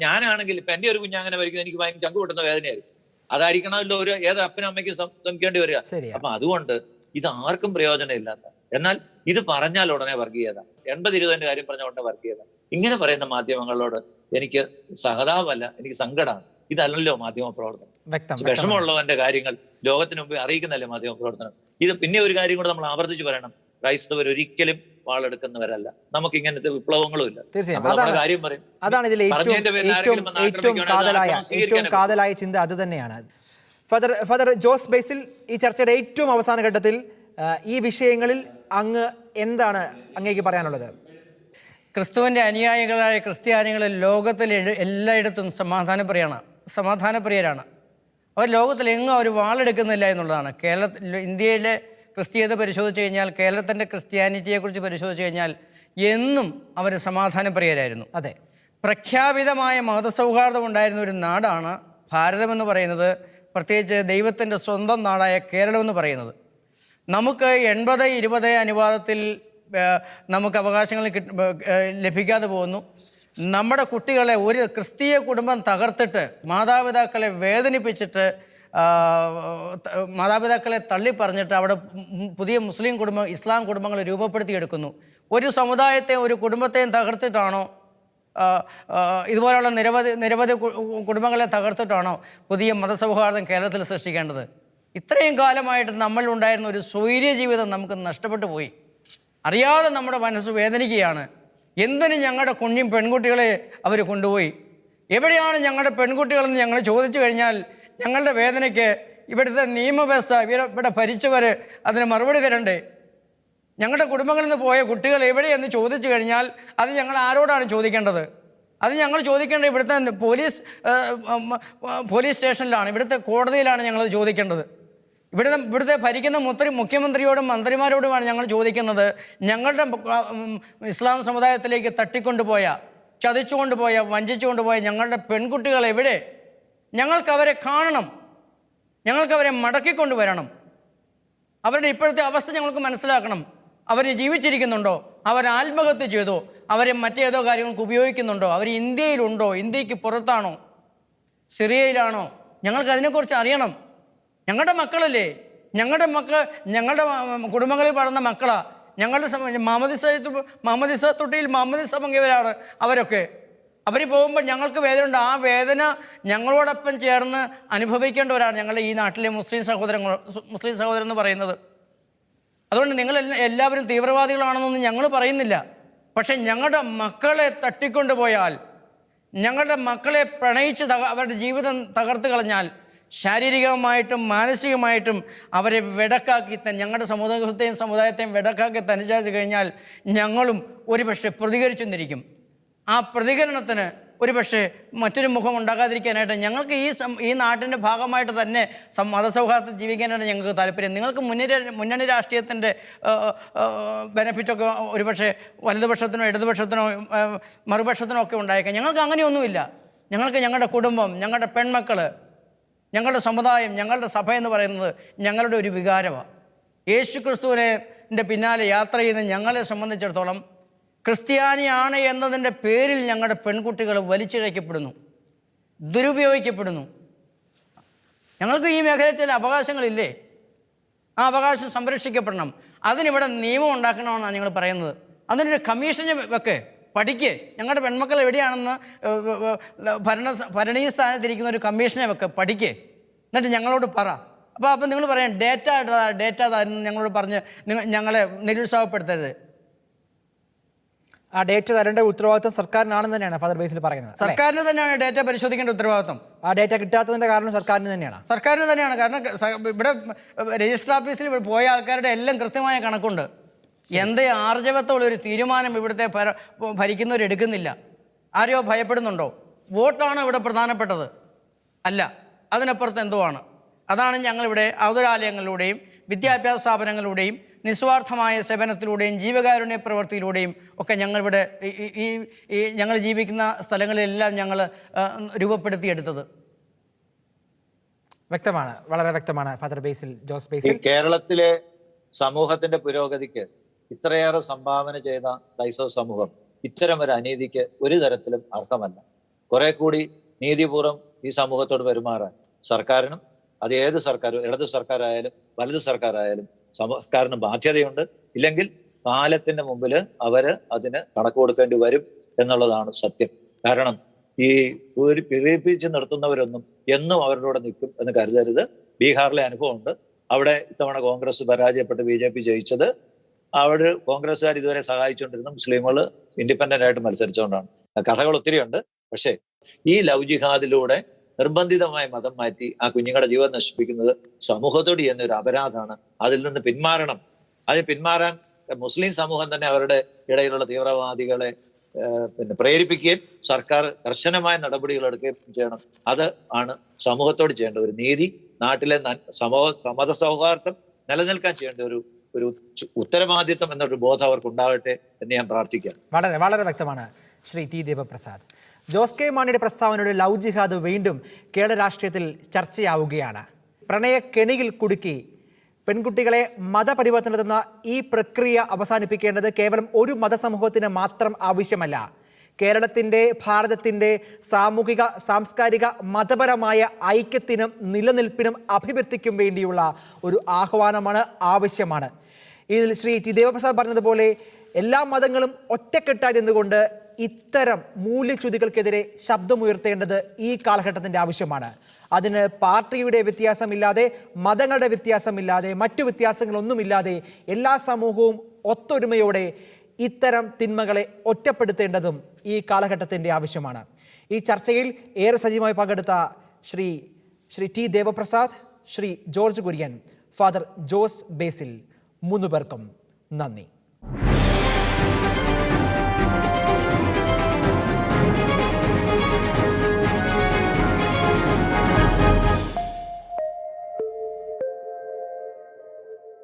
ഞാനാണെങ്കിൽ ഇപ്പൊ എന്റെ ഒരു കുഞ്ഞ് അങ്ങനെ മരിക്കുന്നത് എനിക്ക് ഭയങ്കര ചങ്കു പൊട്ടുന്ന വേദനയായിരിക്കും. അതായിരിക്കണമല്ലോ ഒരു ഏത് അപ്പനും അമ്മയ്ക്കും ശ്രമിക്കേണ്ടി വരിക. അപ്പൊ അതുകൊണ്ട് ഇത് ആർക്കും പ്രയോജനമില്ലാത്ത, എന്നാൽ ഇത് പറഞ്ഞാൽ ഉടനെ വർഗീയത, 80-20 കാര്യം പറഞ്ഞ ഉടനെ വർഗീയത, ഇങ്ങനെ പറയുന്ന മാധ്യമങ്ങളോട് എനിക്ക് സഹതാപമല്ല, എനിക്ക് സങ്കടമാണ്. ഇതല്ലല്ലോ മാധ്യമ പ്രവർത്തനം. വിഷമമുള്ളവന്റെ കാര്യങ്ങൾ ലോകത്തിന് മുമ്പ് അറിയിക്കുന്നല്ലേ മാധ്യമ പ്രവർത്തനം. ഇത് പിന്നെ ഒരു കാര്യം കൂടെ നമ്മൾ ആവർത്തിച്ച് പറയണം, ക്രൈസ്തവർ ഒരിക്കലും വാളെടുക്കുന്നവരല്ല. നമുക്ക് ഇങ്ങനത്തെ വിപ്ലവങ്ങളും ഇല്ല. കാര്യം പറയും. അതാണ് ഇതിലെ ഏറ്റവും കാതലായ ചിന്ത അത് തന്നെയാണ്. ഫാദർ ജോസ് ബേസിൽ, ഈ ചർച്ചയുടെ ഏറ്റവും അവസാന ഘട്ടത്തിൽ ഈ വിഷയങ്ങളിൽ അങ്ങ് എന്താണ് അങ്ങേക്ക് പറയാനുള്ളത്? ക്രിസ്തുവിൻ്റെ അനുയായികളായ ക്രിസ്ത്യാനികൾ ലോകത്തിൽ എല്ലായിടത്തും സമാധാനപ്രിയരാണ്. അവർ ലോകത്തിലെങ്ങും അവർ വാളെടുക്കുന്നില്ല എന്നുള്ളതാണ്. ഇന്ത്യയിലെ ക്രിസ്തീയത പരിശോധിച്ച് കഴിഞ്ഞാൽ, കേരളത്തിൻ്റെ ക്രിസ്ത്യാനിറ്റിയെക്കുറിച്ച് പരിശോധിച്ച് കഴിഞ്ഞാൽ എന്നും അവർ സമാധാനപ്രിയരായിരുന്നു. അതെ, പ്രഖ്യാപിതമായ മതസൗഹാർദ്ദം ഉണ്ടായിരുന്ന ഒരു നാടാണ് ഭാരതമെന്ന് പറയുന്നത്, പ്രത്യേകിച്ച് ദൈവത്തിൻ്റെ സ്വന്തം നാടായ കേരളമെന്ന് പറയുന്നത്. നമുക്ക് 80-20 അനുപാതത്തിൽ നമുക്ക് അവകാശങ്ങൾ ലഭിക്കാതെ പോകുന്നു. നമ്മുടെ കുട്ടികളെ ഒരു ക്രിസ്തീയ കുടുംബം തകർത്തിട്ട്, മാതാപിതാക്കളെ വേദനിപ്പിച്ചിട്ട്, മാതാപിതാക്കളെ തള്ളിപ്പറഞ്ഞിട്ട് അവിടെ പുതിയ മുസ്ലിം കുടുംബം, ഇസ്ലാം കുടുംബങ്ങൾ രൂപപ്പെടുത്തിയെടുക്കുന്നു. ഒരു സമുദായത്തെയും ഒരു കുടുംബത്തെയും തകർത്തിട്ടാണോ, ഇതുപോലുള്ള നിരവധി കുടുംബങ്ങളെ തകർത്തിട്ടാണോ പുതിയ മതസൗഹാർദ്ദം കേരളത്തിൽ സൃഷ്ടിക്കേണ്ടത്? ഇത്രയും കാലമായിട്ട് നമ്മളിലുണ്ടായിരുന്ന ഒരു സ്വൈര്യ ജീവിതം നമുക്ക് നഷ്ടപ്പെട്ടു പോയി. അറിയാതെ നമ്മുടെ മനസ്സ് വേദനിക്കുകയാണ്. എന്തിന് ഞങ്ങളുടെ കുഞ്ഞും പെൺകുട്ടികളെ അവർ കൊണ്ടുപോയി? എവിടെയാണ് ഞങ്ങളുടെ പെൺകുട്ടികളെന്ന് ഞങ്ങൾ ചോദിച്ചു കഴിഞ്ഞാൽ ഞങ്ങളുടെ വേദനയ്ക്ക് ഇവിടുത്തെ നിയമവ്യവസ്ഥ, ഇവിടെ ഭരിച്ചവർ അതിന് മറുപടി തരണ്ടേ? ഞങ്ങളുടെ കുടുംബങ്ങളിൽ നിന്ന് പോയ കുട്ടികൾ എവിടെയെന്ന് ചോദിച്ചു കഴിഞ്ഞാൽ അത് ഞങ്ങൾ ആരോടാണ് ചോദിക്കേണ്ടത്? അത് ഞങ്ങൾ ചോദിക്കേണ്ടത് ഇവിടുത്തെ പോലീസ് സ്റ്റേഷനിലാണ്, ഇവിടുത്തെ കോടതിയിലാണ് ഞങ്ങൾ ചോദിക്കേണ്ടത്. ഇവിടുത്തെ ഭരിക്കുന്ന മുഖ്യമന്ത്രിയോടും മന്ത്രിമാരോടുമാണ് ഞങ്ങൾ ചോദിക്കുന്നത്. ഞങ്ങളുടെ ഇസ്ലാം സമുദായത്തിലേക്ക് തട്ടിക്കൊണ്ടുപോയ, ചതിച്ചുകൊണ്ടുപോയ, വഞ്ചിച്ചുകൊണ്ടുപോയ ഞങ്ങളുടെ പെൺകുട്ടികൾ എവിടെ? ഞങ്ങൾക്കവരെ കാണണം, ഞങ്ങൾക്കവരെ മടക്കിക്കൊണ്ടുവരണം. അവരുടെ ഇപ്പോഴത്തെ അവസ്ഥ ഞങ്ങൾക്ക് മനസ്സിലാക്കണം. അവർ ജീവിച്ചിരിക്കുന്നുണ്ടോ? അവർ ആത്മഹത്യ ചെയ്തോ? അവരെ മറ്റേതോ കാര്യങ്ങൾക്ക് ഉപയോഗിക്കുന്നുണ്ടോ? അവർ ഇന്ത്യയിലുണ്ടോ? ഇന്ത്യക്ക് പുറത്താണോ? സിറിയയിലാണോ? ഞങ്ങൾക്ക് അതിനെക്കുറിച്ച് അറിയണം. ഞങ്ങളുടെ മക്കളല്ലേ, ഞങ്ങളുടെ കുടുംബങ്ങളിൽ വളർന്ന മക്കളാ. ഞങ്ങളുടെ മാമദിസ തൊട്ടിയിൽ മാമദിസ പങ്കിയവരാണ് അവരൊക്കെ. അവർ പോകുമ്പോൾ ഞങ്ങൾക്ക് വേദനയുണ്ട്. ആ വേദന ഞങ്ങളോടൊപ്പം ചേർന്ന് അനുഭവിക്കേണ്ടവരാണ് ഞങ്ങളുടെ ഈ നാട്ടിലെ മുസ്ലിം സഹോദരൻ എന്ന് പറയുന്നത്. അതുകൊണ്ട് നിങ്ങൾ എല്ലാവരും തീവ്രവാദികളാണെന്നൊന്നും ഞങ്ങൾ പറയുന്നില്ല. പക്ഷെ ഞങ്ങളുടെ മക്കളെ തട്ടിക്കൊണ്ടുപോയാൽ, ഞങ്ങളുടെ മക്കളെ പ്രണയിച്ച് അവരുടെ ജീവിതം തകർത്ത് കളഞ്ഞാൽ, ശാരീരികമായിട്ടും മാനസികമായിട്ടും അവരെ വെടക്കാക്കി, ഞങ്ങളുടെ സമുദായത്തെയും വെടക്കാക്കി തനിച്ചാഴ്ച കഴിഞ്ഞാൽ ഞങ്ങളും ഒരുപക്ഷെ പ്രതികരിച്ചെന്നിരിക്കും. ആ പ്രതികരണത്തിന് ഒരുപക്ഷെ മറ്റൊരു മുഖം ഉണ്ടാകാതിരിക്കാനായിട്ട് ഞങ്ങൾക്ക് ഈ നാട്ടിൻ്റെ ഭാഗമായിട്ട് തന്നെ മതസൗഹാർദ്ദം ജീവിക്കാനായിട്ട് ഞങ്ങൾക്ക് താല്പര്യം. നിങ്ങൾക്ക് മുന്നണി രാഷ്ട്രീയത്തിൻ്റെ ബെനഫിറ്റൊക്കെ ഒരുപക്ഷെ വലതുപക്ഷത്തിനോ ഇടതുപക്ഷത്തിനോ മറുപക്ഷത്തിനോ ഒക്കെ ഉണ്ടായേക്കാം. ഞങ്ങൾക്ക് അങ്ങനെയൊന്നുമില്ല. ഞങ്ങൾക്ക് ഞങ്ങളുടെ കുടുംബം, ഞങ്ങളുടെ പെൺമക്കൾ, ഞങ്ങളുടെ സമുദായം, ഞങ്ങളുടെ സഭ എന്ന് പറയുന്നത് ഞങ്ങളുടെ ഒരു വികാരമാണ്. യേശു ക്രിസ്തുവിൻ്റെ പിന്നാലെ യാത്ര ചെയ്യുന്ന ഞങ്ങളെ സംബന്ധിച്ചിടത്തോളം ക്രിസ്ത്യാനിയാണ് എന്നതിൻ്റെ പേരിൽ ഞങ്ങളുടെ പെൺകുട്ടികൾ വലിച്ചിഴക്കപ്പെടുന്നു, ദുരുപയോഗിക്കപ്പെടുന്നു. ഞങ്ങൾക്ക് ഈ മേഖലയിൽ ചില അവകാശങ്ങളില്ലേ? ആ അവകാശം സംരക്ഷിക്കപ്പെടണം. അതിനിവിടെ നിയമം ഉണ്ടാക്കണമെന്നാണ് ഞങ്ങൾ പറയുന്നത്. അതിനൊരു കമ്മീഷന് വെക്ക്, പഠിക്ക്. ഞങ്ങളുടെ പെൺമക്കൾ എവിടെയാണെന്ന് ഭരണീയ സ്ഥാനത്തിരിക്കുന്ന ഒരു കമ്മീഷനെ വെക്ക്, പഠിക്ക്. എന്നിട്ട് ഞങ്ങളോട് പറ. അപ്പോൾ നിങ്ങൾ പറയാം ഡേറ്റ ഞങ്ങളോട് പറഞ്ഞ് ഞങ്ങളെ നിരുത്സാഹപ്പെടുത്തരുത്. ആ ഡേറ്റ തരേണ്ട ഉത്തരവാദിത്വം സർക്കാരിനാണെന്ന് തന്നെയാണ് ഫാദർ ബേസിൽ പറയുന്നത്. സർക്കാരിന് തന്നെയാണ് ഡേറ്റ പരിശോധിക്കേണ്ട ഉത്തരവാദിത്വം. ആ ഡേറ്റ കിട്ടാത്തതിന്റെ കാരണം സർക്കാരിന് തന്നെയാണ്. സർക്കാരിന് തന്നെയാണ്. കാരണം ഇവിടെ രജിസ്റ്റർ ഓഫീസിൽ പോയ ആൾക്കാരുടെ എല്ലാം കൃത്യമായ കണക്കുണ്ട്. എന്തേ ആർജവത്തോടെ ഒരു തീരുമാനം ഇവിടുത്തെ ഭരിക്കുന്നവരെടുക്കുന്നില്ല. ആരെയോ ഭയപ്പെടുന്നുണ്ടോ? വോട്ടാണ് ഇവിടെ പ്രധാനപ്പെട്ടത്? അല്ല, അതിനപ്പുറത്ത് എന്തോ ആണ്. അതാണ് ഞങ്ങളിവിടെ ഔദരാലയങ്ങളിലൂടെയും വിദ്യാഭ്യാസ സ്ഥാപനങ്ങളിലൂടെയും നിസ്വാർത്ഥമായ സേവനത്തിലൂടെയും ജീവകാരുണ്യ പ്രവൃത്തിയിലൂടെയും ഒക്കെ ഞങ്ങളിവിടെ ഈ ഞങ്ങൾ ജീവിക്കുന്ന സ്ഥലങ്ങളിലെല്ലാം ഞങ്ങൾ രൂപപ്പെടുത്തിയെടുത്തത്. വ്യക്തമാണ്, വളരെ വ്യക്തമാണ് ഫാദർ ബേസിൽ ജോസ് ബേസിൽ. കേരളത്തിലെ സമൂഹത്തിന്റെ പുരോഗതിക്ക് ഇത്രയേറെ സംഭാവന ചെയ്ത ക്രൈസ്തവ സമൂഹം ഇത്തരം ഒരു അനീതിക്ക് ഒരു തരത്തിലും അർഹമല്ല. കുറെ കൂടി നീതിപൂർവ്വം ഈ സമൂഹത്തോട് പെരുമാറാൻ സർക്കാരിനും, അത് ഏത് സർക്കാരും, ഇടതു സർക്കാരായാലും വലതു സർക്കാരായാലും സർക്കാരിന് ബാധ്യതയുണ്ട്. ഇല്ലെങ്കിൽ കാലത്തിന്റെ മുമ്പിൽ അവര് അതിന് കണക്ക് കൊടുക്കേണ്ടി വരും എന്നുള്ളതാണ് സത്യം. കാരണം ഈ ഒരു പിരിപ്പിച്ച് നിർത്തുന്നവരൊന്നും എന്നും അവരുടെ കൂടെ നിൽക്കും എന്ന് കരുതരുത്. ബീഹാറിലെ അനുഭവമുണ്ട്. അവിടെ ഇത്തവണ കോൺഗ്രസ് പരാജയപ്പെട്ട് BJP ജയിച്ചത് അവിടെ കോൺഗ്രസ്സുകാർ ഇതുവരെ സഹായിച്ചുകൊണ്ടിരുന്ന മുസ്ലിങ്ങൾ ഇൻഡിപെൻഡന്റ് ആയിട്ട് മത്സരിച്ചുകൊണ്ടാണ്. കഥകൾ ഒത്തിരിയുണ്ട്. പക്ഷേ ഈ ലവ് ജിഹാദിലൂടെ നിർബന്ധിതമായി മതം മാറ്റി ആ കുഞ്ഞുങ്ങളുടെ ജീവൻ നശിപ്പിക്കുന്നത് സമൂഹത്തോട് ചെയ്യുന്ന ഒരു അപരാധമാണ്. അതിൽ നിന്ന് പിന്മാറണം. അതിന് പിന്മാറാൻ മുസ്ലിം സമൂഹം തന്നെ അവരുടെ ഇടയിലുള്ള തീവ്രവാദികളെ പ്രേരിപ്പിക്കുകയും സർക്കാർ കർശനമായ നടപടികൾ എടുക്കുകയും ചെയ്യണം. അത് ആണ് സമൂഹത്തോട് ചെയ്യേണ്ട ഒരു നീതി. നാട്ടിലെ മതസൗഹാർദ്ദം നിലനിൽക്കാൻ ചെയ്യേണ്ട ഒരു ഉത്തരവാദിത്വം എന്നൊരു ബോധം അവർക്ക് ഉണ്ടാവട്ടെ എന്ന് ഞാൻ പ്രാർത്ഥിക്കാം. വളരെ വളരെ വ്യക്തമാണ് ശ്രീ ടി ദേവപ്രസാദ്. ജോസ് കെ മാണിയുടെ പ്രസ്താവനയുടെ ലവ് ജിഹാദ് വീണ്ടും കേരള രാഷ്ട്രീയത്തിൽ ചർച്ചയാവുകയാണ്. പ്രണയക്കെണിയിൽ കുടുക്കി പെൺകുട്ടികളെ മതപരിവർത്തനമെന്ന ഈ പ്രക്രിയ അവസാനിപ്പിക്കേണ്ടത് കേവലം ഒരു മതസമൂഹത്തിന് മാത്രം ആവശ്യമല്ല. കേരളത്തിൻ്റെ, ഭാരതത്തിൻ്റെ സാമൂഹിക, സാംസ്കാരിക, മതപരമായ ഐക്യത്തിനും നിലനിൽപ്പിനും അഭിവൃദ്ധിക്കും വേണ്ടിയുള്ള ഒരു ആഹ്വാനമാണ്, ആവശ്യമാണ്. ഇതിൽ ശ്രീ ടി ദേവപ്രസാദ് പറഞ്ഞതുപോലെ എല്ലാ മതങ്ങളും ഒറ്റക്കെട്ടായി നിന്നുകൊണ്ട് ഇത്തരം മൂല്യച്യുതികൾക്കെതിരെ ശബ്ദമുയർത്തേണ്ടത് ഈ കാലഘട്ടത്തിൻ്റെ ആവശ്യമാണ്. അതിന് പാർട്ടിയുടെ വ്യത്യാസമില്ലാതെ, മതങ്ങളുടെ വ്യത്യാസമില്ലാതെ, മറ്റു വ്യത്യാസങ്ങളൊന്നുമില്ലാതെ എല്ലാ സമൂഹവും ഒത്തൊരുമയോടെ ഇത്തരം തിന്മകളെ ഒറ്റപ്പെടുത്തേണ്ടതും ഈ കാലഘട്ടത്തിൻ്റെ ആവശ്യമാണ്. ഈ ചർച്ചയിൽ ഏറെ സജീവമായി പങ്കെടുത്ത Shri T Devaprasad, Shri George Kurian, Father Jose Basil, 3 പേർക്കും നന്ദി.